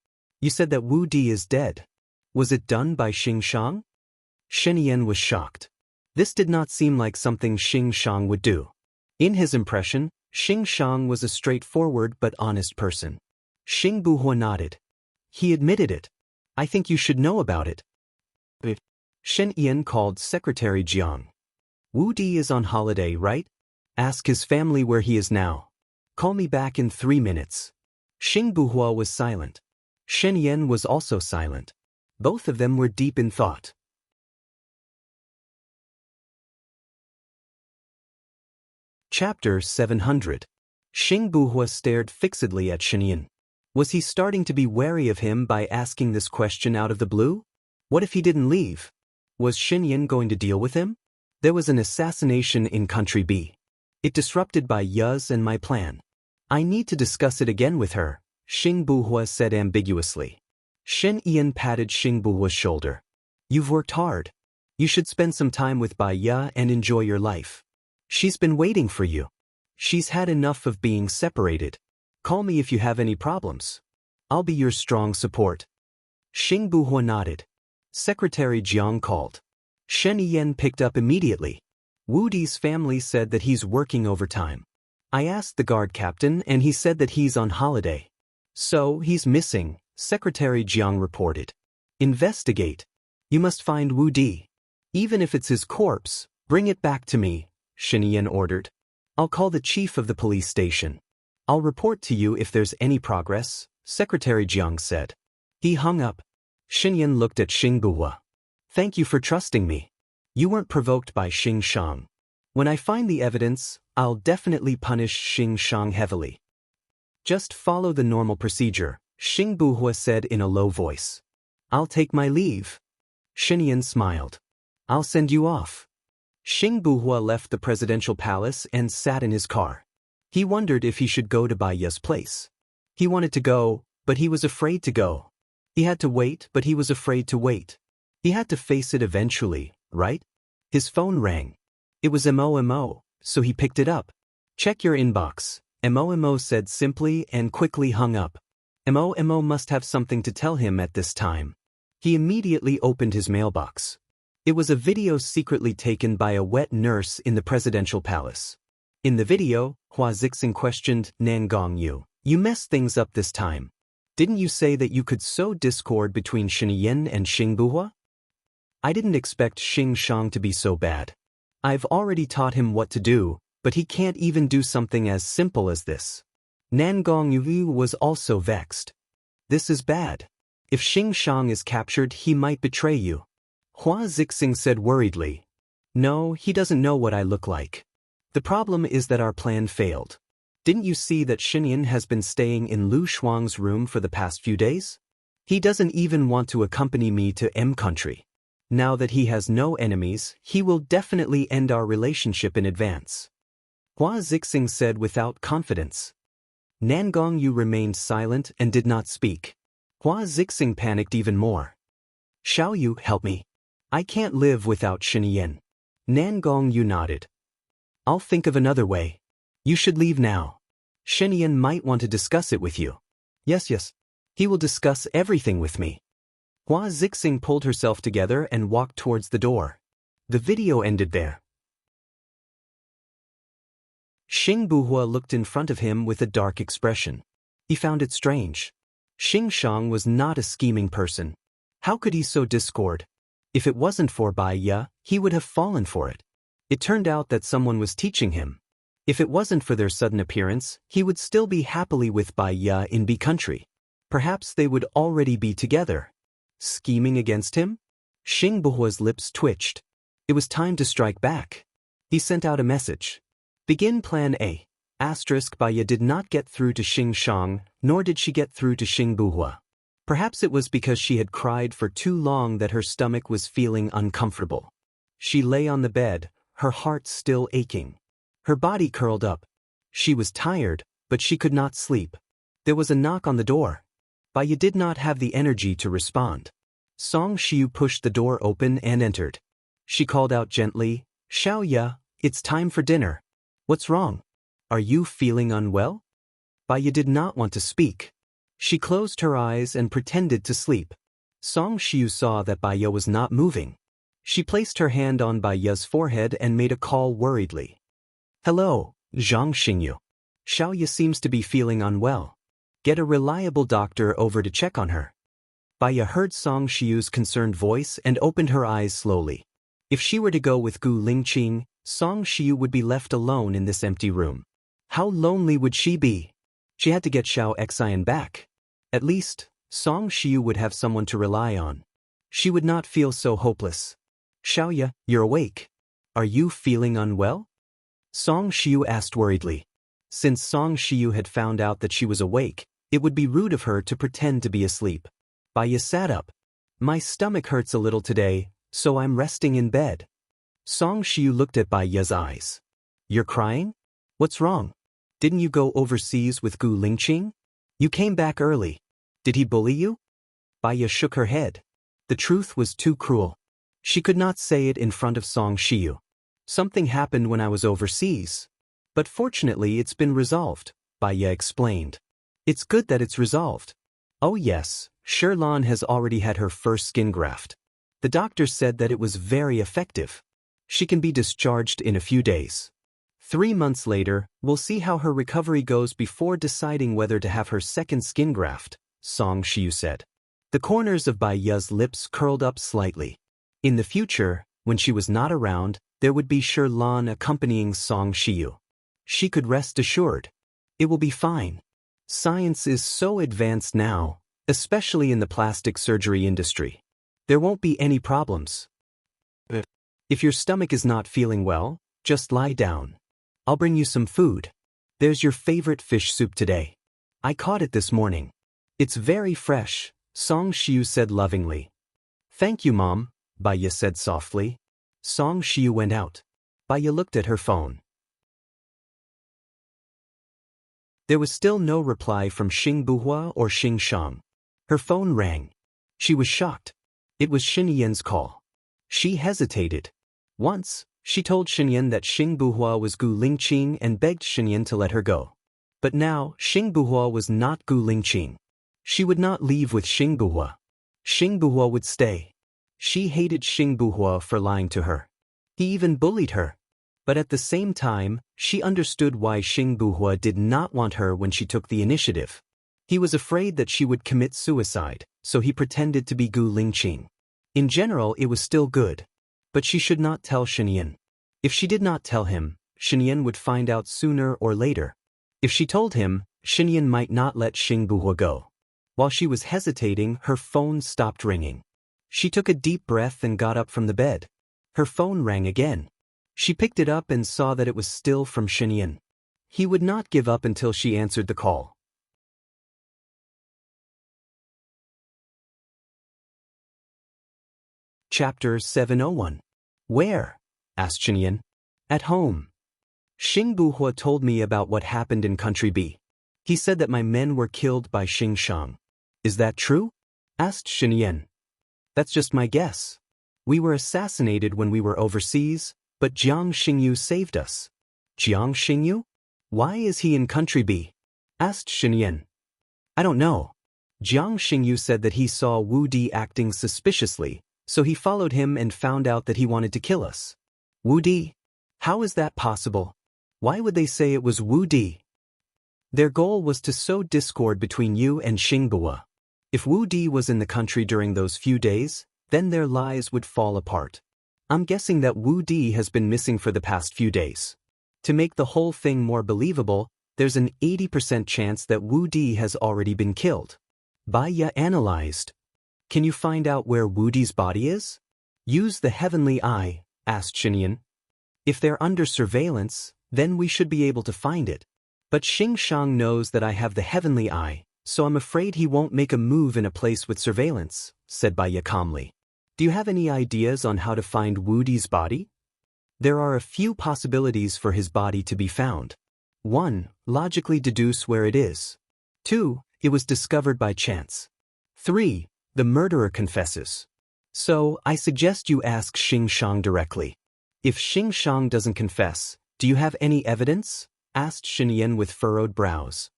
You said that Wu Di is dead. Was it done by Xing Shang? Shen Yan was shocked. This did not seem like something Xing Shang would do. In his impression, Xing Shang was a straightforward but honest person. Xing Buhua nodded. He admitted it. I think you should know about it. Shen Yan called Secretary Jiang. Wu Di is on holiday, right? Ask his family where he is now. Call me back in 3 minutes. Xing Buhua was silent. Shen Yan was also silent. Both of them were deep in thought. Chapter 700. Xing Buhua stared fixedly at Shen Yan. Was he starting to be wary of him by asking this question out of the blue? What if he didn't leave? Was Shen Yan going to deal with him? There was an assassination in Country B. It disrupted Bai Ya's and my plan. I need to discuss it again with her, Xing Buhua said ambiguously. Shen Yan patted Xing Buhua's shoulder. You've worked hard. You should spend some time with Bai Ya and enjoy your life. She's been waiting for you. She's had enough of being separated. Call me if you have any problems. I'll be your strong support. Xing Buhua nodded. Secretary Jiang called. Shen Yan picked up immediately. Wu Di's family said that he's working overtime. I asked the guard captain and he said that he's on holiday. So, he's missing, Secretary Jiang reported. Investigate. You must find Wu Di. Even if it's his corpse, bring it back to me, Shen Yan ordered. I'll call the chief of the police station. I'll report to you if there's any progress, Secretary Jiang said. He hung up. Shen Yan looked at Xing Buhua. Thank you for trusting me. You weren't provoked by Xing Shang. When I find the evidence, I'll definitely punish Xing Shang heavily. Just follow the normal procedure, Xing Buhua said in a low voice. I'll take my leave. Shen Yan smiled. I'll send you off. Xing Buhua left the presidential palace and sat in his car. He wondered if he should go to Bai Ya's place. He wanted to go, but he was afraid to go. He had to wait, but he was afraid to wait. He had to face it eventually, right? His phone rang. It was Mo, so he picked it up. Check your inbox, Mo said simply and quickly hung up. Mo must have something to tell him at this time. He immediately opened his mailbox. It was a video secretly taken by a wet nurse in the presidential palace. In the video, Hua Zixing questioned Nan Gongyu. You messed things up this time. Didn't you say that you could sow discord between Shen Yan and Xing Buhua? I didn't expect Xing Shang to be so bad. I've already taught him what to do, but he can't even do something as simple as this. Nan Gongyu was also vexed. This is bad. If Xing Shang is captured, he might betray you. Hua Zixing said worriedly. No, he doesn't know what I look like. The problem is that our plan failed. Didn't you see that Shen Yan has been staying in Lu Shuang's room for the past few days? He doesn't even want to accompany me to M country. Now that he has no enemies, he will definitely end our relationship in advance. Hua Zixing said without confidence. Nan Gongyu remained silent and did not speak. Hua Zixing panicked even more. Xiao Yu, help me. I can't live without Shen Yan. Nan Gongyu nodded. I'll think of another way. You should leave now. Shen Yan might want to discuss it with you. Yes. He will discuss everything with me. Hua Zixing pulled herself together and walked towards the door. The video ended there. Xing Buhua looked in front of him with a dark expression. He found it strange. Xing Shang was not a scheming person. How could he sow discord? If it wasn't for Bai Ya, he would have fallen for it. It turned out that someone was teaching him. If it wasn't for their sudden appearance, he would still be happily with Bai Ya in B country. Perhaps they would already be together. Scheming against him? Xing Buhua's lips twitched. It was time to strike back. He sent out a message. Begin Plan A. Bai Ya did not get through to Xing Shang, nor did she get through to Xing Buhua. Perhaps it was because she had cried for too long that her stomach was feeling uncomfortable. She lay on the bed, her heart still aching. Her body curled up. She was tired, but she could not sleep. There was a knock on the door. Bai Ya did not have the energy to respond. Song Xiu pushed the door open and entered. She called out gently, Xiao Ya, it's time for dinner. What's wrong? Are you feeling unwell? Bai Ya did not want to speak. She closed her eyes and pretended to sleep. Song Shiu saw that Baiya was not moving. She placed her hand on Baiya's forehead and made a call worriedly. Hello, Zhang Xingyu. Xiaoya seems to be feeling unwell. Get a reliable doctor over to check on her. Baiya heard Song Shiu's concerned voice and opened her eyes slowly. If she were to go with Gu Lingqing, Song Shiu would be left alone in this empty room. How lonely would she be? She had to get Xiao Xian back. At least, Song Shiu would have someone to rely on. She would not feel so hopeless. Xiaoya, you're awake. Are you feeling unwell? Song Shiu asked worriedly. Since Song Shiu had found out that she was awake, it would be rude of her to pretend to be asleep. Baiya sat up. My stomach hurts a little today, so I'm resting in bed. Song Shiu looked at Baiya's eyes. You're crying? What's wrong? Didn't you go overseas with Gu Lingqing? You came back early. Did he bully you? Baiya shook her head. The truth was too cruel. She could not say it in front of Song Shiu. Something happened when I was overseas. But fortunately it's been resolved, Baiya explained. It's good that it's resolved. Oh yes, Sherlan has already had her first skin graft. The doctor said that it was very effective. She can be discharged in a few days. 3 months later, we'll see how her recovery goes before deciding whether to have her second skin graft, Song Shiu said. The corners of Baiya's lips curled up slightly. In the future, when she was not around, there would be Sherlan accompanying Song Shiu. She could rest assured. It will be fine. Science is so advanced now, especially in the plastic surgery industry. There won't be any problems. If your stomach is not feeling well, just lie down. I'll bring you some food. There's your favorite fish soup today. I caught it this morning. It's very fresh, Song Shiu said lovingly. Thank you, Mom, Baiya said softly. Song Shiu went out. Baiya looked at her phone. There was still no reply from Xing Buhua or Xing Shang. Her phone rang. She was shocked. It was Xinyan's call. She hesitated. Once, she told Xinyan that Xing Buhua was Gu Lingqing and begged Xinyan to let her go. But now, Xing Buhua was not Gu Lingqing. She would not leave with Xing Buhua. Xing Buhua would stay. She hated Xing Buhua for lying to her. He even bullied her. But at the same time, she understood why Xing Buhua did not want her when she took the initiative. He was afraid that she would commit suicide, so he pretended to be Gu Lingqing. In general, it was still good. But she should not tell Xinyan. If she did not tell him, Xinyan would find out sooner or later. If she told him, Xinyan might not let Xing Buhua go. While she was hesitating, her phone stopped ringing. She took a deep breath and got up from the bed. Her phone rang again. She picked it up and saw that it was still from Xinyan. He would not give up until she answered the call. Chapter 701. Where? Asked Xinyan. At home. Xing Buhua told me about what happened in Country B. He said that my men were killed by Xing Shang. Is that true? Asked Xinyan. That's just my guess. We were assassinated when we were overseas, but Jiang Xingyu saved us. Jiang Xingyu? Why is he in Country B? Asked Xinyan. I don't know. Jiang Xingyu said that he saw Wu Di acting suspiciously, so he followed him and found out that he wanted to kill us. Wu Di? How is that possible? Why would they say it was Wu Di? Their goal was to sow discord between you and Xing Buhua. If Wu Di was in the country during those few days, then their lies would fall apart. I'm guessing that Wu Di has been missing for the past few days. To make the whole thing more believable, there's an 80% chance that Wu Di has already been killed. Baiya analyzed. Can you find out where Wu Di's body is? Use the heavenly eye, asked Xinyan. If they're under surveillance, then we should be able to find it. But Xing Shang knows that I have the heavenly eye, so I'm afraid he won't make a move in a place with surveillance, said Baiya calmly. Do you have any ideas on how to find Wu Di's body? There are a few possibilities for his body to be found. 1. Logically deduce where it is. 2. It was discovered by chance. 3. The murderer confesses. So, I suggest you ask Xing Shang directly. If Xing Shang doesn't confess, do you have any evidence? Asked Xinyan with furrowed brows.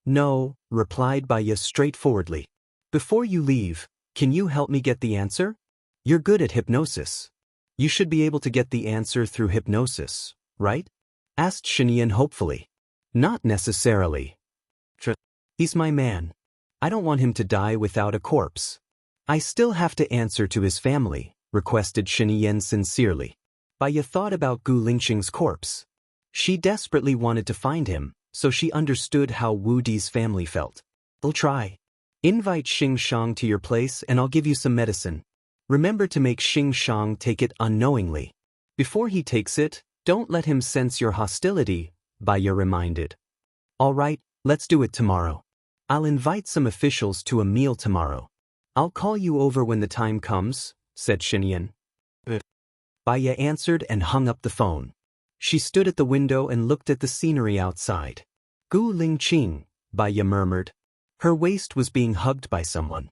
No, replied Baya straightforwardly. Before you leave, can you help me get the answer? You're good at hypnosis. You should be able to get the answer through hypnosis, right? Asked Shinian hopefully. Not necessarily. He's my man. I don't want him to die without a corpse. I still have to answer to his family, requested Shinian sincerely. Baya thought about Gu Lingqing's corpse. She desperately wanted to find him, so she understood how Wu Di's family felt. I'll try. Invite Xing Shang to your place and I'll give you some medicine. Remember to make Xing Shang take it unknowingly. Before he takes it, don't let him sense your hostility, Baya reminded. All right, let's do it tomorrow. I'll invite some officials to a meal tomorrow. I'll call you over when the time comes, said Shinian. Baya answered and hung up the phone. She stood at the window and looked at the scenery outside. Gu Lingqing, Baya murmured. Her waist was being hugged by someone.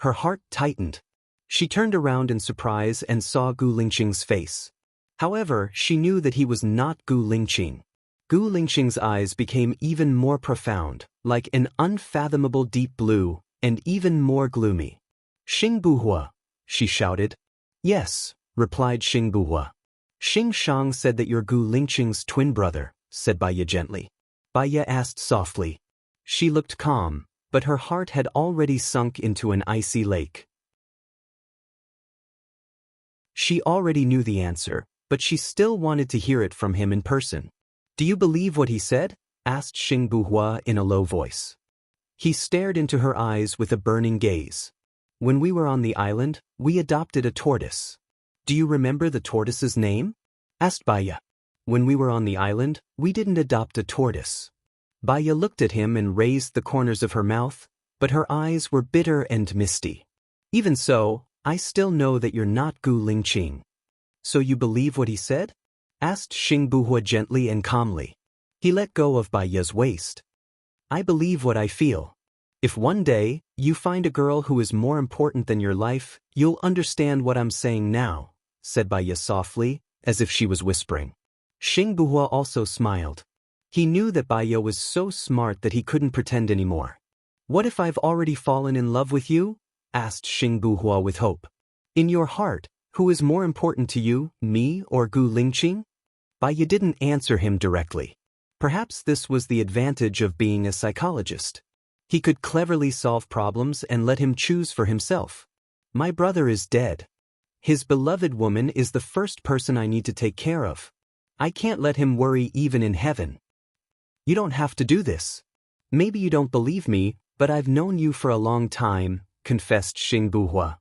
Her heart tightened. She turned around in surprise and saw Gu Lingqing's face. However, she knew that he was not Gu Lingqing. Gu Lingqing's eyes became even more profound, like an unfathomable deep blue, and even more gloomy. Xing Buhua, she shouted. Yes, replied Xing Buhua. Xing Shang said that you're Gu Lingqing's twin brother, said Baya gently. Baya asked softly. She looked calm, but her heart had already sunk into an icy lake. She already knew the answer, but she still wanted to hear it from him in person. Do you believe what he said? Asked Xing Buhua in a low voice. He stared into her eyes with a burning gaze. When we were on the island, we adopted a tortoise. Do you remember the tortoise's name? Asked Baya. When we were on the island, we didn't adopt a tortoise. Baya looked at him and raised the corners of her mouth, but her eyes were bitter and misty. Even so, I still know that you're not Gu Lingqing. So you believe what he said? Asked Xing Buhua gently and calmly. He let go of Baya's waist. I believe what I feel. If one day, you find a girl who is more important than your life, you'll understand what I'm saying now, said Baya softly, as if she was whispering. Xing Buhua also smiled. He knew that Baya was so smart that he couldn't pretend anymore. What if I've already fallen in love with you? Asked Xing Buhua with hope. In your heart, who is more important to you, me or Gu Lingqing? Baya didn't answer him directly. Perhaps this was the advantage of being a psychologist. He could cleverly solve problems and let him choose for himself. My brother is dead. His beloved woman is the first person I need to take care of. I can't let him worry even in heaven. You don't have to do this. Maybe you don't believe me, but I've known you for a long time, confessed Xing Buhua.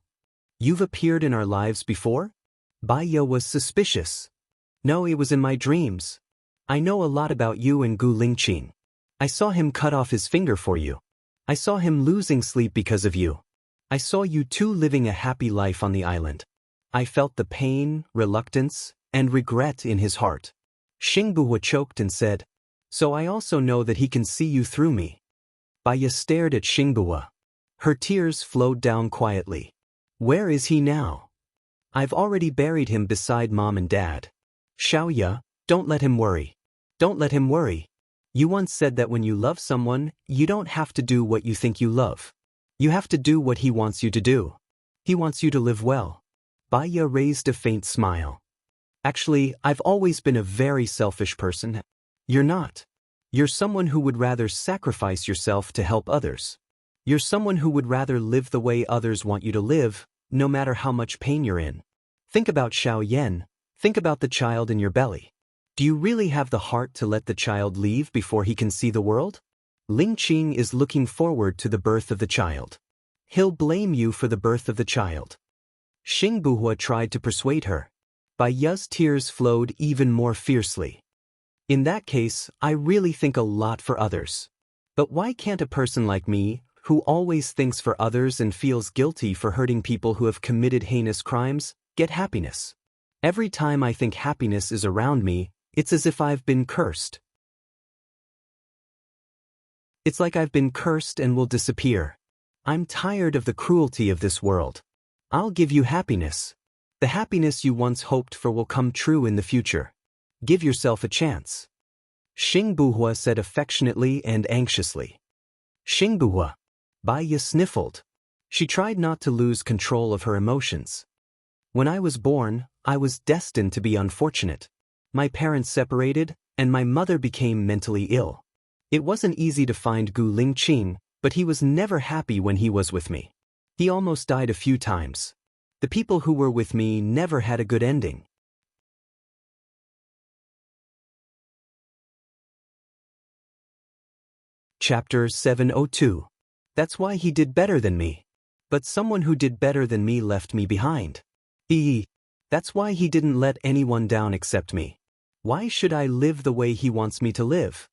You've appeared in our lives before? Baya was suspicious. No, it was in my dreams. I know a lot about you and Gu Lingqing. I saw him cut off his finger for you. I saw him losing sleep because of you. I saw you two living a happy life on the island. I felt the pain, reluctance, and regret in his heart. Xing Buhua choked and said, So I also know that he can see you through me. Baya stared at Xing Buhua. Her tears flowed down quietly. Where is he now? I've already buried him beside Mom and Dad. Xiaoya, don't let him worry. Don't let him worry. You once said that when you love someone, you don't have to do what you think you love. You have to do what he wants you to do. He wants you to live well. Baya raised a faint smile. Actually, I've always been a very selfish person. You're not. You're someone who would rather sacrifice yourself to help others. You're someone who would rather live the way others want you to live, no matter how much pain you're in. Think about Xiao Yan. Think about the child in your belly. Do you really have the heart to let the child leave before he can see the world? Lingqing is looking forward to the birth of the child. He'll blame you for the birth of the child. Xing Buhua tried to persuade her. Baya's tears flowed even more fiercely. In that case, I really think a lot for others. But why can't a person like me, who always thinks for others and feels guilty for hurting people who have committed heinous crimes, get happiness? Every time I think happiness is around me, it's as if I've been cursed. It's like I've been cursed and will disappear. I'm tired of the cruelty of this world. I'll give you happiness. The happiness you once hoped for will come true in the future. Give yourself a chance. Xing Buhua said affectionately and anxiously. Xingbuhua. Baiya sniffled. She tried not to lose control of her emotions. When I was born, I was destined to be unfortunate. My parents separated, and my mother became mentally ill. It wasn't easy to find Gu Lingqing, but he was never happy when he was with me. He almost died a few times. The people who were with me never had a good ending. Chapter 702. That's why he did better than me. But someone who did better than me left me behind. That's why he didn't let anyone down except me. Why should I live the way he wants me to live?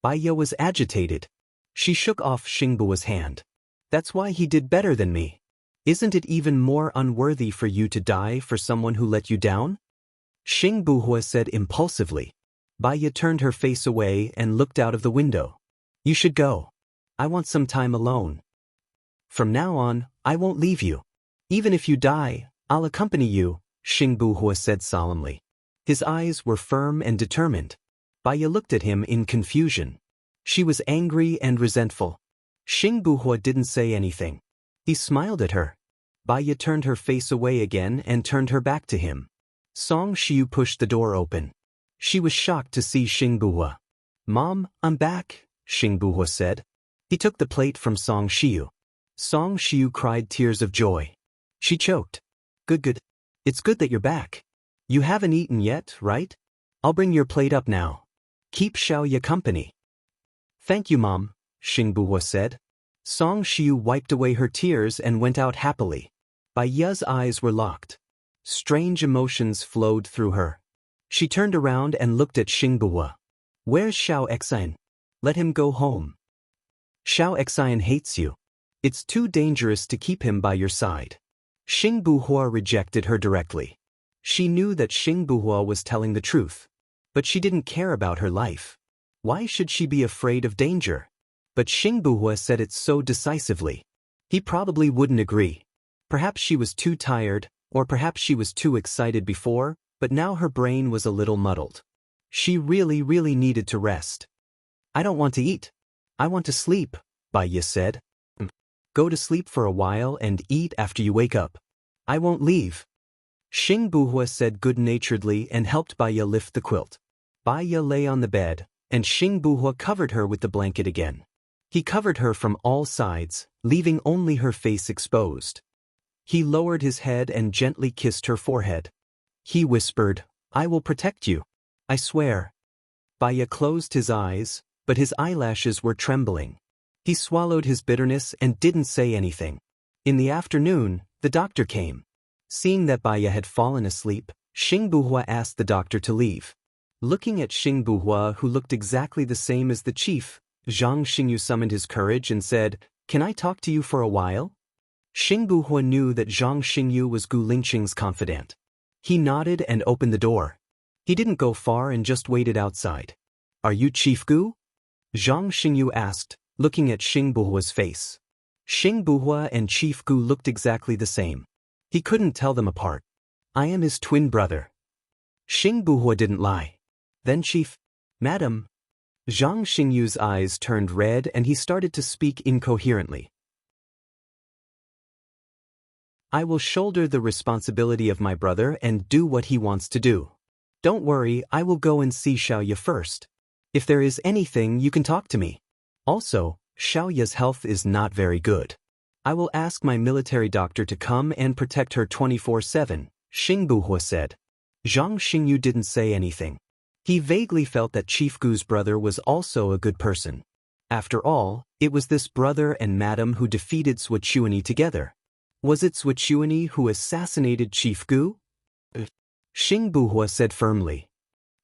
Baiya was agitated. She shook off Xingbua's hand. That's why he did better than me. Isn't it even more unworthy for you to die for someone who let you down? Xingbuhua said impulsively. Baiya turned her face away and looked out of the window. You should go. I want some time alone. From now on, I won't leave you. Even if you die, I'll accompany you, Xingbuhua said solemnly. His eyes were firm and determined. Baiya looked at him in confusion. She was angry and resentful. Xingbuhua didn't say anything. He smiled at her. Baiya turned her face away again and turned her back to him. Song Shiu pushed the door open. She was shocked to see Xingbuhua. Mom, I'm back, Xingbuhua said. He took the plate from Song Shiu. Song Shiu cried tears of joy. She choked. Good. It's good that you're back. You haven't eaten yet, right? I'll bring your plate up now. Keep Xiaoya company. Thank you, Mom, Xingbuhua said. Song Shiu wiped away her tears and went out happily. Baiya's eyes were locked. Strange emotions flowed through her. She turned around and looked at Xingbuhua. Where's Xiao Xian? Let him go home. Xiao Xian hates you. It's too dangerous to keep him by your side. Xingbuhua rejected her directly. She knew that Xingbuhua was telling the truth. But she didn't care about her life. Why should she be afraid of danger? But Xingbuhua said it so decisively. He probably wouldn't agree. Perhaps she was too tired, or perhaps she was too excited before, but now her brain was a little muddled. She really needed to rest. I don't want to eat. I want to sleep, Baiya said. Go to sleep for a while and eat after you wake up. I won't leave. Xingbuhua said good-naturedly and helped Baiya lift the quilt. Baiya lay on the bed, and Xingbuhua covered her with the blanket again. He covered her from all sides, leaving only her face exposed. He lowered his head and gently kissed her forehead. He whispered, I will protect you. I swear. Baiya closed his eyes, but his eyelashes were trembling. He swallowed his bitterness and didn't say anything. In the afternoon, the doctor came. Seeing that Baiya had fallen asleep, Xingbuhua asked the doctor to leave. Looking at Xingbuhua, who looked exactly the same as the chief, Zhang Xingyu summoned his courage and said, Can I talk to you for a while? Xingbuhua knew that Zhang Xingyu was Gu Lingqing's confidant. He nodded and opened the door. He didn't go far and just waited outside. Are you Chief Gu? Zhang Xingyu asked, looking at Xingbuhua's face. Xingbuhua and Chief Gu looked exactly the same. He couldn't tell them apart. I am his twin brother. Xingbuhua didn't lie. Then Chief, Madam. Zhang Xingyu's eyes turned red and he started to speak incoherently. I will shoulder the responsibility of my brother and do what he wants to do. Don't worry, I will go and see Xiaoya first. If there is anything, you can talk to me. Also, Xiaoya's health is not very good. I will ask my military doctor to come and protect her 24/7, Xingbuhua said. Zhang Xingyu didn't say anything. He vaguely felt that Chief Gu's brother was also a good person. After all, it was this brother and madam who defeated Swachuani together. Was it Swachuani who assassinated Chief Gu? Xingbuhua said firmly.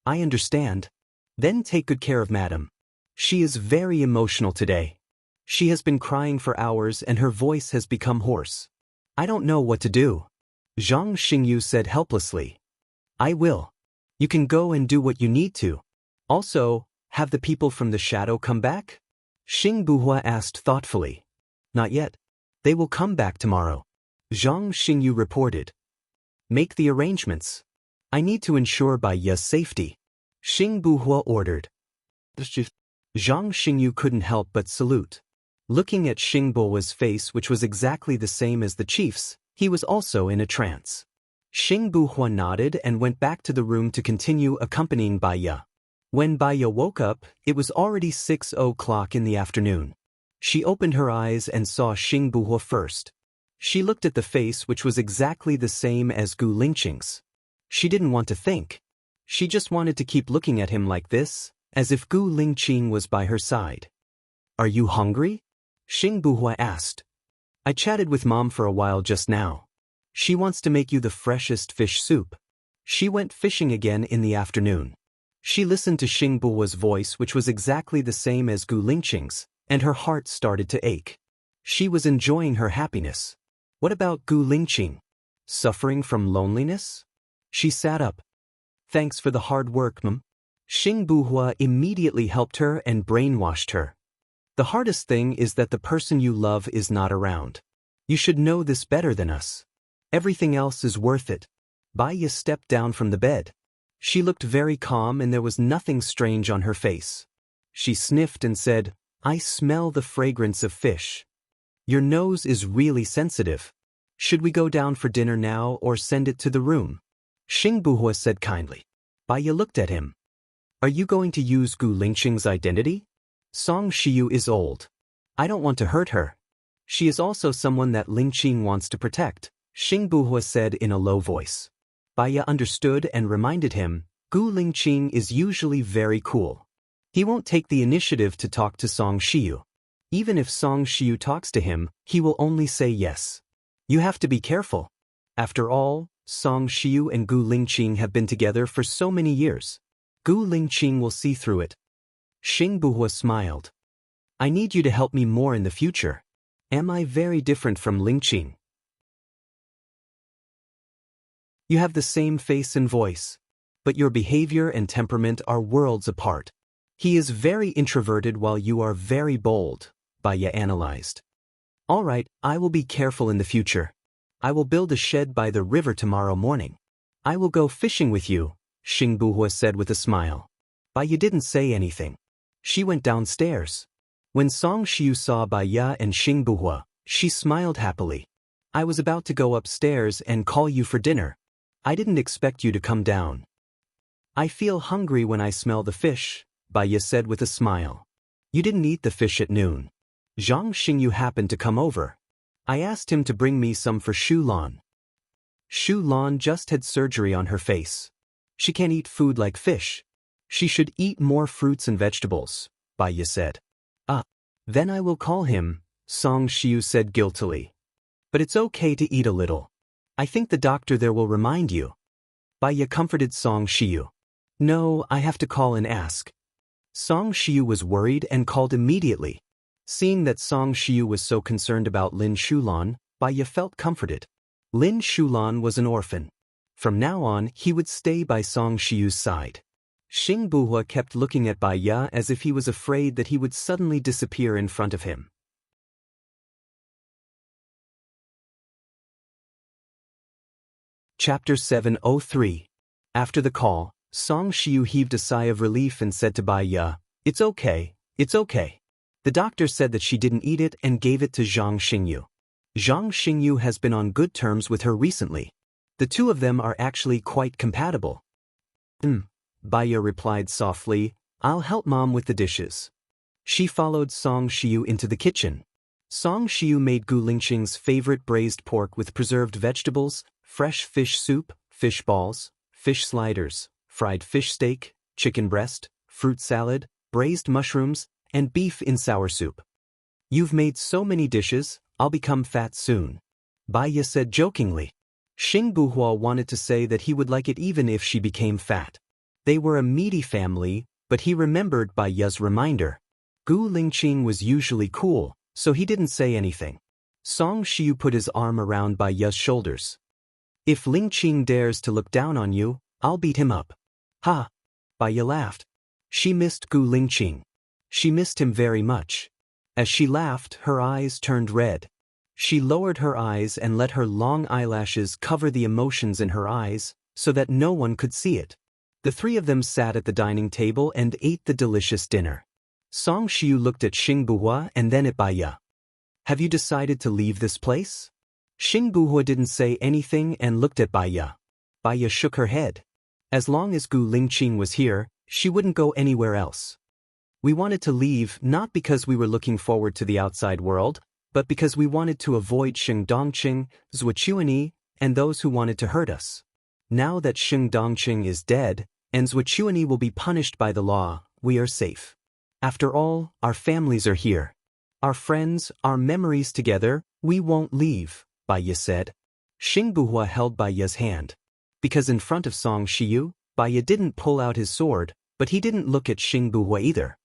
I understand. Then take good care of madam. She is very emotional today. She has been crying for hours and her voice has become hoarse. I don't know what to do. Zhang Xingyu said helplessly. I will. You can go and do what you need to. Also, have the people from the shadow come back? Xingbuhua asked thoughtfully. Not yet. They will come back tomorrow. Zhang Xingyu reported. Make the arrangements. I need to ensure Baiya's safety. Xingbuhua ordered. Zhang Xingyu couldn't help but salute. Looking at Xingbo's face, which was exactly the same as the chief's, he was also in a trance. Xingbo nodded and went back to the room to continue accompanying Baiya. When Baiya woke up, it was already 6 o'clock in the afternoon. She opened her eyes and saw Xingbo first. She looked at the face, which was exactly the same as Gu Lingqing's. She didn't want to think. She just wanted to keep looking at him like this, as if Gu Lingqing was by her side. "Are you hungry?" Xingbo asked. "I chatted with Mom for a while just now. She wants to make you the freshest fish soup. She went fishing again in the afternoon." She listened to Xingbo's voice, which was exactly the same as Gu Lingqing's, and her heart started to ache. She was enjoying her happiness. What about Gu Lingqing? Suffering from loneliness? She sat up. "Thanks for the hard work, Mom." Xingbo immediately helped her and brainwashed her. "The hardest thing is that the person you love is not around. You should know this better than us. Everything else is worth it." Baiya stepped down from the bed. She looked very calm and there was nothing strange on her face. She sniffed and said, "I smell the fragrance of fish. Your nose is really sensitive. Should we go down for dinner now or send it to the room?" Xingbo said kindly. Baiya looked at him. "Are you going to use Gu Lingqing's identity? Song Shiyu is old. I don't want to hurt her. She is also someone that Lingqing wants to protect," Xingbo said in a low voice. Baiya understood and reminded him, "Gu Lingqing is usually very cool. He won't take the initiative to talk to Song Shiyu. Even if Song Shiyu talks to him, he will only say yes. You have to be careful. After all, Song Shiyu and Gu Lingqing have been together for so many years. Gu Lingqing will see through it." Xingbo smiled. "I need you to help me more in the future. Am I very different from Lingqing?" "You have the same face and voice, but your behavior and temperament are worlds apart. He is very introverted while you are very bold," Baiya analyzed. "All right, I will be careful in the future. I will build a shed by the river tomorrow morning. I will go fishing with you," Xingbo said with a smile. Baiya didn't say anything. She went downstairs. When Song Shiyu saw Baiya and Xingbo, she smiled happily. "I was about to go upstairs and call you for dinner. I didn't expect you to come down." "I feel hungry when I smell the fish," Baiya said with a smile. "You didn't eat the fish at noon. Zhang Xingyu happened to come over. I asked him to bring me some for Shu Lan. Shu Lan just had surgery on her face. She can't eat food like fish. She should eat more fruits and vegetables," Baiya said. Then I will call him," Song Shiyu said guiltily. "But it's okay to eat a little. I think the doctor there will remind you." Baiya comforted Song Shiyu. "No, I have to call and ask." Song Shiyu was worried and called immediately. Seeing that Song Shiyu was so concerned about Lin Shulan, Baiya felt comforted. Lin Shulan was an orphan. From now on, he would stay by Song Shiyu's side. Xingbo kept looking at Baiya as if he was afraid that he would suddenly disappear in front of him. Chapter 703. After the call, Song Shiyu heaved a sigh of relief and said to Baiya, "It's okay, it's okay. The doctor said that she didn't eat it and gave it to Zhang Xingyu. Zhang Xingyu has been on good terms with her recently. The two of them are actually quite compatible." Baiya replied softly, "I'll help Mom with the dishes." She followed Song Shiyu into the kitchen. Song Shiyu made Gu Lingqing's favorite braised pork with preserved vegetables, fresh fish soup, fish balls, fish sliders, fried fish steak, chicken breast, fruit salad, braised mushrooms, and beef in sour soup. "You've made so many dishes, I'll become fat soon," Baiya said jokingly. Xingbo wanted to say that he would like it even if she became fat. They were a meaty family, but he remembered Baiya's reminder. Gu Lingqing was usually cool, so he didn't say anything. Song Shiyu put his arm around Baiya's shoulders. "If Lingqing dares to look down on you, I'll beat him up." "Ha!" Baiya laughed. She missed Gu Lingqing. She missed him very much. As she laughed, her eyes turned red. She lowered her eyes and let her long eyelashes cover the emotions in her eyes, so that no one could see it. The three of them sat at the dining table and ate the delicious dinner. Song Shiu looked at Xing Buhua and then at Baiya. Have you decided to leave this place? Xing Buhua didn't say anything and looked at Baiya. Baiya shook her head. As long as Gu Lingqing was here, she wouldn't go anywhere else. We wanted to leave not because we were looking forward to the outside world, but because we wanted to avoid Sheng Dongqing, Zhuochuanyi, and those who wanted to hurt us. Now that Sheng Dongqing is dead, and Zhuochuanyi will be punished by the law, we are safe. After all, our families are here. Our friends, our memories together, we won't leave, Baiya said. Xing Buhua held Baiya's hand. Because in front of Song Shiu, Baiya didn't pull out his sword, but he didn't look at Xing Buhua either.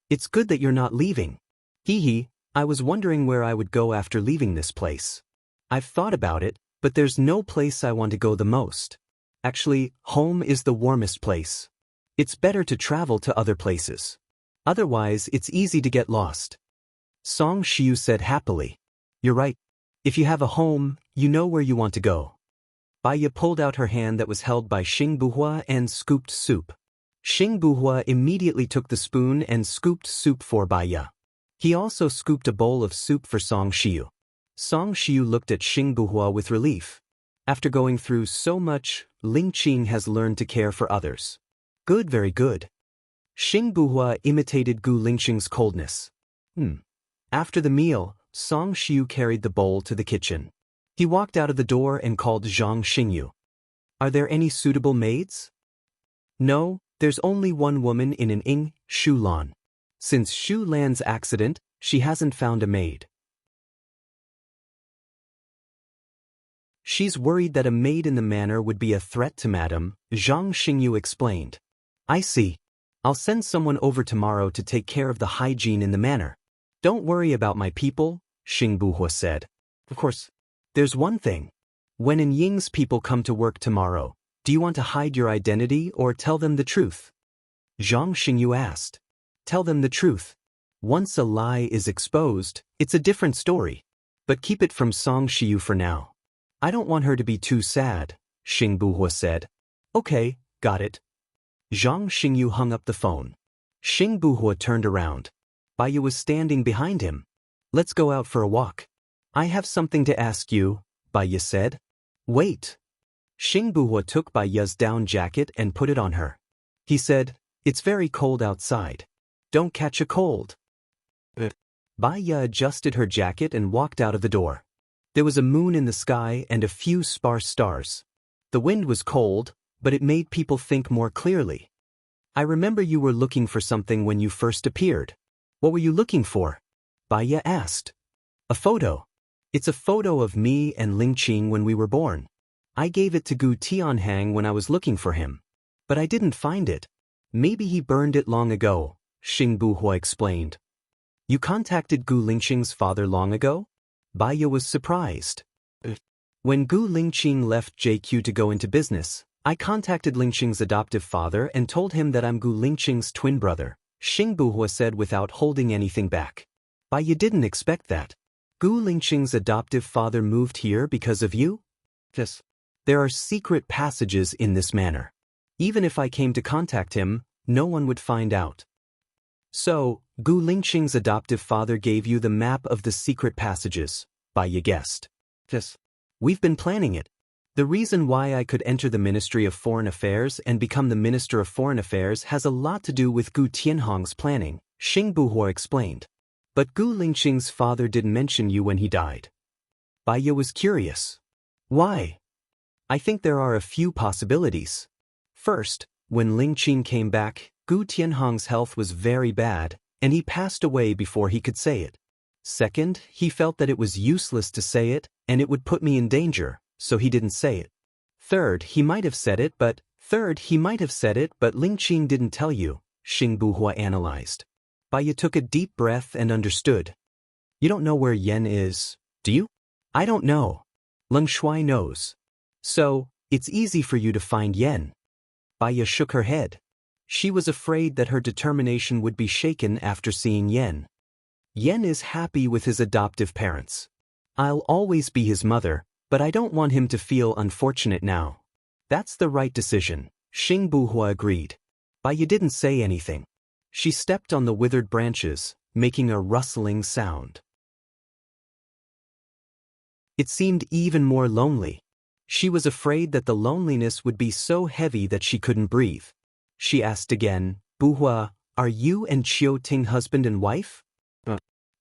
It's good that you're not leaving. Hee, I was wondering where I would go after leaving this place. I've thought about it, but there's no place I want to go the most. Actually, home is the warmest place. It's better to travel to other places. Otherwise, it's easy to get lost. Song Shiu said happily. You're right. If you have a home, you know where you want to go. Baiya pulled out her hand that was held by Xing Buhua and scooped soup. Xing Buhua immediately took the spoon and scooped soup for Baiya. He also scooped a bowl of soup for Song Shiu. Song Shiu looked at Xing Buhua with relief. After going through so much, Lingqing has learned to care for others. Good, very good. Xing Buhua imitated Gu Lingqing's coldness. After the meal, Song Shiu carried the bowl to the kitchen. He walked out of the door and called Zhang Xingyu. Are there any suitable maids? No, there's only one woman in an ing, Shu Lan. Since Shu Lan's accident, she hasn't found a maid. She's worried that a maid in the manor would be a threat to Madam, Zhang Xingyu explained. I see. I'll send someone over tomorrow to take care of the hygiene in the manor. Don't worry about my people, Xing Buhua said. Of course, there's one thing. When in Ying's people come to work tomorrow, do you want to hide your identity or tell them the truth? Zhang Xingyu asked. Tell them the truth. Once a lie is exposed, it's a different story. But keep it from Song Shiu for now. I don't want her to be too sad, Xing Buhua said. Okay, got it. Zhang Xingyu hung up the phone. Xing Buhua turned around. Baiya was standing behind him. Let's go out for a walk. I have something to ask you, Baiya said. Wait. Xing Buhua took Baiya's down jacket and put it on her. He said, it's very cold outside. Don't catch a cold. Baiya adjusted her jacket and walked out of the door. There was a moon in the sky and a few sparse stars. The wind was cold, but it made people think more clearly. I remember you were looking for something when you first appeared. What were you looking for? Baiya asked. A photo. It's a photo of me and Lingqing when we were born. I gave it to Gu Tianhang when I was looking for him. But I didn't find it. Maybe he burned it long ago, Xing Buhua explained. You contacted Gu Lingqing's father long ago? Baiya was surprised. When Gu Lingqing left JQ to go into business, I contacted Lingqing's adoptive father and told him that I'm Gu Lingqing's twin brother, Xing Buhua said without holding anything back. Baiya didn't expect that. Gu Lingqing's adoptive father moved here because of you? Yes. There are secret passages in this manor. Even if I came to contact him, no one would find out. So, Gu Lingqing's adoptive father gave you the map of the secret passages, Baiya guessed. Yes. We've been planning it. The reason why I could enter the Ministry of Foreign Affairs and become the Minister of Foreign Affairs has a lot to do with Gu Tianhong's planning, Xing Buhua explained. But Gu Lingqing's father didn't mention you when he died. Baiya was curious. Why? I think there are a few possibilities. First, when Lingqing came back, Gu Tianhong's health was very bad, and he passed away before he could say it. Second, he felt that it was useless to say it, and it would put me in danger, so he didn't say it. Third, he might have said it, but Lingqing didn't tell you, Xing Buhua analyzed. Baiya took a deep breath and understood. You don't know where Yen is, do you? I don't know. Leng Shuai knows. So, it's easy for you to find Yen. Baiya shook her head. She was afraid that her determination would be shaken after seeing Yen. Yen is happy with his adoptive parents. I'll always be his mother, but I don't want him to feel unfortunate now. That's the right decision, Xing Buhua agreed. Baiya didn't say anything. She stepped on the withered branches, making a rustling sound. It seemed even more lonely. She was afraid that the loneliness would be so heavy that she couldn't breathe. She asked again, "Buhua, are you and Chiu Ting husband and wife?"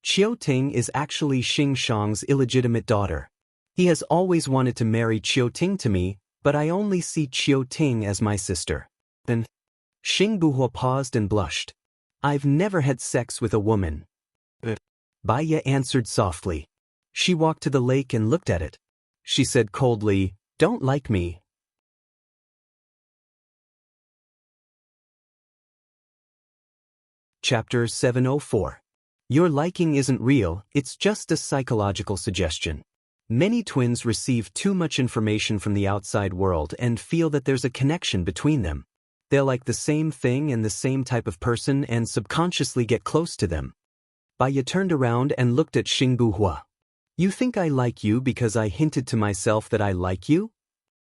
Chiu Ting is actually Xing Shang's illegitimate daughter. He has always wanted to marry Chiu Ting to me, but I only see Chiu Ting as my sister. Then Xing Buhua paused and blushed. "I've never had sex with a woman." Baya answered softly. She walked to the lake and looked at it. She said coldly, "Don't like me." Chapter 704. Your liking isn't real, it's just a psychological suggestion. Many twins receive too much information from the outside world and feel that there's a connection between them. They'll like the same thing and the same type of person and subconsciously get close to them. Baya turned around and looked at Xing Buhua. "You think I like you because I hinted to myself that I like you?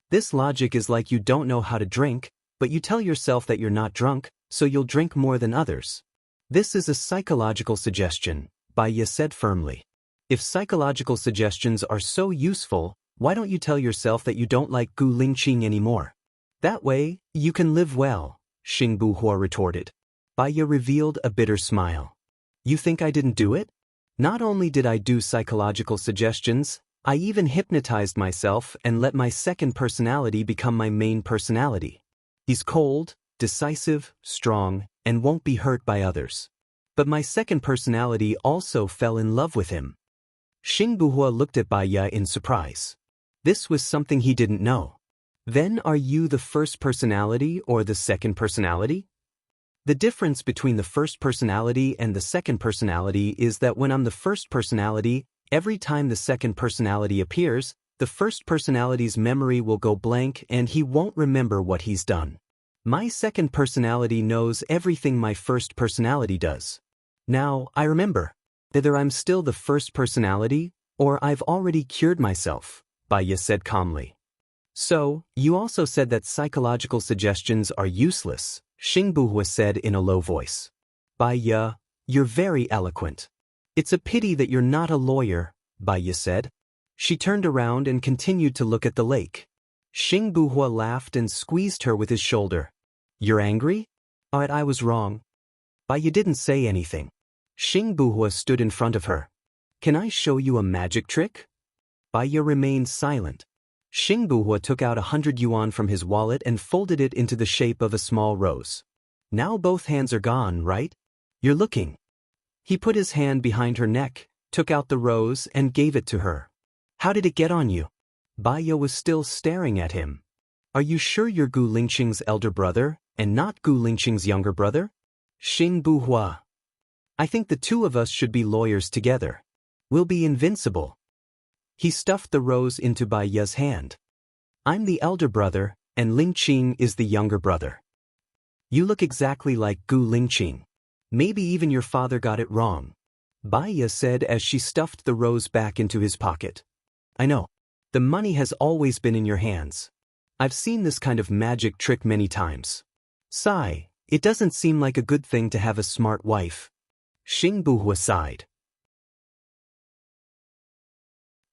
This logic is like you don't know how to drink, but you tell yourself that you're not drunk, so you'll drink more than others. This is a psychological suggestion," Baya said firmly. "If psychological suggestions are so useful, why don't you tell yourself that you don't like Gu Lingqing anymore? That way, you can live well," Xing Buhua retorted. Baya revealed a bitter smile. "You think I didn't do it? Not only did I do psychological suggestions, I even hypnotized myself and let my second personality become my main personality. He's cold, decisive, strong, and won't be hurt by others. But my second personality also fell in love with him." Xing Buhua looked at Baya in surprise. This was something he didn't know. "Then are you the first personality or the second personality?" The difference between the first personality and the second personality is that when I'm the first personality, every time the second personality appears, the first personality's memory will go blank and he won't remember what he's done. My second personality knows everything my first personality does. Now, I remember. Either I'm still the first personality, or I've already cured myself," Baya said calmly. "So, you also said that psychological suggestions are useless," Xing Buhua said in a low voice. "Baya, you're very eloquent. It's a pity that you're not a lawyer," Baya said. She turned around and continued to look at the lake. Xing Buhua laughed and squeezed her with his shoulder. "You're angry?" I was wrong." Baya didn't say anything. Xing Buhua stood in front of her. "Can I show you a magic trick?" Baya remained silent. Xing Buhua took out 100 yuan from his wallet and folded it into the shape of a small rose. "Now both hands are gone, right? You're looking." He put his hand behind her neck, took out the rose and gave it to her. "How did it get on you?" Baya was still staring at him. "Are you sure you're Gu Lingqing's elder brother, and not Gu Lingqing's younger brother?" "Xing Buhua. I think the two of us should be lawyers together. We'll be invincible." He stuffed the rose into Baya's hand. "I'm the elder brother, and Lingqing is the younger brother. You look exactly like Gu Lingqing. Maybe even your father got it wrong," Baya said as she stuffed the rose back into his pocket. "I know. The money has always been in your hands. I've seen this kind of magic trick many times. Sigh, it doesn't seem like a good thing to have a smart wife." Xing Buhua sighed.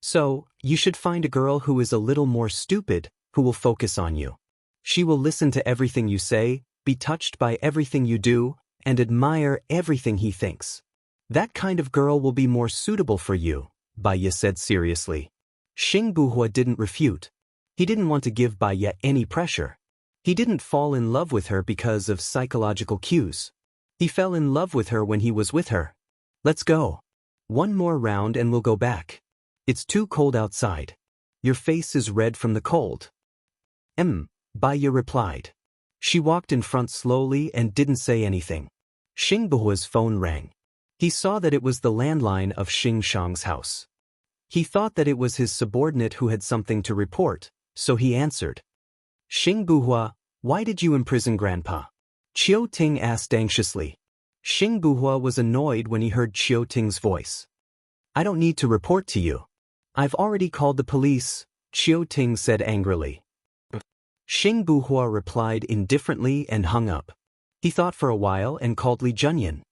"So, you should find a girl who is a little more stupid, who will focus on you. She will listen to everything you say, be touched by everything you do, and admire everything he thinks. That kind of girl will be more suitable for you," Baya said seriously. Xing Buhua didn't refute. He didn't want to give Baya any pressure. He didn't fall in love with her because of psychological cues. He fell in love with her when he was with her. "Let's go. One more round and we'll go back. It's too cold outside. Your face is red from the cold." Baya replied. She walked in front slowly and didn't say anything. Xing Buhua's phone rang. He saw that it was the landline of Xing Shang's house. He thought that it was his subordinate who had something to report, so he answered. "Xing Buhua, why did you imprison Grandpa?" Chiu Ting asked anxiously. Xing Buhua was annoyed when he heard Chiu Ting's voice. "I don't need to report to you. I've already called the police," Chiu Ting said angrily. Xing Buhua replied indifferently and hung up. He thought for a while and called Li Junyan.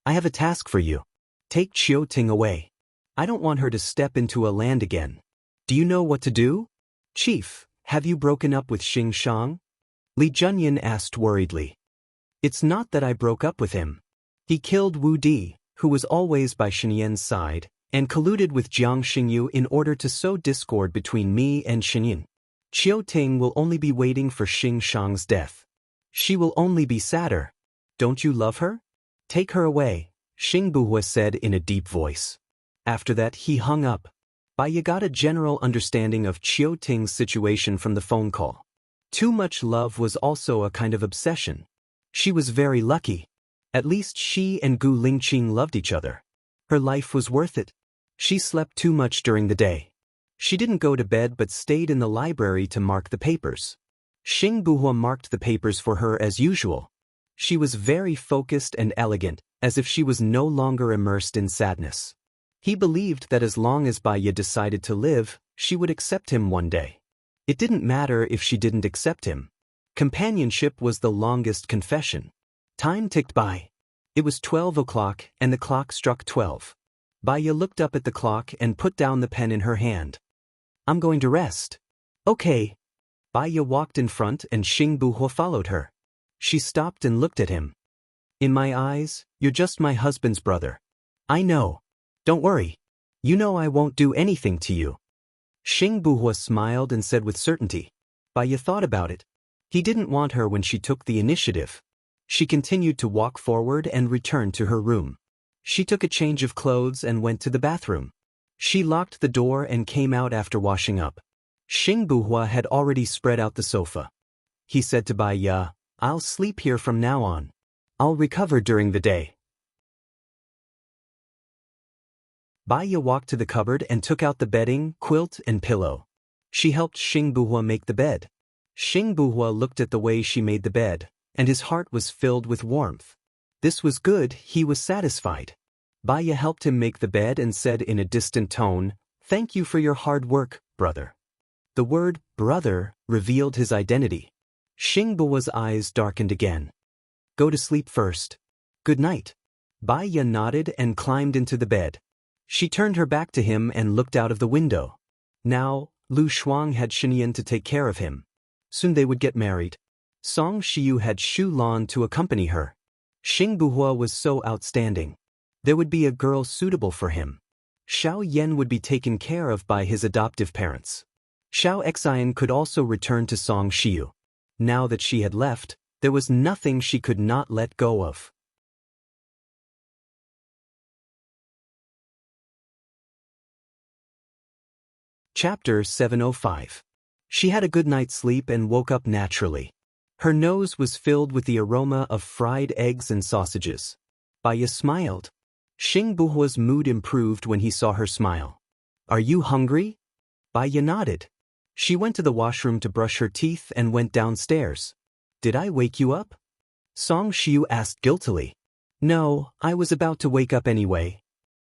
I have a task for you. Take Chiu Ting away. I don't want her to step into a land again. Do you know what to do? Chief, have you broken up with Xing Shang? Li Junyan asked worriedly. It's not that I broke up with him. He killed Wu Di, who was always by Shenyan's side, and colluded with Jiang Xingyu in order to sow discord between me and Shenyan. Chiu Ting will only be waiting for Xing Shang's death. She will only be sadder. Don't you love her? Take her away, Xing Buhua said in a deep voice. After that he hung up. Bai got a general understanding of Chiu Ting's situation from the phone call. Too much love was also a kind of obsession. She was very lucky. At least she and Gu Lingqing loved each other. Her life was worth it. She slept too much during the day. She didn't go to bed but stayed in the library to mark the papers. Xing Buhua marked the papers for her as usual. She was very focused and elegant, as if she was no longer immersed in sadness. He believed that as long as Bai decided to live, she would accept him one day. It didn't matter if she didn't accept him. Companionship was the longest confession. Time ticked by. It was 12 o'clock and the clock struck 12. Bai looked up at the clock and put down the pen in her hand. I'm going to rest. Okay. Bai walked in front and Xing Buhua followed her. She stopped and looked at him. In my eyes, you're just my husband's brother. I know. Don't worry. You know I won't do anything to you. Xing Buhua smiled and said with certainty. Bai thought about it. He didn't want her when she took the initiative. She continued to walk forward and returned to her room. She took a change of clothes and went to the bathroom. She locked the door and came out after washing up. Xing Buhua had already spread out the sofa. He said to Bai, I'll sleep here from now on. I'll recover during the day. Bai walked to the cupboard and took out the bedding, quilt, and pillow. She helped Xing Buhua make the bed. Xing Buhua looked at the way she made the bed, and his heart was filled with warmth. This was good, he was satisfied. Bai helped him make the bed and said in a distant tone, Thank you for your hard work, brother. The word, brother, revealed his identity. Xing Buhua's eyes darkened again. Go to sleep first. Good night. Bai nodded and climbed into the bed. She turned her back to him and looked out of the window. Now, Lu Shuang had Shenyan to take care of him. Soon they would get married. Song Shiyu had Shu Lan to accompany her. Xing Buhua was so outstanding. There would be a girl suitable for him. Xiao Yan would be taken care of by his adoptive parents. Xiao Xian could also return to Song Shiyu. Now that she had left, there was nothing she could not let go of. Chapter 705. She had a good night's sleep and woke up naturally. Her nose was filled with the aroma of fried eggs and sausages. Bai smiled. Xing Buhua's mood improved when he saw her smile. Are you hungry? Bai nodded. She went to the washroom to brush her teeth and went downstairs. Did I wake you up? Song Shiyu asked guiltily. No, I was about to wake up anyway.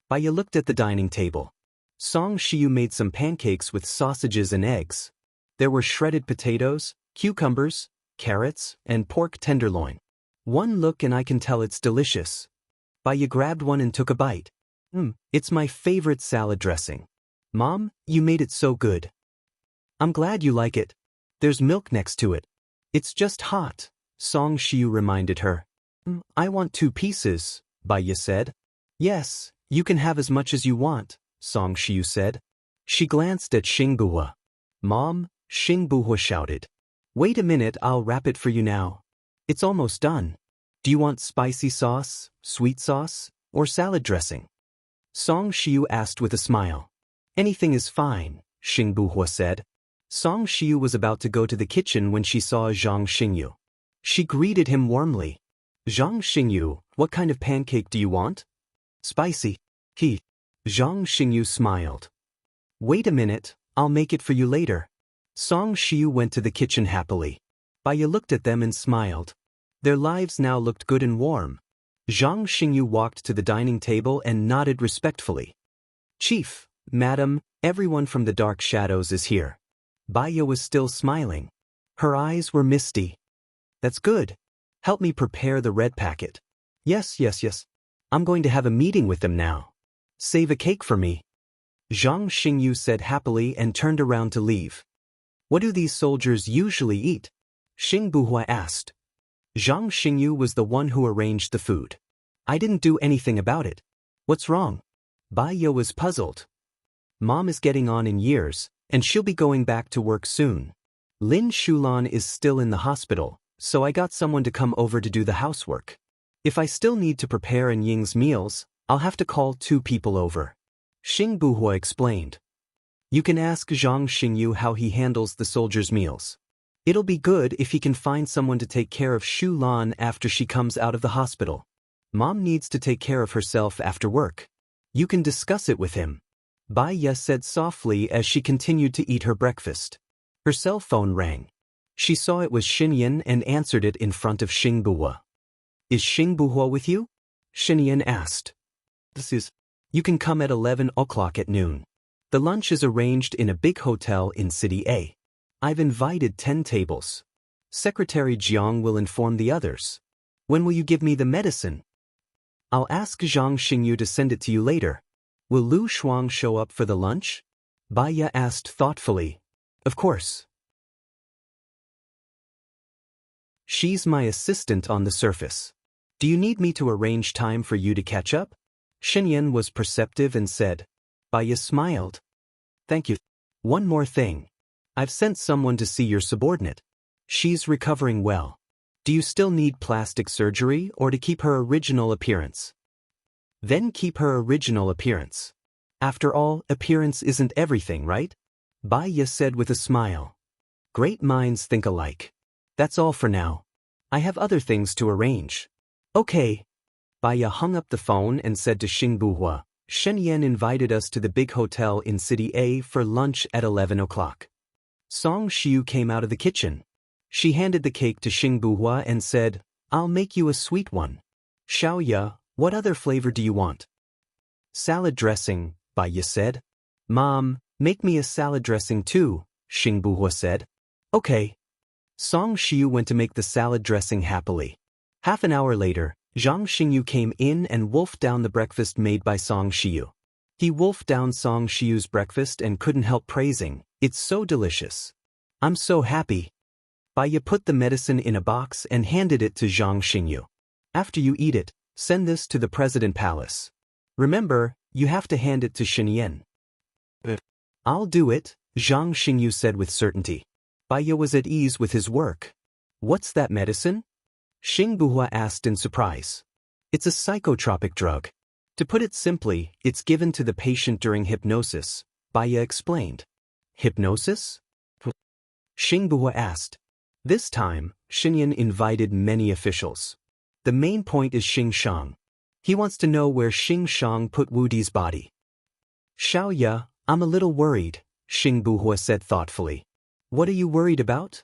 Bai looked at the dining table. Song Shiyu made some pancakes with sausages and eggs. There were shredded potatoes, cucumbers, carrots, and pork tenderloin. One look and I can tell it's delicious. Bai grabbed one and took a bite. It's my favorite salad dressing. Mom, you made it so good. I'm glad you like it. There's milk next to it. It's just hot, Song Shiyu reminded her. I want 2 pieces, Bai said. Yes, you can have as much as you want, Song Shiyu said. She glanced at Xing Buhua. Mom, Xing Buhua shouted. Wait a minute, I'll wrap it for you now. It's almost done. Do you want spicy sauce, sweet sauce, or salad dressing? Song Shiyu asked with a smile. Anything is fine, Xing Buhua said. Song Shiyu was about to go to the kitchen when she saw Zhang Xingyu. She greeted him warmly. Zhang Xingyu, what kind of pancake do you want? Spicy. Zhang Xingyu smiled. Wait a minute, I'll make it for you later. Song Shiyu went to the kitchen happily. Bai looked at them and smiled. Their lives now looked good and warm. Zhang Xingyu walked to the dining table and nodded respectfully. Chief, Madam, everyone from the dark shadows is here. Bai was still smiling. Her eyes were misty. That's good. Help me prepare the red packet. Yes. I'm going to have a meeting with them now. Save a cake for me. Zhang Xingyu said happily and turned around to leave. What do these soldiers usually eat? Xing Buhua asked. Zhang Xingyu was the one who arranged the food. I didn't do anything about it. What's wrong? Bai Ye was puzzled. Mom is getting on in years, and she'll be going back to work soon. Lin Shulan is still in the hospital, so I got someone to come over to do the housework. If I still need to prepare An Ying's meals, I'll have to call 2 people over. Xing Buhua explained. You can ask Zhang Xingyu how he handles the soldiers' meals. It'll be good if he can find someone to take care of Shu Lan after she comes out of the hospital. Mom needs to take care of herself after work. You can discuss it with him. Bai Ye said softly as she continued to eat her breakfast. Her cell phone rang. She saw it was Xin Yan and answered it in front of Xing Buhua. Is Xing Buhua with you? Xin Yan asked. This is. You can come at 11 o'clock at noon. The lunch is arranged in a big hotel in City A. I've invited 10 tables. Secretary Jiang will inform the others. When will you give me the medicine? I'll ask Zhang Xingyu to send it to you later. Will Lu Shuang show up for the lunch? Bai Ye asked thoughtfully. Of course. She's my assistant on the surface. Do you need me to arrange time for you to catch up? Xin Yan was perceptive and said. Bai Ye smiled. Thank you. One more thing. I've sent someone to see your subordinate. She's recovering well. Do you still need plastic surgery or to keep her original appearance? Then keep her original appearance. After all, appearance isn't everything, right? Bai Ye said with a smile. Great minds think alike. That's all for now. I have other things to arrange. Okay. Bai Ye hung up the phone and said to Xing Buhua, Shen Yan invited us to the big hotel in City A for lunch at 11 o'clock. Song Xiu came out of the kitchen. She handed the cake to Xing Buhua and said, I'll make you a sweet one. Xiao Ye, what other flavor do you want? Salad dressing, Bai Ye said. Mom, make me a salad dressing too, Xing Buhua said. Okay. Song Xiu went to make the salad dressing happily. Half an hour later, Zhang Xingyu came in and wolfed down the breakfast made by Song Xiu. He wolfed down Song Xiu's breakfast and couldn't help praising, it's so delicious. I'm so happy. Bai Ye put the medicine in a box and handed it to Zhang Xingyu. After you eat it, send this to the President Palace. Remember, you have to hand it to Xin Yan. I'll do it, Zhang Xingyu said with certainty. Bai Ye was at ease with his work. What's that medicine? Xing Buhua asked in surprise. It's a psychotropic drug. To put it simply, it's given to the patient during hypnosis, Bai Ye explained. Hypnosis? Xing Buhua asked. This time, Xin Yan invited many officials. The main point is Xing Shang. He wants to know where Xing Shang put Wu Di's body. Xiao Ye, I'm a little worried, Xing Buhua said thoughtfully. What are you worried about?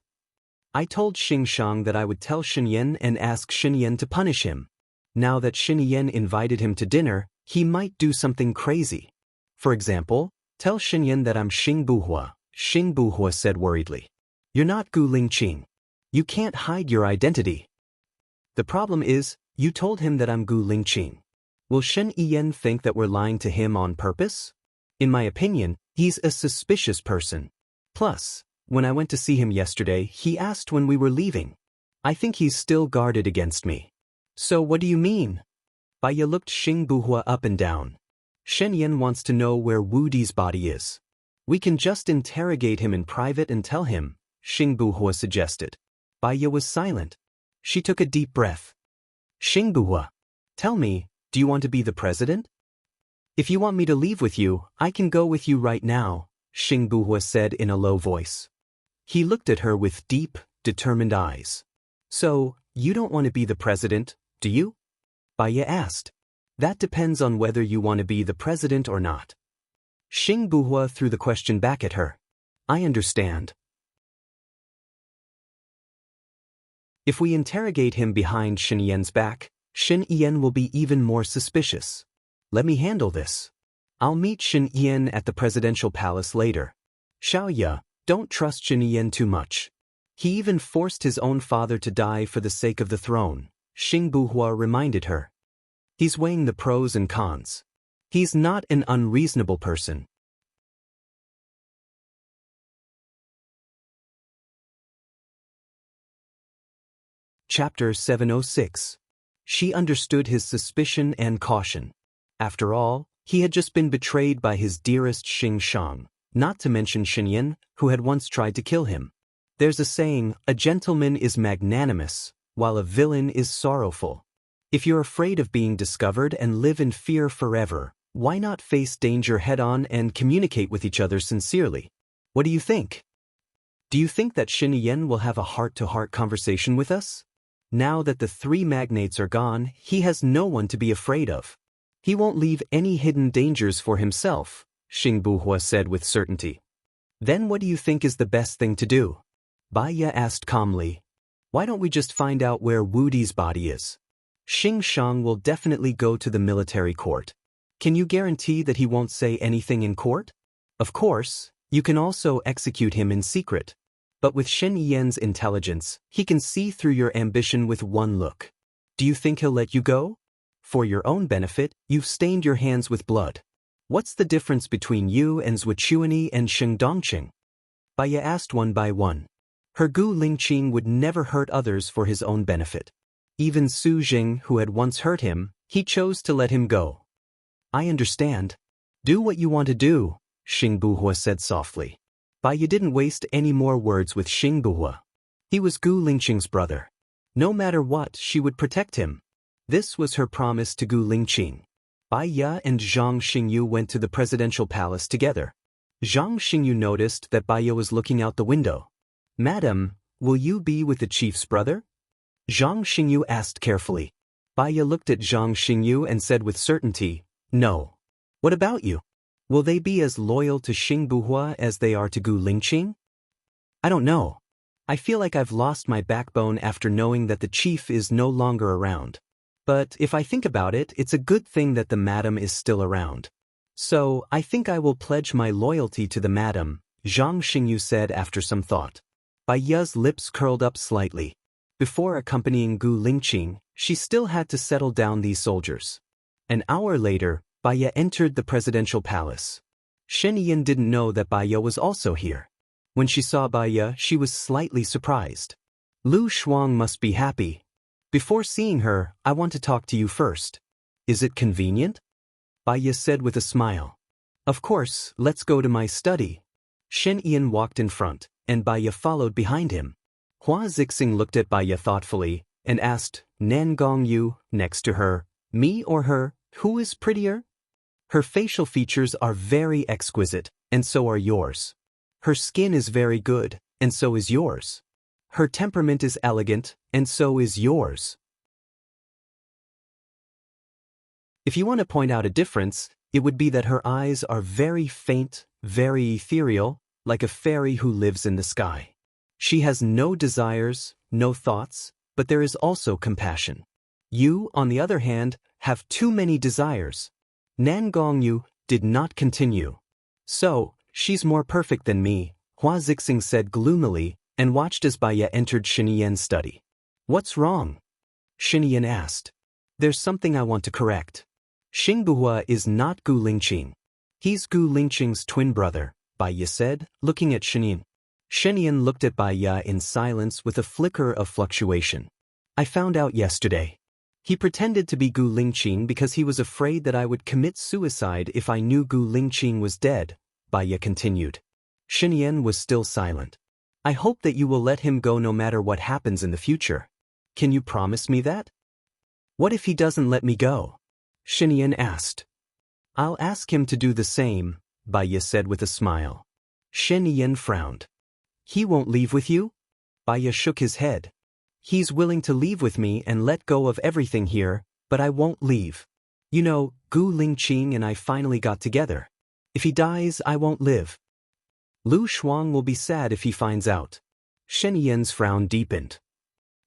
I told Xing Shang that I would tell Xin Yan and ask Xin Yan to punish him. Now that Xin Yan invited him to dinner, he might do something crazy. For example, tell Xin Yan that I'm Xing Buhua, Xing Buhua said worriedly. You're not Gu Lingqing. You can't hide your identity. The problem is, you told him that I'm Gu Lingqing. Will Shen Yan think that we're lying to him on purpose? In my opinion, he's a suspicious person. Plus, when I went to see him yesterday, he asked when we were leaving. I think he's still guarded against me. So what do you mean? Bai Ye looked Xing Buhua up and down. Shen Yan wants to know where Wu Di's body is. We can just interrogate him in private and tell him, Xing Buhua suggested. Bai Ye was silent. She took a deep breath. Xing Buhua, tell me, do you want to be the president? If you want me to leave with you, I can go with you right now, Xing Buhua said in a low voice. He looked at her with deep, determined eyes. So, you don't want to be the president, do you? Bai Ye asked. That depends on whether you want to be the president or not. Xing Buhua threw the question back at her. I understand. If we interrogate him behind Xin Yan's back, Xin Yan will be even more suspicious. Let me handle this. I'll meet Xin Yan at the presidential palace later. Xiao Ye, don't trust Xin Yan too much. He even forced his own father to die for the sake of the throne, Xing Buhua reminded her. He's weighing the pros and cons. He's not an unreasonable person. Chapter 706. She understood his suspicion and caution. After all, he had just been betrayed by his dearest Xing Shang, not to mention Xinyan, who had once tried to kill him. There's a saying, a gentleman is magnanimous, while a villain is sorrowful. If you're afraid of being discovered and live in fear forever, why not face danger head-on and communicate with each other sincerely? What do you think? Do you think that Xinyan will have a heart-to-heart conversation with us? Now that the three magnates are gone, he has no one to be afraid of. He won't leave any hidden dangers for himself, Xing Buhua said with certainty. Then what do you think is the best thing to do? Bai Ye asked calmly. Why don't we just find out where Wu Di's body is? Xing Shang will definitely go to the military court. Can you guarantee that he won't say anything in court? Of course, you can also execute him in secret. But with Shen Yan's intelligence, he can see through your ambition with one look. Do you think he'll let you go? For your own benefit, you've stained your hands with blood. What's the difference between you and Zhuchuani and Sheng Dongqing? Bai Ye asked one by one. Her Gu Lingqing would never hurt others for his own benefit. Even Su Jing, who had once hurt him, he chose to let him go. I understand. Do what you want to do, Xing Buhua said softly. Bai Ye didn't waste any more words with Xing Buhua. He was Gu Lingqing's brother. No matter what, she would protect him. This was her promise to Gu Lingqing. Bai Ye and Zhang Xingyu went to the presidential palace together. Zhang Xingyu noticed that Bai Ye was looking out the window. Madam, will you be with the chief's brother? Zhang Xingyu asked carefully. Bai Ye looked at Zhang Xingyu and said with certainty, no. What about you? Will they be as loyal to Xing Buhua as they are to Gu Lingqing? I don't know. I feel like I've lost my backbone after knowing that the chief is no longer around. But if I think about it, it's a good thing that the madam is still around. So, I think I will pledge my loyalty to the madam, Zhang Xingyu said after some thought. Bai Ye's lips curled up slightly. Before accompanying Gu Lingqing, she still had to settle down these soldiers. An hour later, Bai Ye entered the presidential palace. Shen Yin didn't know that Bai Ye was also here. When she saw Bai Ye, she was slightly surprised. Lu Shuang must be happy. Before seeing her, I want to talk to you first. Is it convenient? Bai Ye said with a smile. Of course, let's go to my study. Shen Yin walked in front, and Bai Ye followed behind him. Hua Zixing looked at Bai Ye thoughtfully, and asked, Nan Gongyu, next to her, me or her, who is prettier? Her facial features are very exquisite, and so are yours. Her skin is very good, and so is yours. Her temperament is elegant, and so is yours. If you want to point out a difference, it would be that her eyes are very faint, very ethereal, like a fairy who lives in the sky. She has no desires, no thoughts, but there is also compassion. You, on the other hand, have too many desires. Nan Gongyu did not continue. So, she's more perfect than me, Hua Zixing said gloomily, and watched as Bai Ye entered Shen Yan's study. What's wrong? Shen Yan asked. There's something I want to correct. Xing Buhua is not Gu Lingqing. He's Gu Lingqing's twin brother, Bai Ye said, looking at Shen Yan. Shen Yan looked at Bai Ye in silence with a flicker of fluctuation. I found out yesterday. He pretended to be Gu Lingqing because he was afraid that I would commit suicide if I knew Gu Lingqing was dead, Bai Ye continued. Shen Yan was still silent. I hope that you will let him go no matter what happens in the future. Can you promise me that? What if he doesn't let me go? Shen Yan asked. I'll ask him to do the same, Bai Ye said with a smile. Shen Yan frowned. He won't leave with you? Bai Ye shook his head. He's willing to leave with me and let go of everything here, but I won't leave. You know, Gu Lingqing and I finally got together. If he dies, I won't live. Lu Shuang will be sad if he finds out. Shen Yan's frown deepened.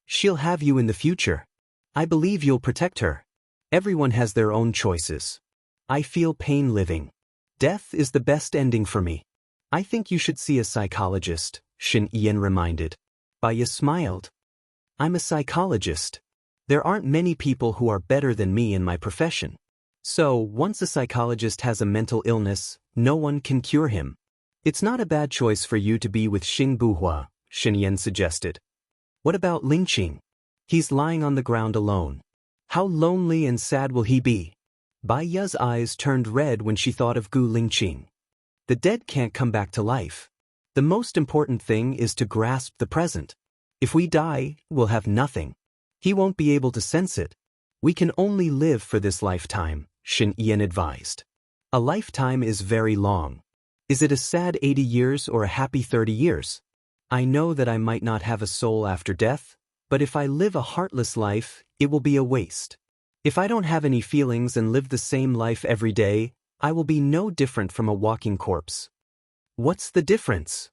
She'll have you in the future. I believe you'll protect her. Everyone has their own choices. I feel pain living. Death is the best ending for me. I think you should see a psychologist, Shen Yan reminded. Baya smiled. I'm a psychologist. There aren't many people who are better than me in my profession. So, once a psychologist has a mental illness, no one can cure him. It's not a bad choice for you to be with Xing Buhua, Shenyan suggested. What about Lingqing? He's lying on the ground alone. How lonely and sad will he be? Bai Ya's eyes turned red when she thought of Gu Lingqing. The dead can't come back to life. The most important thing is to grasp the present. If we die, we'll have nothing. He won't be able to sense it. We can only live for this lifetime, Shen Yan advised. A lifetime is very long. Is it a sad 80 years or a happy 30 years? I know that I might not have a soul after death, but if I live a heartless life, it will be a waste. If I don't have any feelings and live the same life every day, I will be no different from a walking corpse. What's the difference?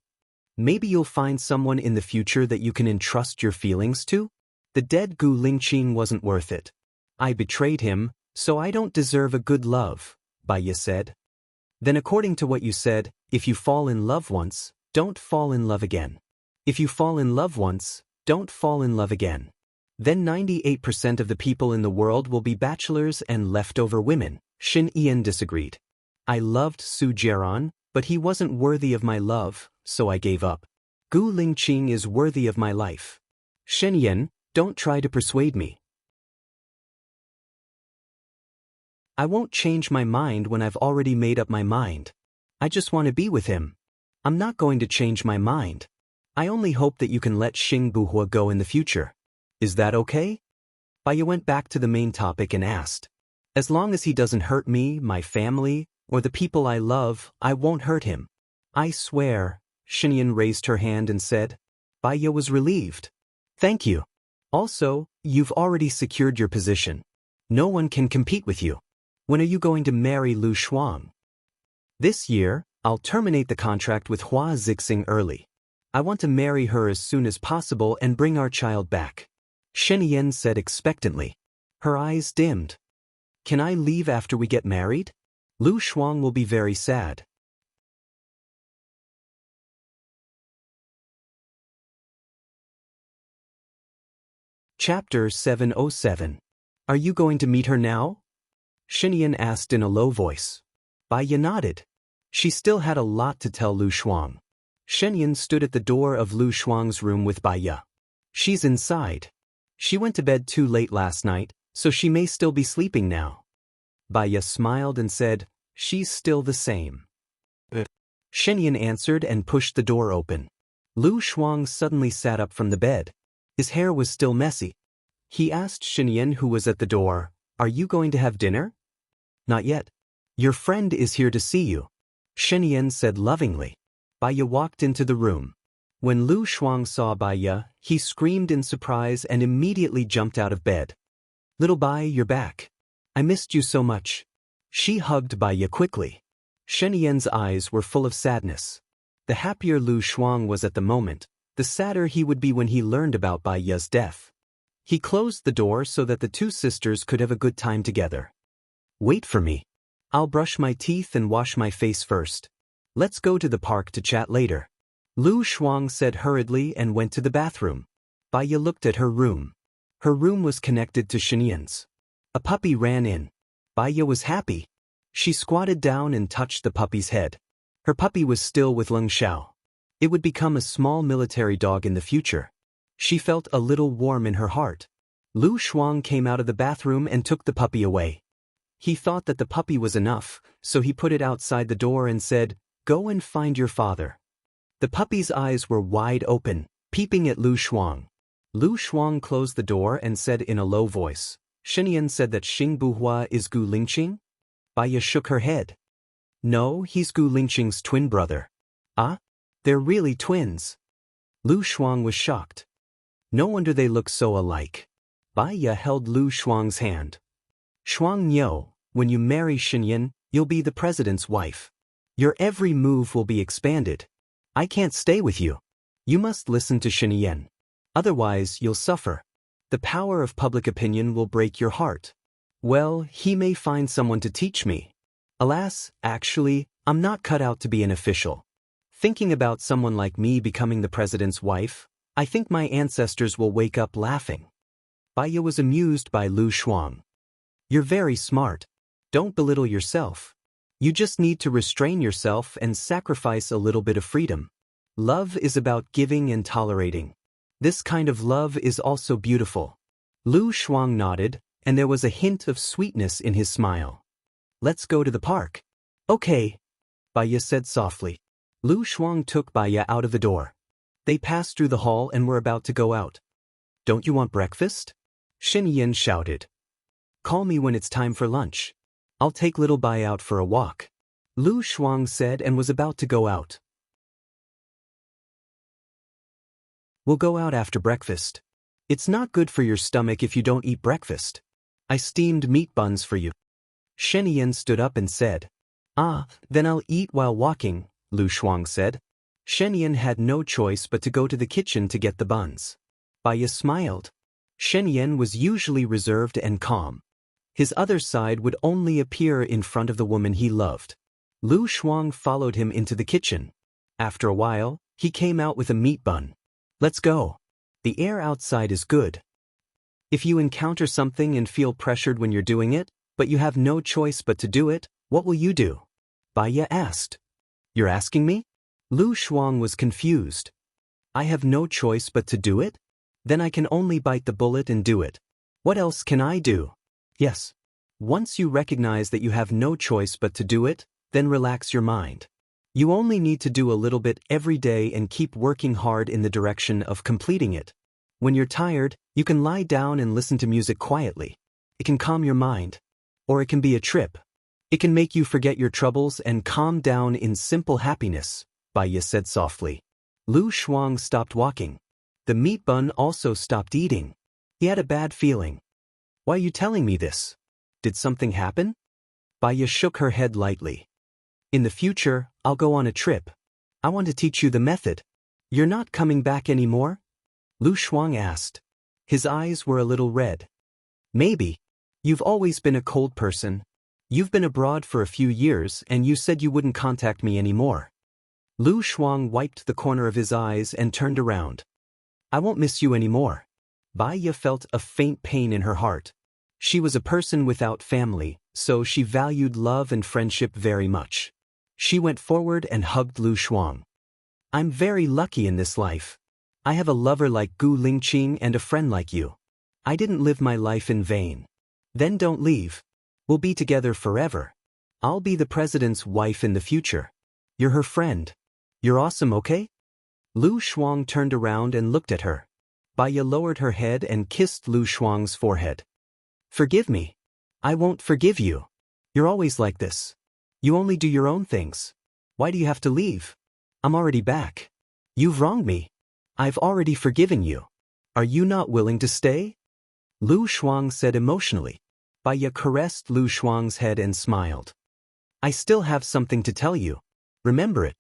Maybe you'll find someone in the future that you can entrust your feelings to? The dead Gu Lingqing wasn't worth it. I betrayed him, so I don't deserve a good love, Baya said. Then according to what you said, if you fall in love once, don't fall in love again. If you fall in love once, don't fall in love again. Then 98% of the people in the world will be bachelors and leftover women, Shen Yan disagreed. I loved Su Jiaran, but he wasn't worthy of my love, so I gave up. Gu Lingqing is worthy of my life. Shen Yan, don't try to persuade me. I won't change my mind when I've already made up my mind. I just want to be with him. I'm not going to change my mind. I only hope that you can let Xing Buhua go in the future. Is that okay? Baya went back to the main topic and asked. As long as he doesn't hurt me, my family, or the people I love, I won't hurt him. I swear, Shenyan raised her hand and said. Baya was relieved. Thank you. Also, you've already secured your position. No one can compete with you. When are you going to marry Lu Shuang? This year, I'll terminate the contract with Hua Zixing early. I want to marry her as soon as possible and bring our child back. Shen Yan said expectantly. Her eyes dimmed. Can I leave after we get married? Lu Shuang will be very sad. Chapter 707. Are you going to meet her now? Shen Yan asked in a low voice. Baya nodded. She still had a lot to tell Lu Shuang. Shen Yan stood at the door of Lu Shuang's room with Baya. She's inside. She went to bed too late last night, so she may still be sleeping now. Baya smiled and said, She's still the same. Shen Yan answered and pushed the door open. Lu Shuang suddenly sat up from the bed. His hair was still messy. He asked Shen Yan, who was at the door, Are you going to have dinner? Not yet. Your friend is here to see you. Shen Yan said lovingly. Baya walked into the room. When Lu Shuang saw Baya, he screamed in surprise and immediately jumped out of bed. Little Baya, you're back. I missed you so much. She hugged Baya quickly. Shen Yan's eyes were full of sadness. The happier Lu Shuang was at the moment, the sadder he would be when he learned about Baya's death. He closed the door so that the two sisters could have a good time together. Wait for me. I'll brush my teeth and wash my face first. Let's go to the park to chat later. Lu Shuang said hurriedly and went to the bathroom. Baya looked at her room. Her room was connected to Shen Yan's. A puppy ran in. Baya was happy. She squatted down and touched the puppy's head. Her puppy was still with Leng Xiao. It would become a small military dog in the future. She felt a little warm in her heart. Lu Shuang came out of the bathroom and took the puppy away. He thought that the puppy was enough, so he put it outside the door and said, Go and find your father. The puppy's eyes were wide open, peeping at Lu Shuang. Lu Shuang closed the door and said in a low voice, Shen Yan said that Xing Buhua is Gu Lingqing? Baya shook her head. No, he's Gu Lingqing's twin brother. Ah? They're really twins. Lu Shuang was shocked. No wonder they look so alike. Baya held Lu Shuang's hand. Shuang Niu, when you marry Shen Yan, you'll be the president's wife. Your every move will be expanded. I can't stay with you. You must listen to Shen Yan. Otherwise, you'll suffer. The power of public opinion will break your heart. Well, he may find someone to teach me. Alas, actually, I'm not cut out to be an official. Thinking about someone like me becoming the president's wife, I think my ancestors will wake up laughing. Baya was amused by Lu Shuang. You're very smart. Don't belittle yourself. You just need to restrain yourself and sacrifice a little bit of freedom. Love is about giving and tolerating. This kind of love is also beautiful. Lu Shuang nodded, and there was a hint of sweetness in his smile. Let's go to the park. Okay, Baya said softly. Lu Shuang took Baya out of the door. They passed through the hall and were about to go out. Don't you want breakfast? Shen Yin shouted. Call me when it's time for lunch. I'll take little Baya out for a walk. Lu Shuang said and was about to go out. We'll go out after breakfast. It's not good for your stomach if you don't eat breakfast. I steamed meat buns for you. Shen Yin stood up and said. Then I'll eat while walking, Lu Shuang said. Shen Yin had no choice but to go to the kitchen to get the buns. Baya smiled. Shen Yin was usually reserved and calm. His other side would only appear in front of the woman he loved. Lu Shuang followed him into the kitchen. After a while, he came out with a meat bun. Let's go. The air outside is good. If you encounter something and feel pressured when you're doing it, but you have no choice but to do it, what will you do? Baya asked. You're asking me? Lu Shuang was confused. I have no choice but to do it? Then I can only bite the bullet and do it. What else can I do? Yes. Once you recognize that you have no choice but to do it, then relax your mind. You only need to do a little bit every day and keep working hard in the direction of completing it. When you're tired, you can lie down and listen to music quietly. It can calm your mind. Or it can be a trip. It can make you forget your troubles and calm down in simple happiness, Baya said softly. Lu Shuang stopped walking. The meat bun also stopped eating. He had a bad feeling. Why are you telling me this? Did something happen? Baya shook her head lightly. In the future, I'll go on a trip. I want to teach you the method. You're not coming back anymore? Lu Shuang asked. His eyes were a little red. Maybe. You've always been a cold person. You've been abroad for a few years and you said you wouldn't contact me anymore. Lu Shuang wiped the corner of his eyes and turned around. I won't miss you anymore. Baya felt a faint pain in her heart. She was a person without family, so she valued love and friendship very much. She went forward and hugged Lu Shuang. I'm very lucky in this life. I have a lover like Gu Lingqing and a friend like you. I didn't live my life in vain. Then don't leave. We'll be together forever. I'll be the president's wife in the future. You're her friend. You're awesome, okay? Lu Shuang turned around and looked at her. Baya lowered her head and kissed Lu Shuang's forehead. Forgive me. I won't forgive you. You're always like this. You only do your own things. Why do you have to leave? I'm already back. You've wronged me. I've already forgiven you. Are you not willing to stay? Lu Shuang said emotionally. Baya caressed Lu Shuang's head and smiled. I still have something to tell you. Remember it.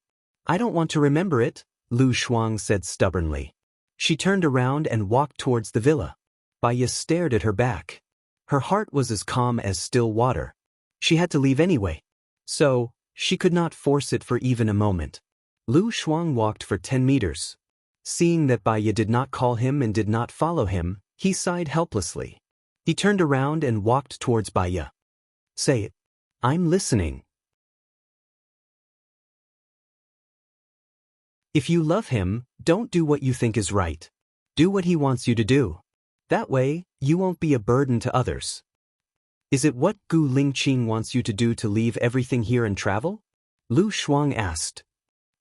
I don't want to remember it, Lu Shuang said stubbornly. She turned around and walked towards the villa. Baya stared at her back. Her heart was as calm as still water. She had to leave anyway. So, she could not force it for even a moment. Lu Shuang walked for 10 meters. Seeing that Baya did not call him and did not follow him, he sighed helplessly. He turned around and walked towards Baya. Say it. I'm listening. If you love him, don't do what you think is right. Do what he wants you to do. That way, you won't be a burden to others. Is it what Gu Lingqing wants you to do to leave everything here and travel? Lu Shuang asked.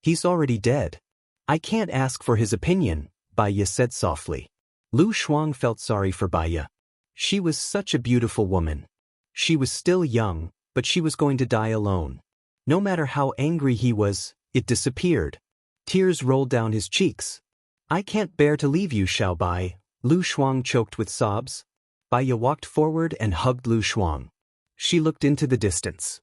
He's already dead. I can't ask for his opinion, Baya said softly. Lu Shuang felt sorry for Baya. She was such a beautiful woman. She was still young, but she was going to die alone. No matter how angry he was, it disappeared. Tears rolled down his cheeks. I can't bear to leave you, Xiaobai. Lu Shuang choked with sobs. Baya walked forward and hugged Lu Shuang. She looked into the distance.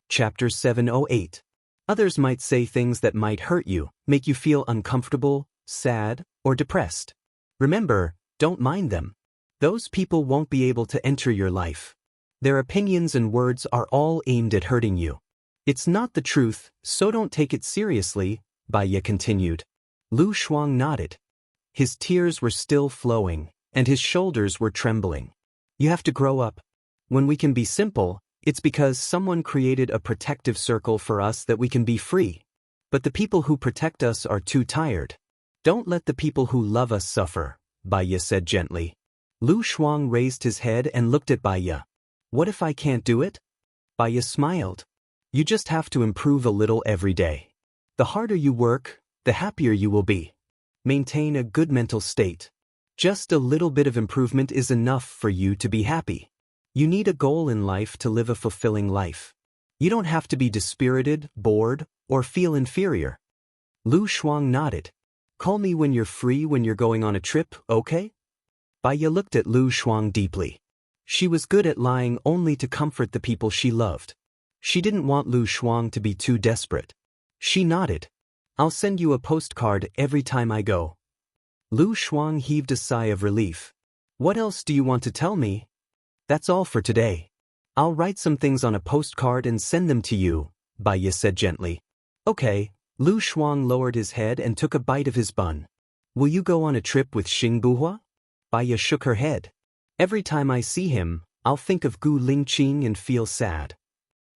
Chapter 708. Others might say things that might hurt you, make you feel uncomfortable, sad, or depressed. Remember, don't mind them. Those people won't be able to enter your life. Their opinions and words are all aimed at hurting you. It's not the truth, so don't take it seriously, Baiya continued. Lu Shuang nodded. His tears were still flowing, and his shoulders were trembling. You have to grow up. When we can be simple, it's because someone created a protective circle for us that we can be free. But the people who protect us are too tired. Don't let the people who love us suffer, Baiya said gently. Lu Shuang raised his head and looked at Baiya. What if I can't do it? Baiya smiled. You just have to improve a little every day. The harder you work, the happier you will be. Maintain a good mental state. Just a little bit of improvement is enough for you to be happy. You need a goal in life to live a fulfilling life. You don't have to be dispirited, bored, or feel inferior. Lu Shuang nodded. Call me when you're free when you're going on a trip, okay? Baiya looked at Lu Shuang deeply. She was good at lying only to comfort the people she loved. She didn't want Lu Shuang to be too desperate. She nodded. I'll send you a postcard every time I go. Lu Shuang heaved a sigh of relief. What else do you want to tell me? That's all for today. I'll write some things on a postcard and send them to you, Baiya said gently. Okay. Lu Shuang lowered his head and took a bite of his bun. Will you go on a trip with Xing Buhua? Baiya shook her head. Every time I see him, I'll think of Gu Lingqing and feel sad.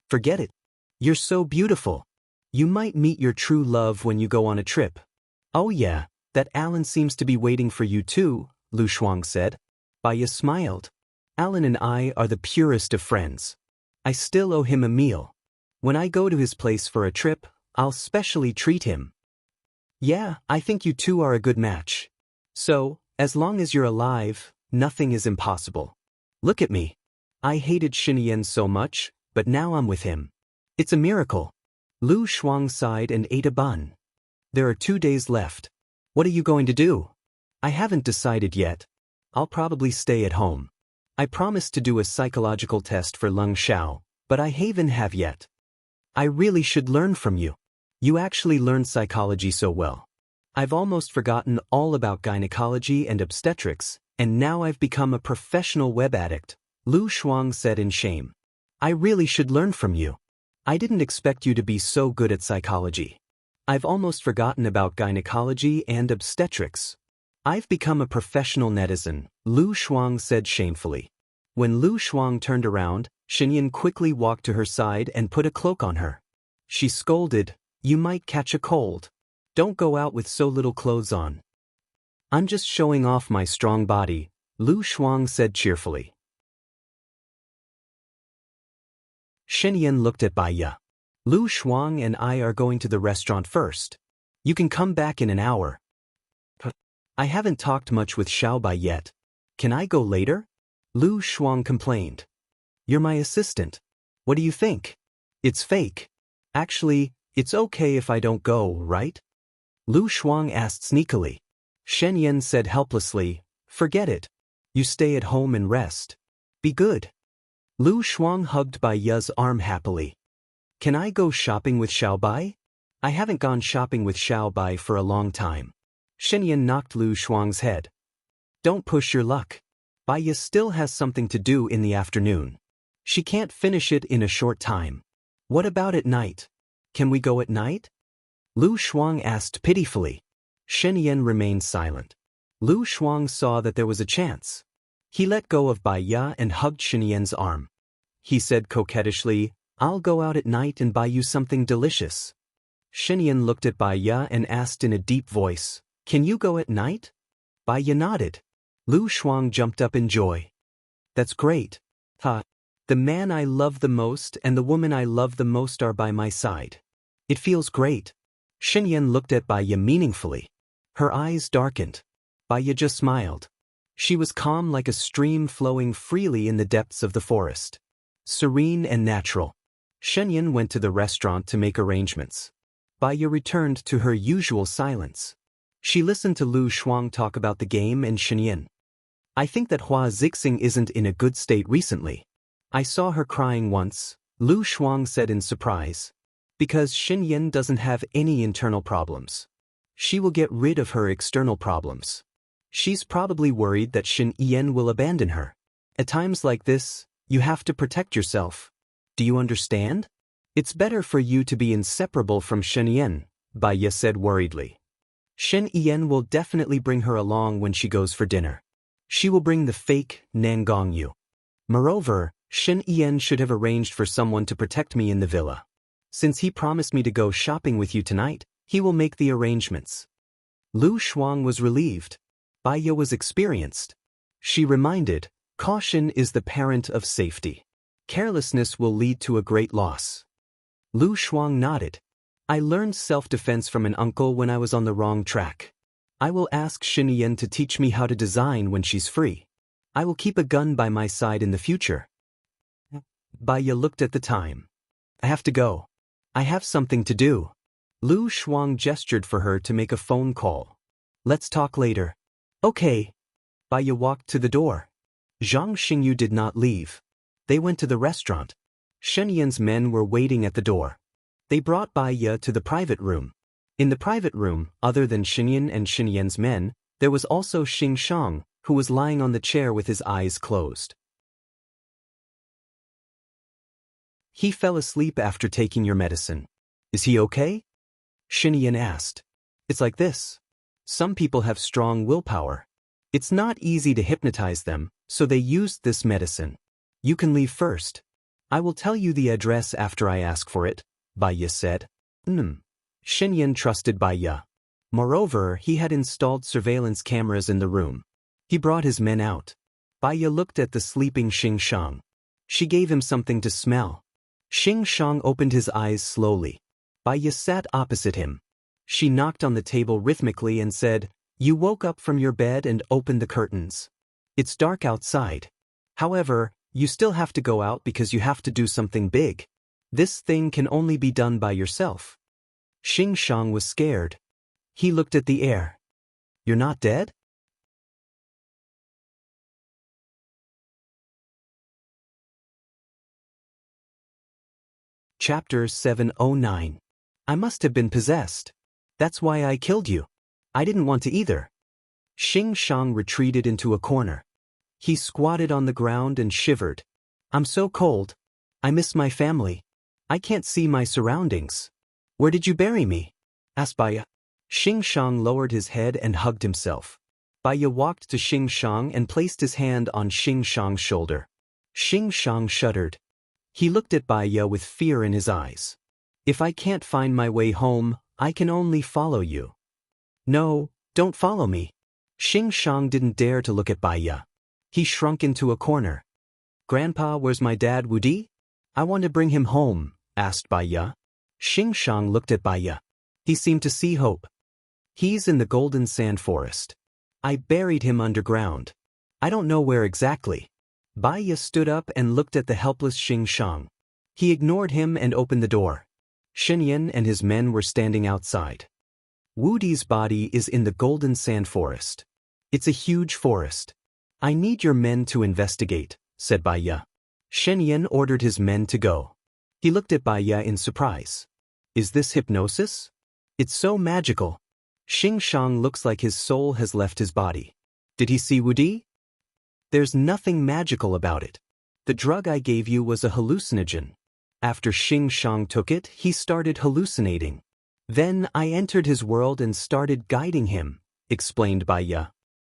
Forget it. You're so beautiful. You might meet your true love when you go on a trip. Oh yeah, that Alan seems to be waiting for you too, Lu Shuang said. Baiya smiled. Alan and I are the purest of friends. I still owe him a meal. When I go to his place for a trip, I'll specially treat him. Yeah, I think you two are a good match. So, as long as you're alive, nothing is impossible. Look at me. I hated Xinyan so much, but now I'm with him. It's a miracle. Lu Shuang sighed and ate a bun. There are 2 days left. What are you going to do? I haven't decided yet. I'll probably stay at home. I promised to do a psychological test for Leng Xiao, but I haven't have yet. I really should learn from you. You actually learn psychology so well. I've almost forgotten all about gynecology and obstetrics, and now I've become a professional web addict, Lu Shuang said in shame. I really should learn from you. I didn't expect you to be so good at psychology. I've almost forgotten about gynecology and obstetrics. I've become a professional netizen, Lu Shuang said shamefully. When Lu Shuang turned around, Xinyan quickly walked to her side and put a cloak on her. She scolded, You might catch a cold. Don't go out with so little clothes on. I'm just showing off my strong body, Lu Shuang said cheerfully. Xinyan looked at Baiya. Lu Shuang and I are going to the restaurant first. You can come back in an hour. I haven't talked much with Xiaobai yet. Can I go later? Lu Shuang complained. You're my assistant. What do you think? It's fake. Actually, it's okay if I don't go, right? Lu Shuang asked sneakily. Xinyan said helplessly, Forget it. You stay at home and rest. Be good. Lu Shuang hugged Baiya's arm happily. Can I go shopping with Xiaobai? I haven't gone shopping with Xiaobai for a long time. Xinyan knocked Lu Shuang's head. Don't push your luck. Baiya still has something to do in the afternoon. She can't finish it in a short time. What about at night? Can we go at night? Lu Shuang asked pitifully. Xinyan remained silent. Lu Shuang saw that there was a chance. He let go of Baiya and hugged Xinyan's arm. He said coquettishly, I'll go out at night and buy you something delicious. Xinyan looked at Baiya and asked in a deep voice, Can you go at night? Baiya nodded. Lu Shuang jumped up in joy. That's great. The man I love the most and the woman I love the most are by my side. It feels great. Xinyan looked at Baiya meaningfully. Her eyes darkened. Baiya just smiled. She was calm like a stream flowing freely in the depths of the forest. Serene and natural. Xinyan went to the restaurant to make arrangements. Baiya returned to her usual silence. She listened to Lu Shuang talk about the game and Xinyan. I think that Hua Zixing isn't in a good state recently. I saw her crying once, Lu Shuang said in surprise. Because Xinyan doesn't have any internal problems. She will get rid of her external problems. She's probably worried that Xinyan will abandon her. At times like this, You have to protect yourself. Do you understand? It's better for you to be inseparable from Shen Yan, Bai Ye said worriedly. Shen Yan will definitely bring her along when she goes for dinner. She will bring the fake Nangong Yu. Moreover, Shen Yan should have arranged for someone to protect me in the villa. Since he promised me to go shopping with you tonight, he will make the arrangements. Lu Shuang was relieved. Bai Ye was experienced. She reminded, caution is the parent of safety. Carelessness will lead to a great loss. Lu Shuang nodded. I learned self-defense from an uncle when I was on the wrong track. I will ask Shen Yan to teach me how to design when she's free. I will keep a gun by my side in the future. Bai Ye looked at the time. I have to go. I have something to do. Lu Shuang gestured for her to make a phone call. Let's talk later. Okay. Bai Ye walked to the door. Zhang Xingyu did not leave. They went to the restaurant. Shen Yan's men were waiting at the door. They brought Bai Ye to the private room. In the private room, other than Shen Yan and Shen Yan's men, there was also Xing Shang, who was lying on the chair with his eyes closed. He fell asleep after taking your medicine. Is he okay? Shen Yan asked. It's like this. Some people have strong willpower. It's not easy to hypnotize them, so they used this medicine. You can leave first. I will tell you the address after I ask for it, Bai Ye said. Shen Yan trusted Bai Ye. Moreover, he had installed surveillance cameras in the room. He brought his men out. Bai Ye looked at the sleeping Xing Shang. She gave him something to smell. Xing Shang opened his eyes slowly. Bai Ye sat opposite him. She knocked on the table rhythmically and said, You woke up from your bed and opened the curtains. It's dark outside. However, you still have to go out because you have to do something big. This thing can only be done by yourself. Xing Shang was scared. He looked at the air. You're not dead? Chapter 709. I must have been possessed. That's why I killed you. I didn't want to either. Xing Shang retreated into a corner. He squatted on the ground and shivered. I'm so cold. I miss my family. I can't see my surroundings. Where did you bury me? Asked Bai Ye. Xing Shang lowered his head and hugged himself. Bai Ye walked to Xing Shang and placed his hand on Xing Shang's shoulder. Xing Shang shuddered. He looked at Bai Ye with fear in his eyes. If I can't find my way home, I can only follow you. No, don't follow me. Xing Shang didn't dare to look at Bai Ye. He shrunk into a corner. Grandpa, where's my dad, Wu Di? I want to bring him home, asked Bai Ye. Xing Shang looked at Bai Ye. He seemed to see hope. He's in the Golden Sand Forest. I buried him underground. I don't know where exactly. Bai Ye stood up and looked at the helpless Xing Shang. He ignored him and opened the door. Shen Yan and his men were standing outside. Wu Di's body is in the Golden Sand Forest. It's a huge forest. I need your men to investigate, said Bai Ye. Shen Yan ordered his men to go. He looked at Bai Ye in surprise. Is this hypnosis? It's so magical. Xing Shang looks like his soul has left his body. Did he see Wu Di? There's nothing magical about it. The drug I gave you was a hallucinogen. After Xing Shang took it, he started hallucinating. Then I entered his world and started guiding him, explained Bai Ye.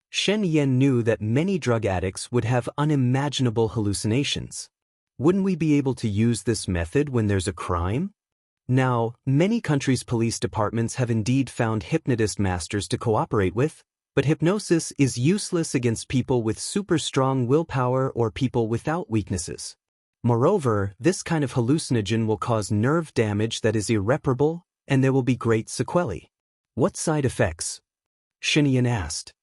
Shen Yan knew that many drug addicts would have unimaginable hallucinations. Wouldn't we be able to use this method when there's a crime? Now, many countries' police departments have indeed found hypnotist masters to cooperate with, but hypnosis is useless against people with super strong willpower or people without weaknesses. Moreover, this kind of hallucinogen will cause nerve damage that is irreparable, and there will be great sequelae. What side effects? Shen Yan asked.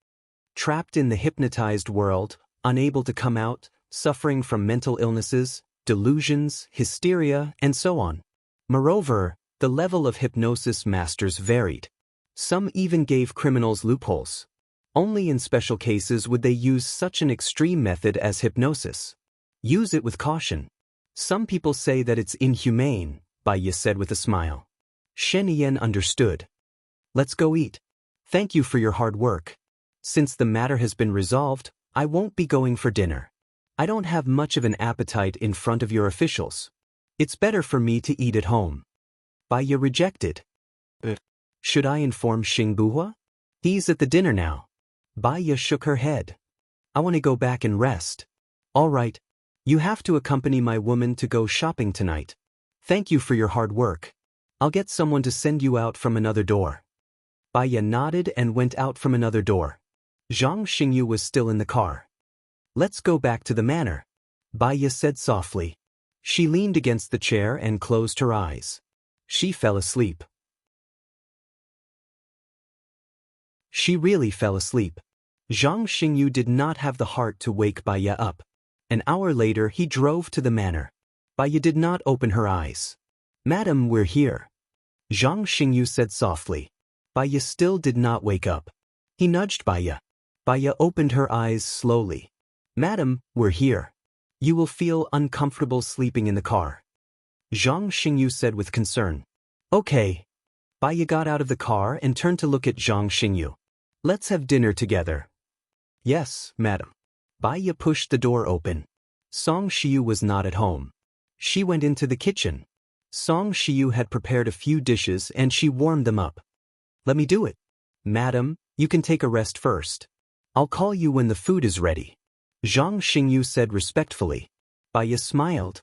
Trapped in the hypnotized world, unable to come out, suffering from mental illnesses, delusions, hysteria, and so on. Moreover, the level of hypnosis masters varied. Some even gave criminals loopholes. Only in special cases would they use such an extreme method as hypnosis. Use it with caution. Some people say that it's inhumane, Bai Ye said with a smile. Shen Yan understood. Let's go eat. Thank you for your hard work. Since the matter has been resolved, I won't be going for dinner. I don't have much of an appetite in front of your officials. It's better for me to eat at home. Baya rejected. Should I inform Xing Buhua? He's at the dinner now. Baya shook her head. I want to go back and rest. All right. You have to accompany my woman to go shopping tonight. Thank you for your hard work. I'll get someone to send you out from another door. Baya nodded and went out from another door. Zhang Xingyu was still in the car. Let's go back to the manor, Baya said softly. She leaned against the chair and closed her eyes. She fell asleep. She really fell asleep. Zhang Xingyu did not have the heart to wake Baya up. An hour later he drove to the manor. Baya did not open her eyes. Madam, we're here, Zhang Xingyu said softly. Baya still did not wake up. He nudged Baya. Baya opened her eyes slowly. Madam, we're here. You will feel uncomfortable sleeping in the car, Zhang Xingyu said with concern. Okay. Baya got out of the car and turned to look at Zhang Xingyu. Let's have dinner together. Yes, madam. Baya pushed the door open. Song Shiyu was not at home. She went into the kitchen. Song Shiyu had prepared a few dishes and she warmed them up. Let me do it. Madam, you can take a rest first. I'll call you when the food is ready, Zhang Xingyu said respectfully. Baya smiled.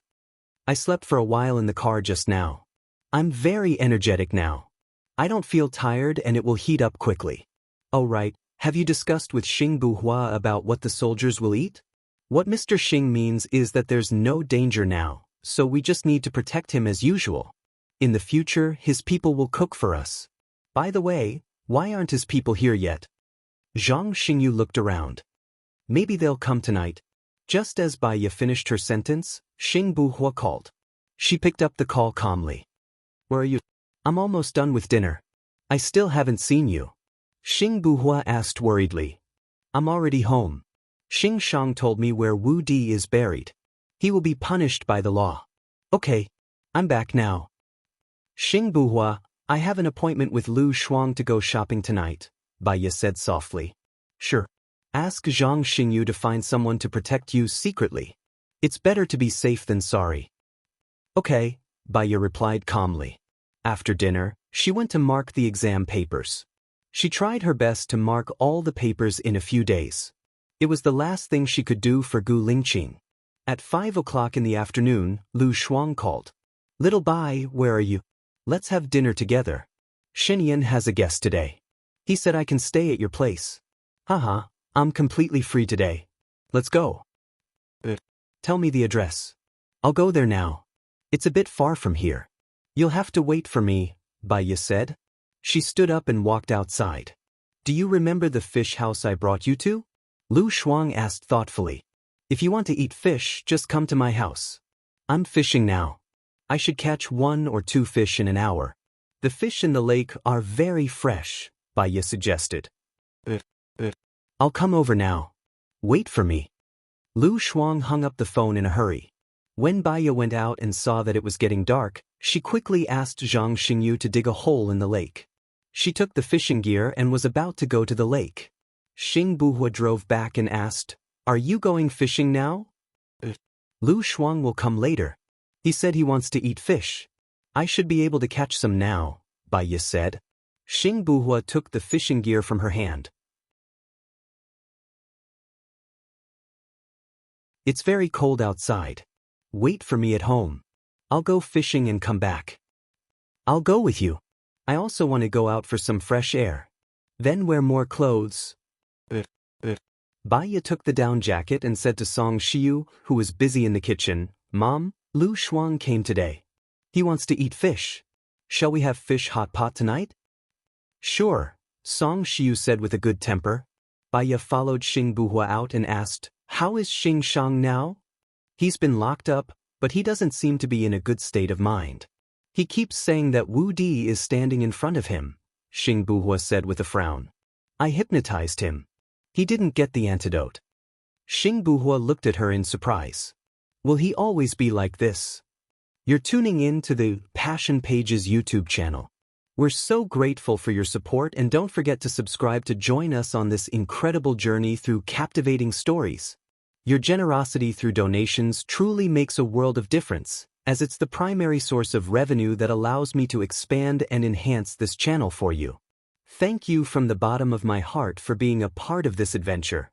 I slept for a while in the car just now. I'm very energetic now. I don't feel tired and it will heat up quickly. Oh right, have you discussed with Xing Buhua about what the soldiers will eat? What Mr. Xing means is that there's no danger now, so we just need to protect him as usual. In the future, his people will cook for us. By the way, why aren't his people here yet? Zhang Xingyu looked around. Maybe they'll come tonight. Just as Baya finished her sentence, Xing Buhua called. She picked up the call calmly. Where are you? I'm almost done with dinner. I still haven't seen you, Xing Buhua asked worriedly. I'm already home. Xing Shang told me where Wu Di is buried. He will be punished by the law. Okay, I'm back now. Xing Buhua, I have an appointment with Lu Shuang to go shopping tonight, Baya said softly. Sure. Ask Zhang Xingyu to find someone to protect you secretly. It's better to be safe than sorry. Okay, Baya replied calmly. After dinner, she went to mark the exam papers. She tried her best to mark all the papers in a few days. It was the last thing she could do for Gu Lingqing. At 5 o'clock in the afternoon, Lu Shuang called. Little Bai, where are you? Let's have dinner together. Xinyan has a guest today. He said I can stay at your place. Haha, I'm completely free today. Let's go. Tell me the address. I'll go there now. It's a bit far from here. You'll have to wait for me, Baya said. She stood up and walked outside. Do you remember the fish house I brought you to? Lu Shuang asked thoughtfully. If you want to eat fish, just come to my house. I'm fishing now. I should catch 1 or 2 fish in an hour. The fish in the lake are very fresh, Baya suggested. I'll come over now. Wait for me. Lu Shuang hung up the phone in a hurry. When Baya went out and saw that it was getting dark, she quickly asked Zhang Xingyu to dig a hole in the lake. She took the fishing gear and was about to go to the lake. Xing Buhua drove back and asked, Are you going fishing now? Lu Shuang will come later. He said he wants to eat fish. I should be able to catch some now, Baya said. Xing Buhua took the fishing gear from her hand. It's very cold outside. Wait for me at home. I'll go fishing and come back. I'll go with you. I also want to go out for some fresh air. Then wear more clothes. Baya took the down jacket and said to Song Shiyu, who was busy in the kitchen, Mom, Lu Shuang came today. He wants to eat fish. Shall we have fish hot pot tonight? Sure, Song Shiyu said with a good temper. Baya followed Xing Buhua out and asked, How is Xing Shang now? He's been locked up, but he doesn't seem to be in a good state of mind. He keeps saying that Wu Di is standing in front of him, Xing Buhua said with a frown. I hypnotized him. He didn't get the antidote. Xing Buhua looked at her in surprise. Will he always be like this? You're tuning in to the Passion Pages YouTube channel. We're so grateful for your support and don't forget to subscribe to join us on this incredible journey through captivating stories. Your generosity through donations truly makes a world of difference, as it's the primary source of revenue that allows me to expand and enhance this channel for you. Thank you from the bottom of my heart for being a part of this adventure.